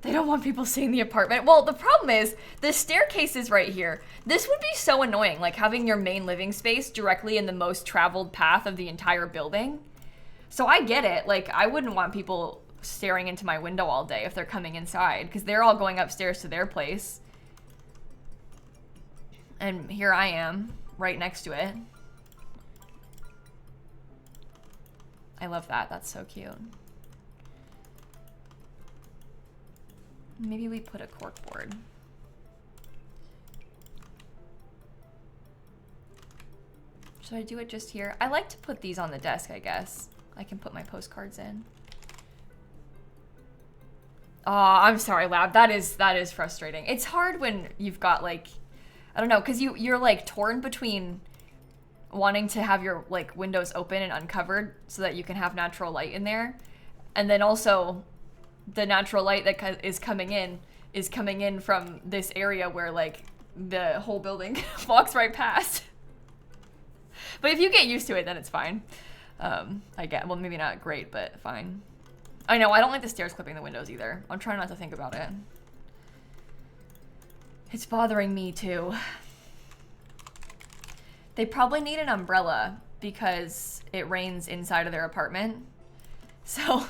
They don't want people seeing the apartment. Well, the problem is the staircase is right here. This would be so annoying, like having your main living space directly in the most traveled path of the entire building. So I get it. Like, I wouldn't want people staring into my window all day if they're coming inside, because they're all going upstairs to their place. And here I am, right next to it. I love that. That's so cute. Maybe we put a corkboard. Should I do it just here? I like to put these on the desk, I guess. I can put my postcards in. Oh, I'm sorry, Lab. That is frustrating. It's hard when you've got like, I don't know, because you're like torn between wanting to have your like windows open and uncovered so that you can have natural light in there, and then also the natural light that is coming in is coming in from this area where like the whole building walks right past. But if you get used to it, then it's fine. I get, well, maybe not great, but fine. I know, I don't like the stairs clipping the windows either. I'm trying not to think about it. It's bothering me too. They probably need an umbrella because it rains inside of their apartment. So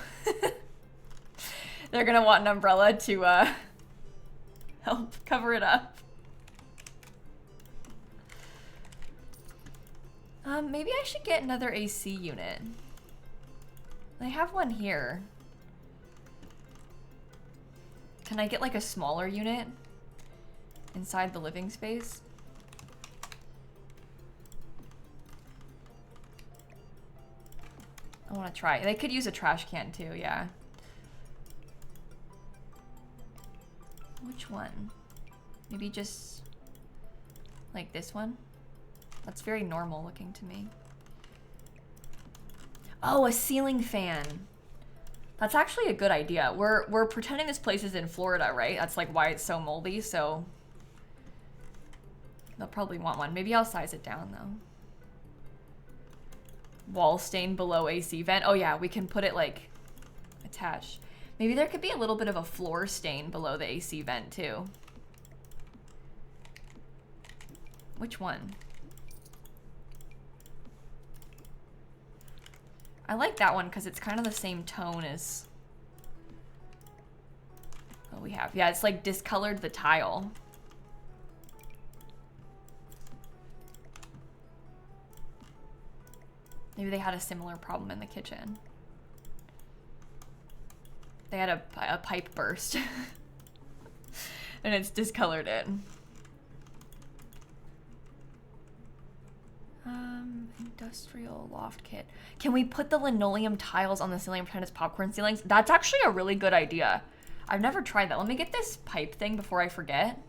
they're gonna want an umbrella to help cover it up. Maybe I should get another AC unit. They have one here. Can I get like a smaller unit inside the living space? I want to try. They could use a trash can too, yeah. Which one? Maybe just like this one? That's very normal looking to me. Oh, a ceiling fan. That's actually a good idea. We're pretending this place is in Florida, right? That's like why it's so moldy, so they'll probably want one. Maybe I'll size it down though. Wall stain below AC vent. Oh yeah, we can put it like attached. Maybe there could be a little bit of a floor stain below the AC vent too. Which one? I like that one because it's kind of the same tone as what we have. Yeah, it's like discolored the tile. Maybe they had a similar problem in the kitchen. They had a pipe burst and it's discolored it. Industrial loft kit. Can we put the linoleum tiles on the ceiling and pretend it's popcorn ceilings? That's actually a really good idea. I've never tried that. Let me get this pipe thing before I forget.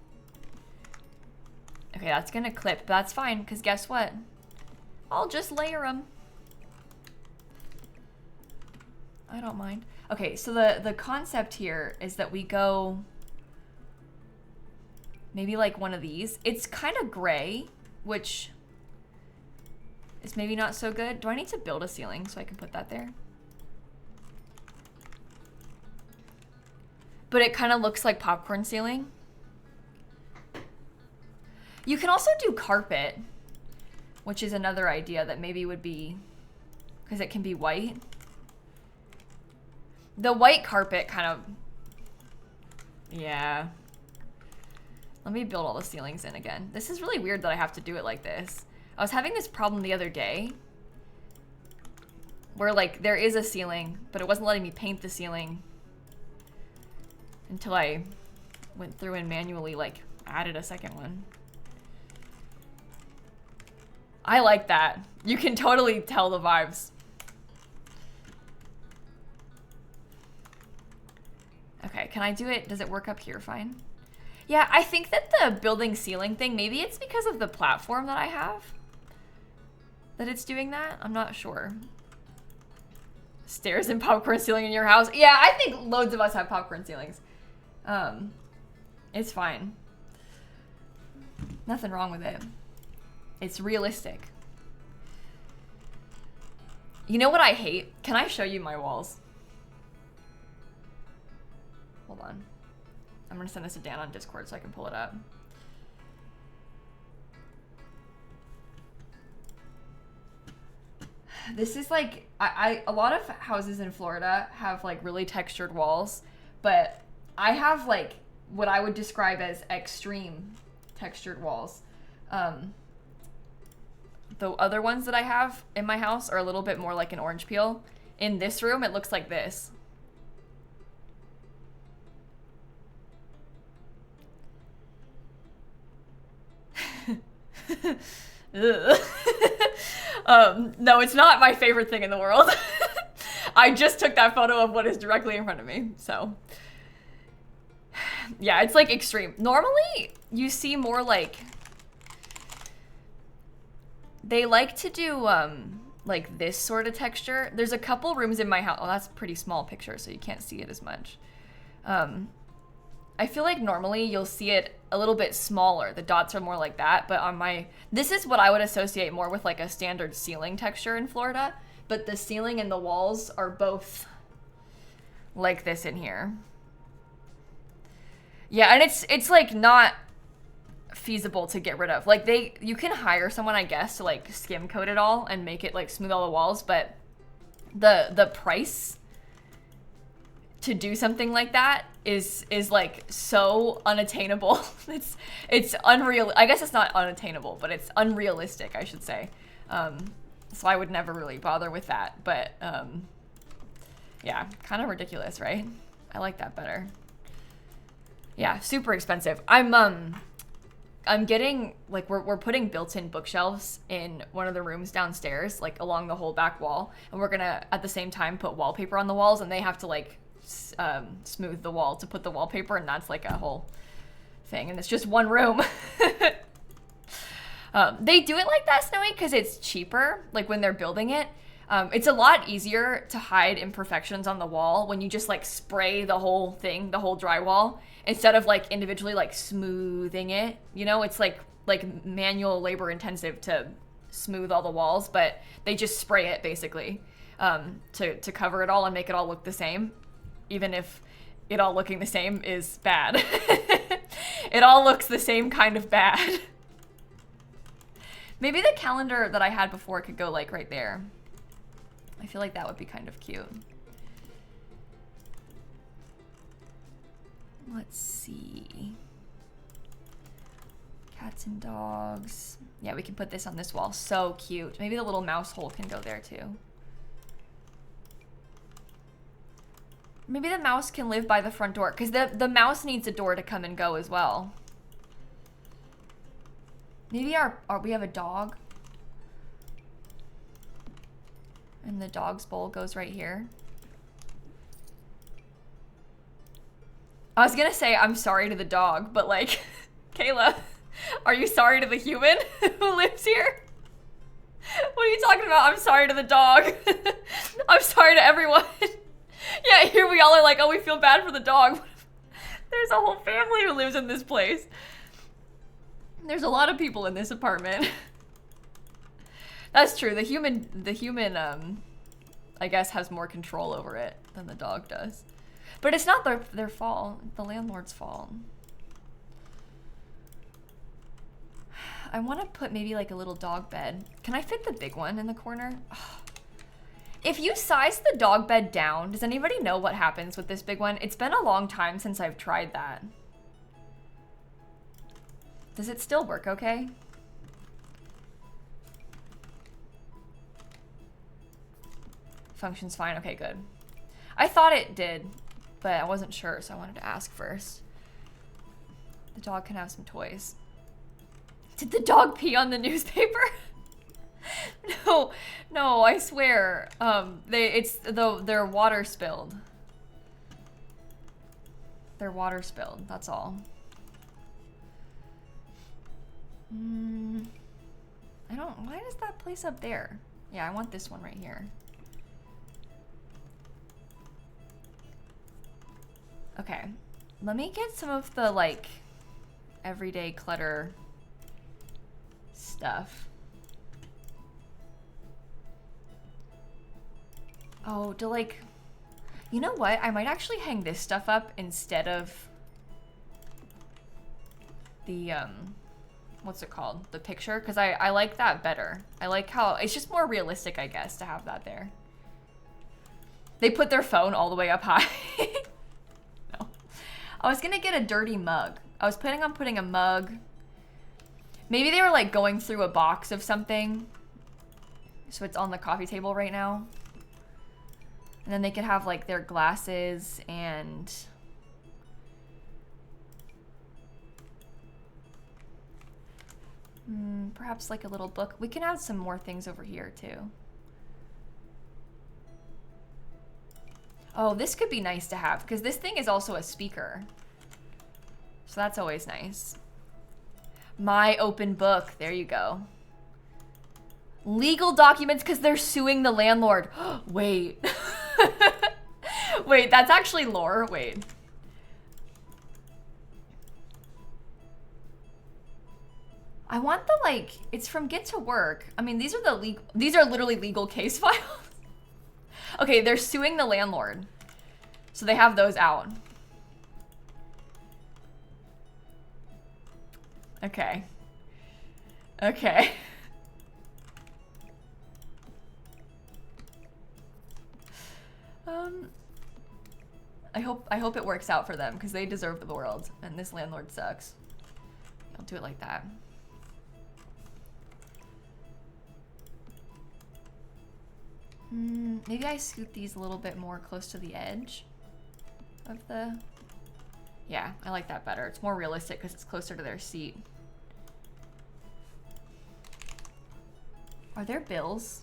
Okay, that's gonna clip, but that's fine, because guess what? I'll just layer them. I don't mind. Okay, so the concept here is that we go maybe like one of these. It's kind of gray, which is maybe not so good. Do I need to build a ceiling so I can put that there? But it kind of looks like popcorn ceiling. You can also do carpet, which is another idea that maybe would be, because it can be white. The white carpet kind of, yeah. Let me build all the ceilings in again. This is really weird that I have to do it like this. I was having this problem the other day where like there is a ceiling, but it wasn't letting me paint the ceiling until I went through and manually like added a second one. I like that. You can totally tell the vibes. Okay, can I do it? Does it work up here fine? Yeah, I think that the building ceiling thing, maybe it's because of the platform that I have that it's doing that. I'm not sure. Stairs and popcorn ceiling in your house. Yeah, I think loads of us have popcorn ceilings. It's fine. Nothing wrong with it. It's realistic. You know what I hate? Can I show you my walls? Hold on. I'm gonna send this to Dan on Discord so I can pull it up. This is like, a lot of houses in Florida have like really textured walls, but I have like what I would describe as extreme textured walls. The other ones that I have in my house are a little bit more like an orange peel. In this room, it looks like this. No, it's not my favorite thing in the world. I just took that photo of what is directly in front of me, so. Yeah, it's like extreme. Normally, you see more like, they like to do like this sort of texture. There's a couple rooms in my house. Oh, that's a pretty small picture, so you can't see it as much. I feel like normally you'll see it a little bit smaller. The dots are more like that, but on my, this is what I would associate more with like a standard ceiling texture in Florida, but the ceiling and the walls are both like this in here. Yeah, and it's like not feasible to get rid of. Like you can hire someone, I guess, to like skim coat it all and make it like smooth all the walls, but the price to do something like that is like so unattainable. It's unreal. I guess it's not unattainable, but it's unrealistic, I should say. So I would never really bother with that, but yeah, kind of ridiculous, right? I like that better. Yeah, super expensive. I'm getting, like, we're putting built-in bookshelves in one of the rooms downstairs, like along the whole back wall, and we're gonna at the same time put wallpaper on the walls, and they have to like smooth the wall to put the wallpaper, and that's like a whole thing, and it's just one room. They do it like that, Snowy, because it's cheaper, like when they're building it. It's a lot easier to hide imperfections on the wall when you just like spray the whole thing, the whole drywall, instead of like individually like smoothing it. You know, it's like manual labor intensive to smooth all the walls, but they just spray it basically to cover it all and make it all look the same, even if it all looking the same is bad. It all looks the same kind of bad. Maybe the calendar that I had before could go like right there. I feel like that would be kind of cute. Let's see. Cats and dogs. Yeah, we can put this on this wall. So cute. Maybe the little mouse hole can go there too. Maybe the mouse can live by the front door, because the mouse needs a door to come and go as well. Maybe we have a dog. And the dog's bowl goes right here. I was gonna say I'm sorry to the dog, but like, Kayla, are you sorry to the human who lives here? What are you talking about? I'm sorry to the dog. I'm sorry to everyone. Yeah, here we all are like, oh, we feel bad for the dog. There's a whole family who lives in this place. There's a lot of people in this apartment. That's true. The human, I guess, has more control over it than the dog does. But it's not their fault. The landlord's fault. I want to put maybe like a little dog bed. Can I fit the big one in the corner? If you size the dog bed down, does anybody know what happens with this big one? It's been a long time since I've tried that. Does it still work okay? Functions fine. Okay, good. I thought it did, but I wasn't sure, so I wanted to ask first. The dog can have some toys. Did the dog pee on the newspaper? No, I swear. Their water spilled. Their water spilled, that's all. Why is that place up there? Yeah, I want this one right here. Okay, let me get some of the like everyday clutter stuff. Oh, you know what? I might actually hang this stuff up instead of the, what's it called? The picture, because I like that better. I like how, it's just more realistic, I guess, to have that there. They put their phone all the way up high. No. I was gonna get a dirty mug. I was planning on putting a mug. Maybe they were like going through a box of something. So it's on the coffee table right now. And then they could have like their glasses and perhaps like a little book. We can add some more things over here too. Oh, this could be nice to have because this thing is also a speaker. So that's always nice. My open book. There you go. Legal documents because they're suing the landlord. Wait. Wait, that's actually lore. Wait. I want the like, it's from Get to Work. I mean, these are literally legal case files. Okay, they're suing the landlord. So they have those out. Okay. Okay. I hope it works out for them because they deserve the world and this landlord sucks. I'll do it like that. Maybe I scoot these a little bit more close to the edge of the... Yeah, I like that better. It's more realistic because it's closer to their seat. Are there bills?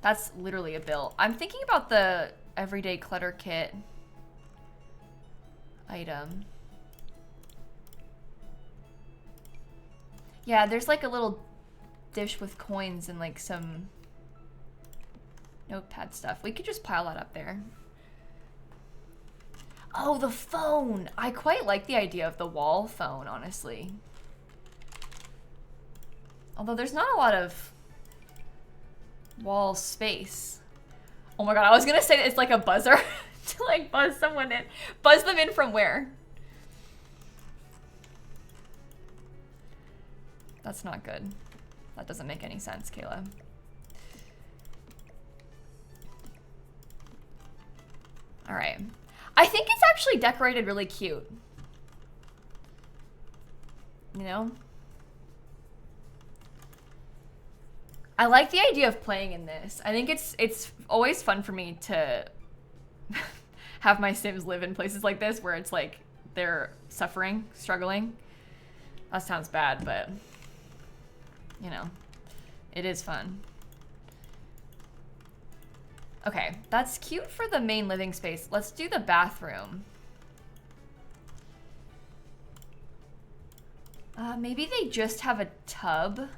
That's literally a bill. I'm thinking about the everyday clutter kit item. Yeah, there's like a little dish with coins and like some notepad stuff. We could just pile that up there. Oh, the phone! I quite like the idea of the wall phone, honestly. Although there's not a lot of wall space. Oh my god, I was gonna say that it's like a buzzer to like buzz someone in. Buzz them in from where? That's not good. That doesn't make any sense, Kayla. All right. I think it's actually decorated really cute. You know? I like the idea of playing in this. I think it's always fun for me to have my Sims live in places like this where it's like they're suffering, struggling. That sounds bad, but you know, it is fun. Okay, that's cute for the main living space. Let's do the bathroom. Maybe they just have a tub.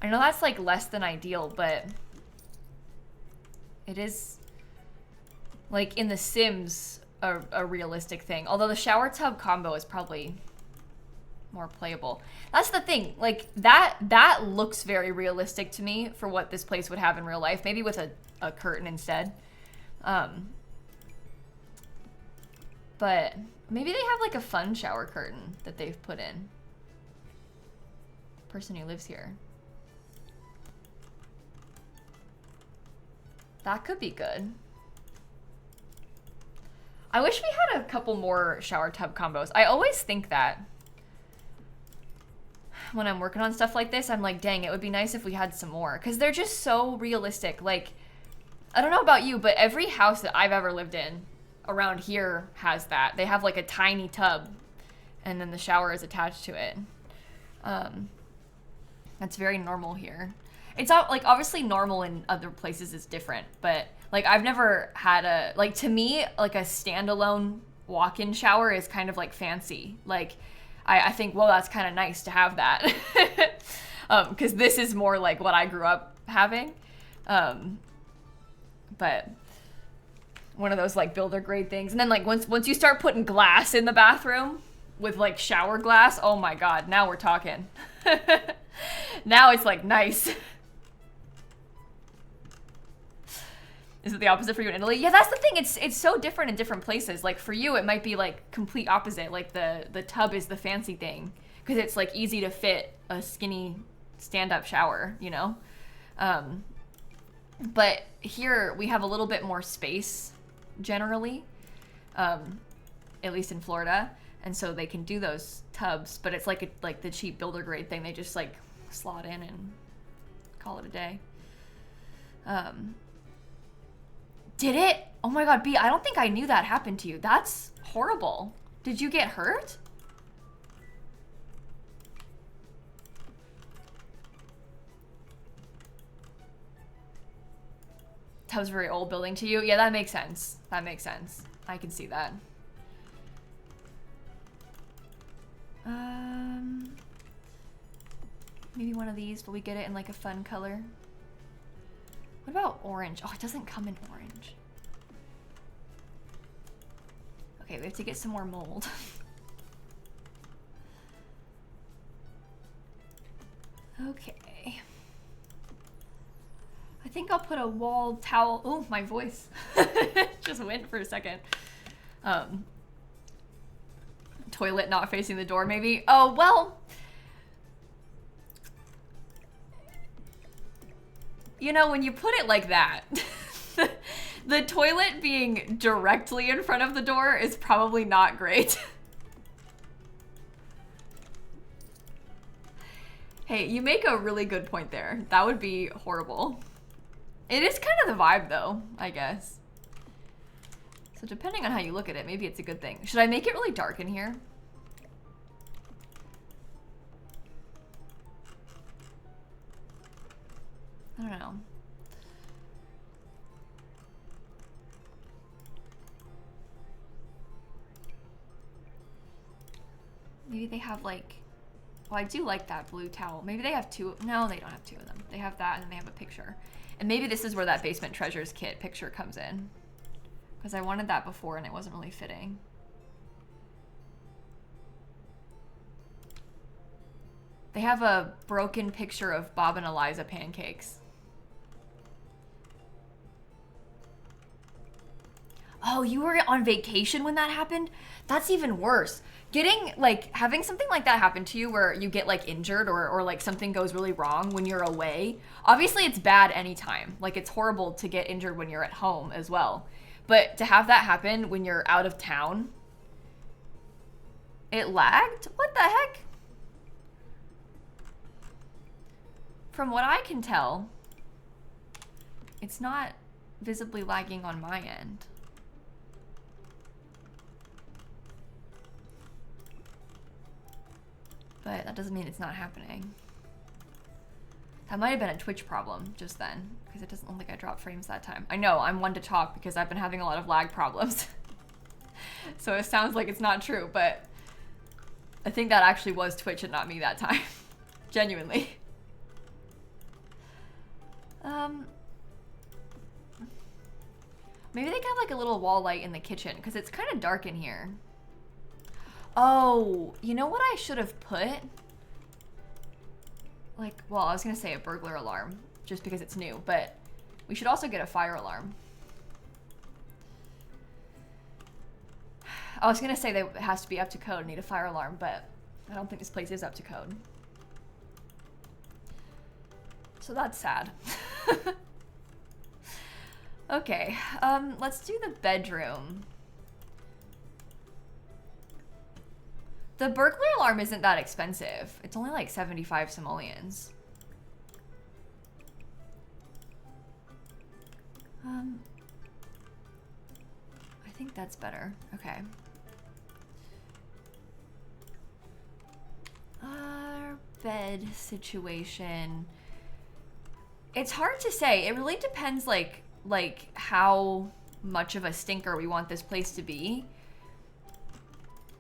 I know that's like less than ideal, but it is like in The Sims a realistic thing. Although the shower tub combo is probably more playable. That's the thing, like that looks very realistic to me for what this place would have in real life. Maybe with a curtain instead. But maybe they have like a fun shower curtain that they've put in. Person who lives here. That could be good. I wish we had a couple more shower tub combos. I always think that when I'm working on stuff like this, I'm like, dang, it would be nice if we had some more. Because they're just so realistic. Like, I don't know about you, but every house that I've ever lived in around here has that. They have like a tiny tub and then the shower is attached to it. That's very normal here. It's not like, obviously normal in other places is different, but like I've never had a, like to me, like a standalone walk-in shower is kind of like fancy. Like I think, well, that's kind of nice to have that. Because this is more like what I grew up having. But one of those like builder grade things. And then like once you start putting glass in the bathroom with like shower glass, oh my God, now we're talking. Now it's like nice. Is it the opposite for you in Italy? Yeah, that's the thing. It's so different in different places. Like for you, it might be like complete opposite. Like the tub is the fancy thing because it's like easy to fit a skinny stand-up shower, you know? But here we have a little bit more space generally, at least in Florida. And so they can do those tubs, but it's like like the cheap builder grade thing. They just like slot in and call it a day. Did it? Oh my God, B, I don't think I knew that happened to you. That's horrible. Did you get hurt? Tub's very old building to you. Yeah, that makes sense. That makes sense. I can see that. Maybe one of these, but we get it in like a fun color. What about orange? Oh, it doesn't come in orange. Okay, we have to get some more mold. Okay. I think I'll put a wall towel. Oh, my voice just went for a second. Toilet not facing the door, maybe. Oh, well. You know, when you put it like that, the toilet being directly in front of the door is probably not great. Hey, you make a really good point there. That would be horrible. It is kind of the vibe though, I guess. So depending on how you look at it, maybe it's a good thing. Should I make it really dark in here? I don't know. Maybe they have like, well, I do like that blue towel. Maybe they have two. No, they don't have two of them. They have that and then they have a picture. And maybe this is where that Basement Treasures kit picture comes in. Because I wanted that before and it wasn't really fitting. They have a broken picture of Bob and Eliza pancakes. Oh, you were on vacation when that happened? That's even worse. Getting, like, having something like that happen to you where you get, like, injured or like, something goes really wrong when you're away. Obviously, it's bad anytime. Like, it's horrible to get injured when you're at home as well. But to have that happen when you're out of town, it lagged? What the heck? From what I can tell, it's not visibly lagging on my end. But that doesn't mean it's not happening. That might have been a Twitch problem just then, because it doesn't look like I dropped frames that time. I know, I'm one to talk because I've been having a lot of lag problems. So it sounds like it's not true, but I think that actually was Twitch and not me that time. Genuinely. Maybe they got like a little wall light in the kitchen because it's kind of dark in here. Oh, you know what I should have put? Like, well, I was gonna say a burglar alarm just because it's new, but we should also get a fire alarm. I was gonna say that it has to be up to code, need a fire alarm, but I don't think this place is up to code. So that's sad. Okay, let's do the bedroom. The burglar alarm isn't that expensive. It's only like 75 simoleons. I think that's better. Okay. Our bed situation. It's hard to say. It really depends like how much of a stinker we want this place to be.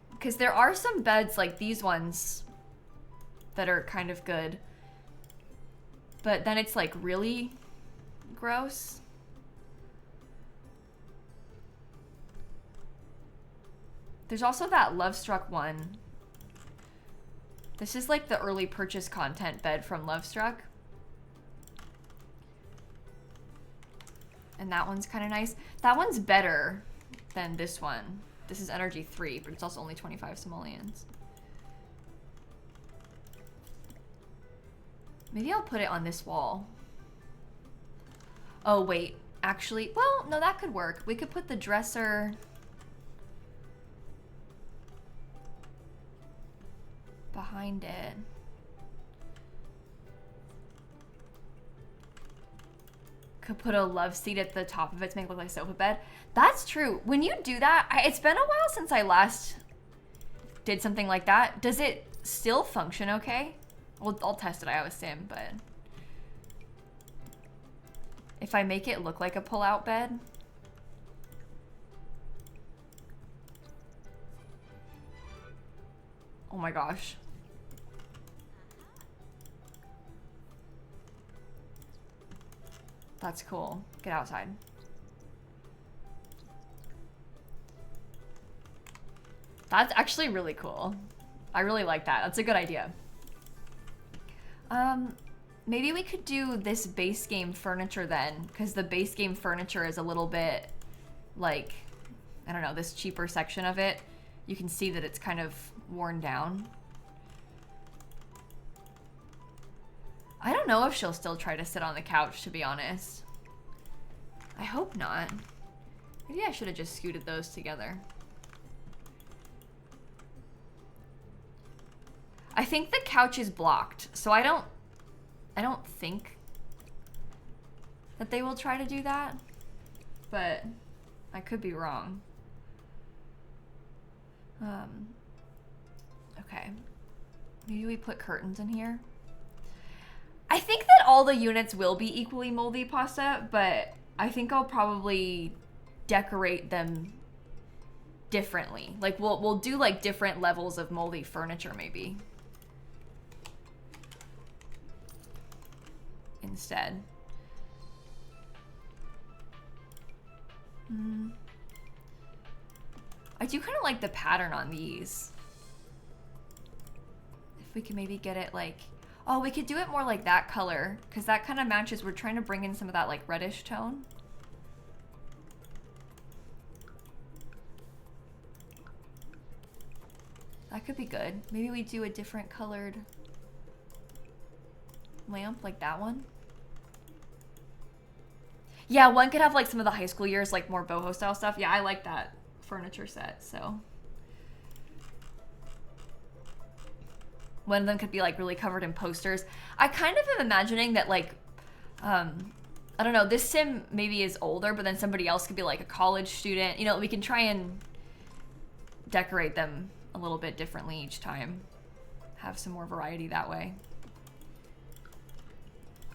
Because there are some beds like these ones that are kind of good. But then it's like really gross. There's also that Lovestruck one. This is like the early purchase content bed from Lovestruck. And that one's kind of nice. That one's better than this one. This is energy 3, but it's also only 25 simoleons. Maybe I'll put it on this wall. Oh, wait. Actually, well, no, that could work. We could put the dresser behind it. Could put a love seat at the top of it to make it look like a sofa bed. That's true. When you do that, it's been a while since I last did something like that. Does it still function okay? Well, I'll test it. I have a sim, but if I make it look like a pull-out bed. Oh my gosh. That's cool. Get outside. That's actually really cool. I really like that. That's a good idea. Maybe we could do this base game furniture then, because the base game furniture is a little bit like, I don't know, this cheaper section of it. You can see that it's kind of worn down. I don't know if she'll still try to sit on the couch, to be honest. I hope not. Maybe I should have just scooted those together. I think the couch is blocked, so I don't think that they will try to do that, but I could be wrong. Okay. Maybe we put curtains in here. I think that all the units will be equally moldy pasta, but I think I'll probably decorate them differently. Like we'll do like different levels of moldy furniture maybe. Instead. I do kind of like the pattern on these. If we can maybe get it like, oh, we could do it more like that color, because that kind of matches. We're trying to bring in some of that like reddish tone. That could be good. Maybe we do a different colored lamp like that one. Yeah, one could have like some of the high school years, like more boho style stuff. Yeah, I like that furniture set, so. One of them could be like really covered in posters. I kind of am imagining that like, I don't know, this sim maybe is older, but then somebody else could be like a college student. You know, we can try and decorate them a little bit differently each time. Have some more variety that way.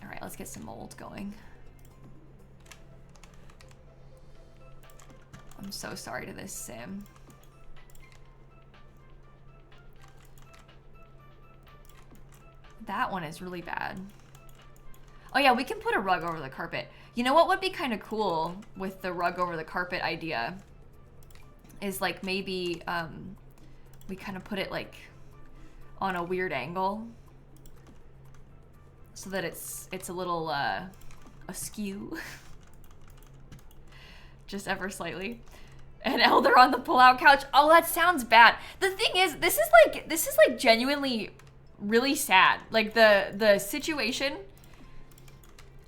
All right, let's get some mold going. I'm so sorry to this sim. That one is really bad. Oh yeah, we can put a rug over the carpet. You know what would be kind of cool with the rug over the carpet idea is like maybe we kind of put it like on a weird angle so that it's a little askew. Just ever slightly. An elder on the pull-out couch. Oh, that sounds bad. The thing is, this is like genuinely really sad. Like the situation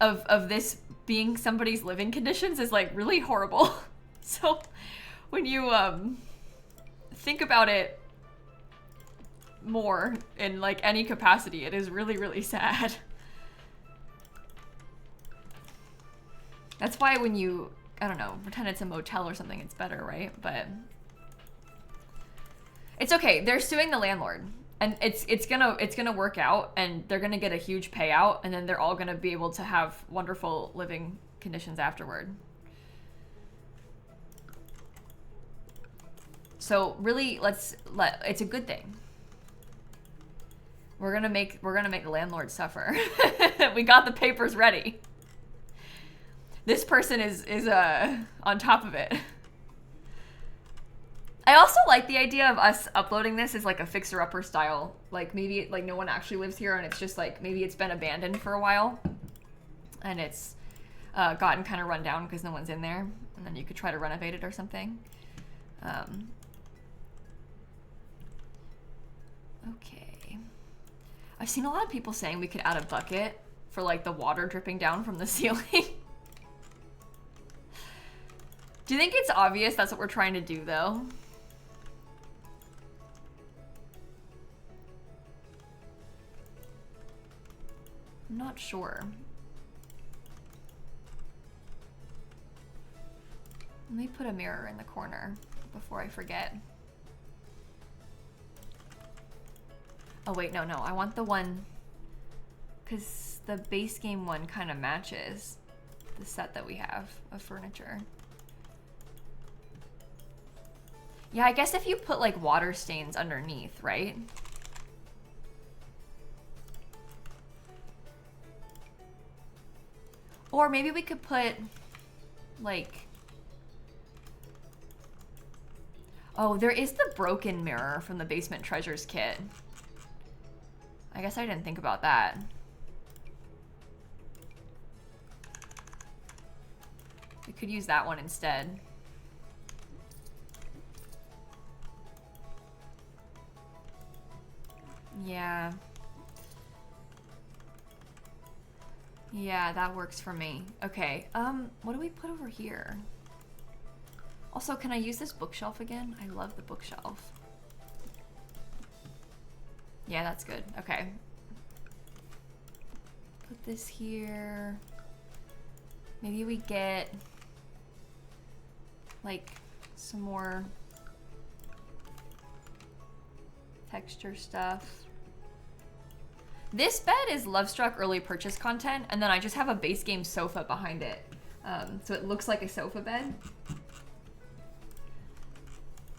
of this being somebody's living conditions is like really horrible. So when you think about it more in like any capacity, it is really, really sad. That's why when you, I don't know, pretend it's a motel or something, it's better, right? But it's okay. They're suing the landlord, and it's gonna work out, and they're gonna get a huge payout, and then they're all gonna be able to have wonderful living conditions afterward. So really, it's a good thing. We're gonna make the landlord suffer. We got the papers ready. This person is on top of it. I also like the idea of us uploading this as like a fixer-upper style. Like maybe like no one actually lives here and it's just like maybe it's been abandoned for a while. And it's gotten kind of run down because no one's in there. And then you could try to renovate it or something. Okay. I've seen a lot of people saying we could add a bucket for like the water dripping down from the ceiling. Do you think it's obvious that's what we're trying to do, though? I'm not sure. Let me put a mirror in the corner before I forget. Oh, wait, no. I want the one... because the base game one kind of matches the set that we have of furniture. Yeah, I guess if you put like water stains underneath, right? Or maybe we could put like, oh, there is the broken mirror from the Basement Treasures kit. I guess I didn't think about that. We could use that one instead. Yeah. Yeah, that works for me. Okay, what do we put over here? Also, can I use this bookshelf again? I love the bookshelf. Yeah, that's good. Okay. Put this here. Maybe we get like some more texture stuff. This bed is Lovestruck early purchase content, and then I just have a base game sofa behind it. So it looks like a sofa bed.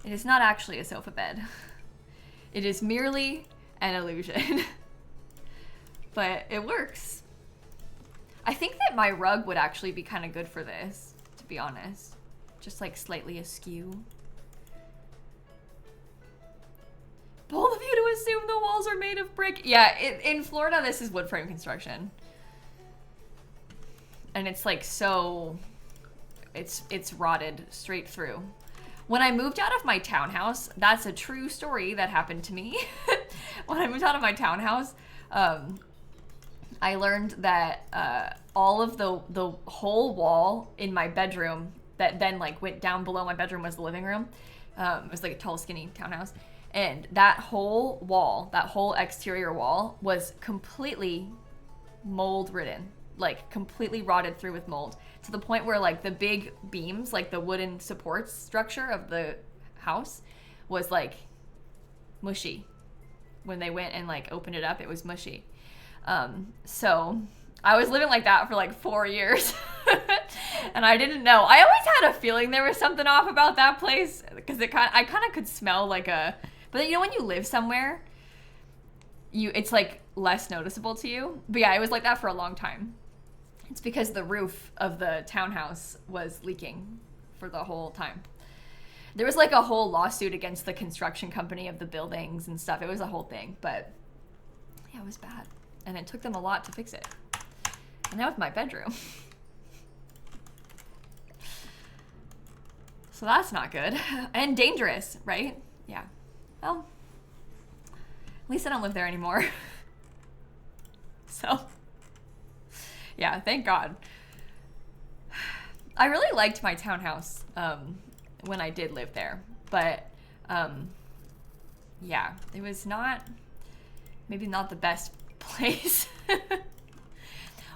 It is not actually a sofa bed. It is merely an illusion. But it works. I think that my rug would actually be kind of good for this, to be honest. Just like slightly askew. Bold of you to assume the walls are made of brick. Yeah, in Florida, this is wood frame construction. And it's like so, it's rotted straight through. When I moved out of my townhouse, that's a true story that happened to me. When I moved out of my townhouse, I learned that all of the whole wall in my bedroom that then like went down below my bedroom was the living room. It was like a tall, skinny townhouse. And that whole wall, that whole exterior wall was completely mold ridden, like completely rotted through with mold, to the point where like the big beams, like the wooden support structure of the house was like mushy. When they went and like opened it up, it was mushy. So I was living like that for like 4 years. And I didn't know. I always had a feeling there was something off about that place, because I kind of could smell like a, but you know when you live somewhere, it's like less noticeable to you. But yeah, it was like that for a long time. It's because the roof of the townhouse was leaking for the whole time. There was like a whole lawsuit against the construction company of the buildings and stuff. It was a whole thing, but yeah, it was bad. And it took them a lot to fix it. And now it's my bedroom. So that's not good. And dangerous, right? Yeah. Well, at least I don't live there anymore. So, yeah, thank God. I really liked my townhouse when I did live there. But, yeah, it was maybe not the best place.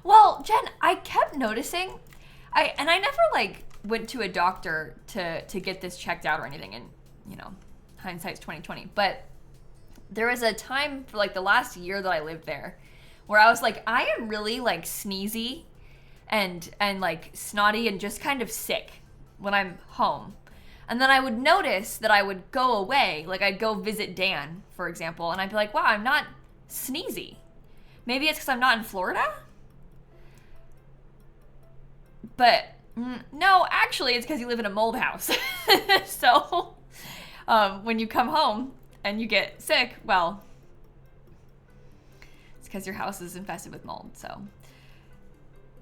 Well, Jen, I kept noticing, I never like went to a doctor to get this checked out or anything, and you know, hindsight's 2020. But there was a time for like the last year that I lived there where I was like, I am really like sneezy and like snotty and just kind of sick when I'm home. And then I would notice that I would go away, like I'd go visit Dan, for example, and I'd be like, wow, I'm not sneezy. Maybe it's because I'm not in Florida? But no, actually, it's because you live in a mold house. So when you come home and you get sick, well, it's because your house is infested with mold. So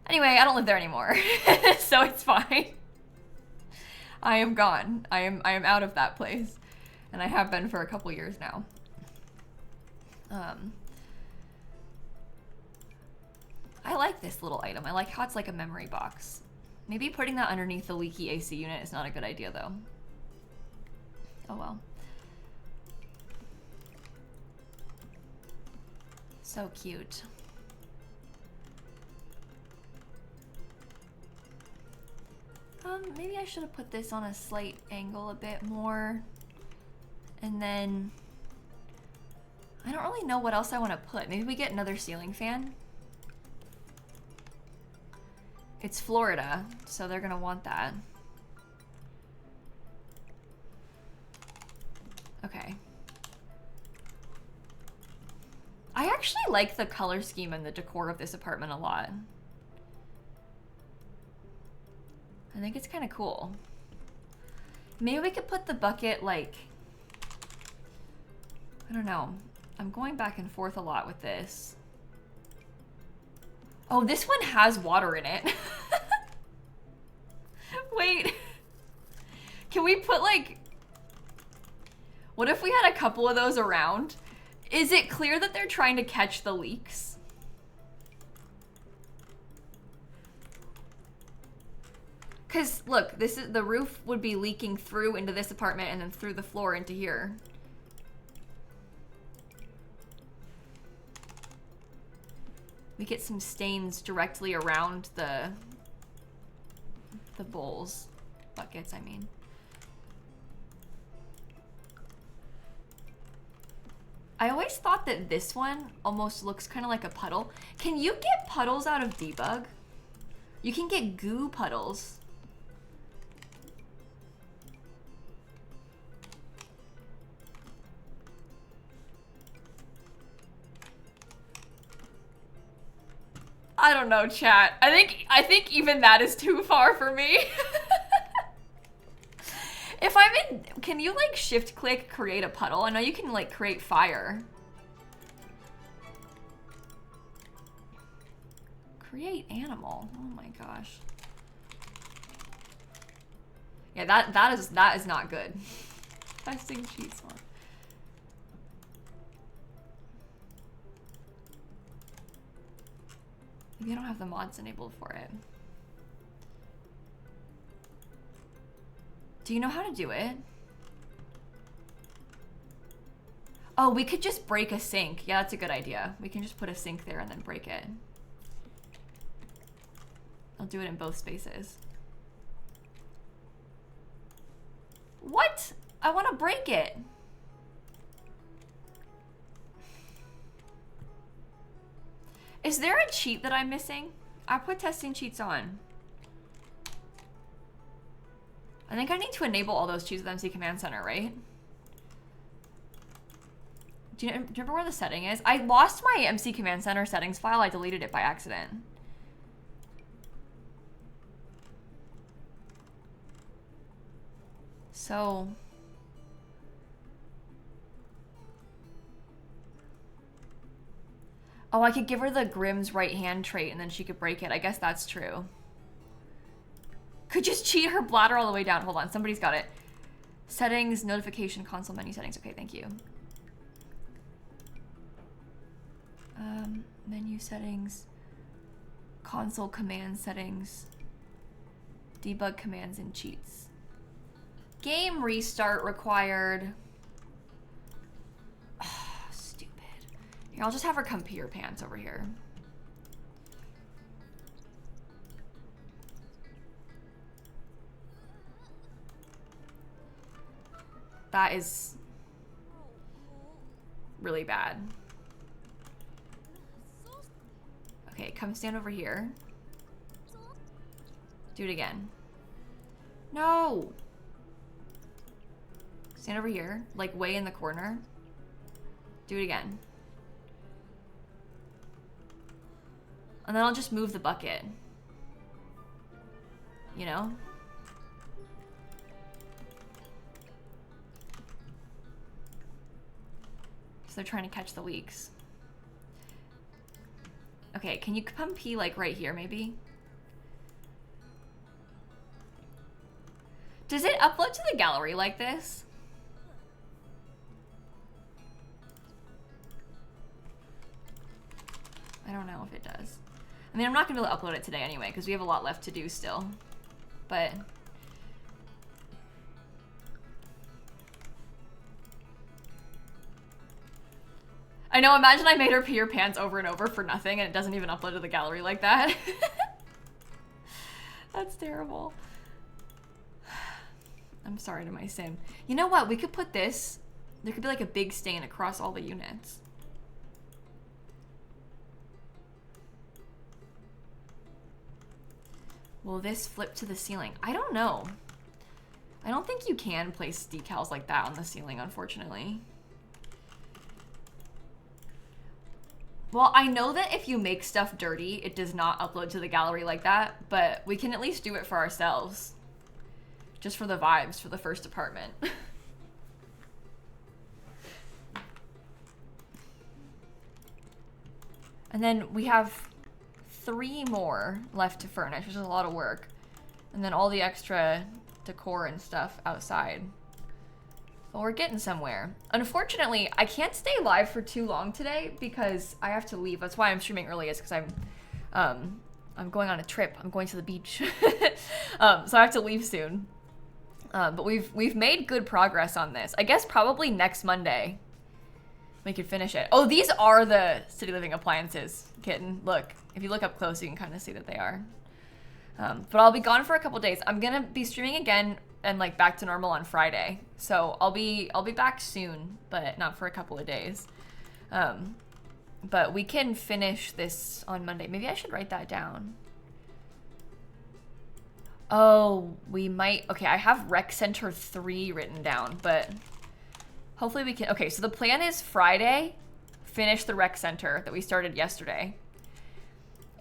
anyway, I don't live there anymore. So it's fine. I am gone. I am out of that place. And I have been for a couple years now. I like this little item. I like how it's like a memory box. Maybe putting that underneath the leaky AC unit is not a good idea though. Oh well. So cute. Maybe I should have put this on a slight angle a bit more. And then I don't really know what else I want to put. Maybe we get another ceiling fan. It's Florida, so they're gonna want that. Okay. I actually like the color scheme and the decor of this apartment a lot. I think it's kind of cool. Maybe we could put the bucket like, I don't know. I'm going back and forth a lot with this. Oh, this one has water in it. Wait. Can we put like... What if we had a couple of those around? Is it clear that they're trying to catch the leaks? Because look, this is the roof would be leaking through into this apartment and then through the floor into here. We get some stains directly around the bowls. Buckets, I mean. I always thought that this one almost looks kind of like a puddle. Can you get puddles out of debug? You can get goo puddles. I don't know, chat. I think even that is too far for me. If I'm in, can you like shift click create a puddle? I know you can like create fire. Create animal. Oh my gosh. Yeah, that is not good. Testing cheats one. Maybe I don't have the mods enabled for it. Do you know how to do it? Oh, we could just break a sink. Yeah, that's a good idea. We can just put a sink there and then break it. I'll do it in both spaces. What? I want to break it. Is there a cheat that I'm missing? I put testing cheats on. I think I need to enable all those cheats with MC Command Center, right? Do you remember where the setting is? I lost my MC Command Center settings file. I deleted it by accident. So... Oh, I could give her the Grimm's right hand trait and then she could break it. I guess that's true. Could just cheat her bladder all the way down. Hold on, somebody's got it. Settings, notification, console menu settings. Okay, thank you. Menu settings, console command settings, debug commands and cheats. Game restart required. Oh, stupid. Here, I'll just have her come pee her pants over here. That is really bad. Okay, come stand over here. Do it again. No! Stand over here, like way in the corner. Do it again. And then I'll just move the bucket. You know? So they're trying to catch the leaks. Okay, can you come pee like right here maybe? Does it upload to the gallery like this? I don't know if it does. I mean, I'm not gonna be able to upload it today anyway because we have a lot left to do still. But I know, imagine I made her pee her pants over and over for nothing and it doesn't even upload to the gallery like that. That's terrible. I'm sorry to my sim. You know what? We could put this. There could be like a big stain across all the units. Will this flip to the ceiling? I don't know. I don't think you can place decals like that on the ceiling, unfortunately. Well, I know that if you make stuff dirty, it does not upload to the gallery like that, but we can at least do it for ourselves. Just for the vibes for the first apartment. And then we have 3 more left to furnish, which is a lot of work. And then all the extra decor and stuff outside. Well, we're getting somewhere. Unfortunately, I can't stay live for too long today because I have to leave. That's why I'm streaming early, is because I'm going on a trip. I'm going to the beach. So I have to leave soon. But we've made good progress on this. I guess probably next Monday we could finish it. Oh, these are the City Living appliances, kitten. Look, if you look up close, you can kind of see that they are. But I'll be gone for a couple days. I'm gonna be streaming again and like back to normal on Friday. So I'll be back soon, but not for a couple of days. But we can finish this on Monday. Maybe I should write that down. Oh, we might. Okay, I have Rec Center 3 written down, but hopefully we can. Okay, so the plan is Friday, finish the Rec Center that we started yesterday.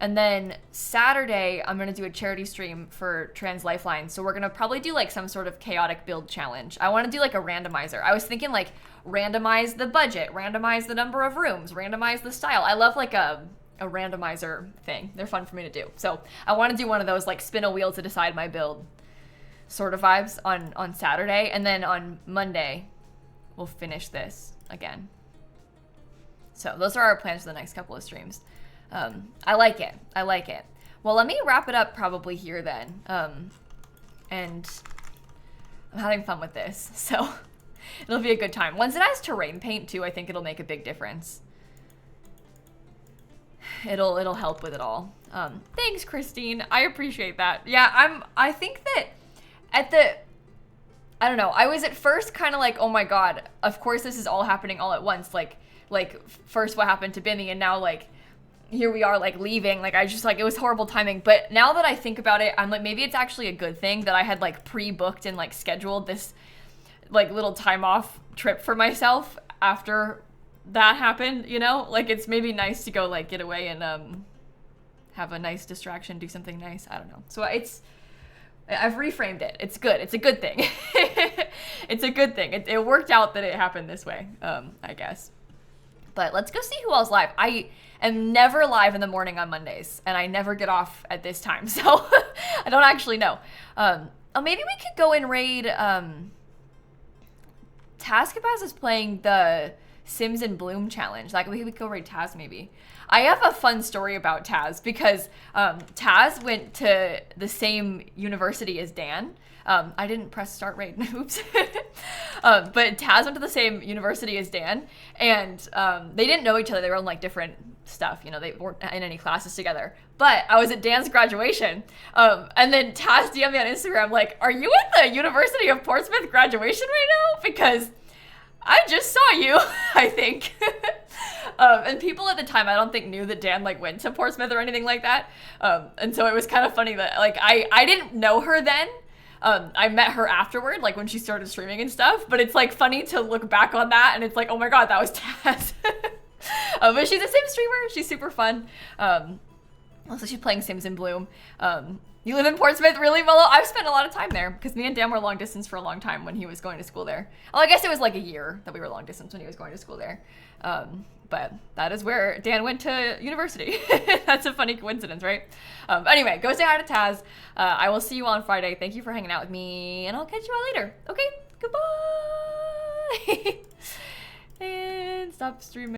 And then Saturday, I'm gonna do a charity stream for Trans Lifeline. So we're gonna probably do like some sort of chaotic build challenge. I wanna do like a randomizer. I was thinking like randomize the budget, randomize the number of rooms, randomize the style. I love like a randomizer thing. They're fun for me to do. So I wanna do one of those like spin a wheel to decide my build sort of vibes on Saturday. And then on Monday, we'll finish this again. So those are our plans for the next couple of streams. I like it. I like it. Well, let me wrap it up probably here then. And I'm having fun with this, so it'll be a good time. Once it has terrain paint too, I think it'll make a big difference. It'll help with it all. Thanks, Christine. I appreciate that. Yeah, I think that I don't know. I was at first kind of like, oh my God, of course this is all happening all at once. Like first what happened to Bimmy, and now like, here we are like leaving. Like I just like, it was horrible timing. But now that I think about it, I'm like, maybe it's actually a good thing that I had like pre-booked and like scheduled this like little time off trip for myself after that happened, you know? Like it's maybe nice to go like get away and have a nice distraction, do something nice. I don't know. So I've reframed it. It's good. It's a good thing. It's a good thing. It worked out that it happened this way, I guess. But let's go see who else live. I am never live in the morning on Mondays, and I never get off at this time, so I don't actually know. Oh, maybe we could go and raid. Tazkabaz is playing the Sims in Bloom challenge. Like we could go raid Taz maybe. I have a fun story about Taz because Taz went to the same university as Dan. I didn't press start raid. Oops. But Taz went to the same university as Dan, and they didn't know each other. They were on like different stuff, you know, they weren't in any classes together. But I was at Dan's graduation, and then Taz DM'd me on Instagram like, are you at the University of Portsmouth graduation right now? Because I just saw you, I think. And people at the time, I don't think knew that Dan like went to Portsmouth or anything like that. And so it was kind of funny that like, I didn't know her then. I met her afterward, like when she started streaming and stuff, but it's like funny to look back on that and it's like, oh my God, that was Taz. But she's a Sim streamer. She's super fun. Also, she's playing Sims in Bloom. You live in Portsmouth, really, Willow? I've spent a lot of time there because me and Dan were long distance for a long time when he was going to school there. Well, I guess it was like a year that we were long distance when he was going to school there. But that is where Dan went to university. That's a funny coincidence, right? Anyway, go say hi to Taz. I will see you on Friday. Thank you for hanging out with me, and I'll catch you all later. Okay, goodbye. And stop streaming.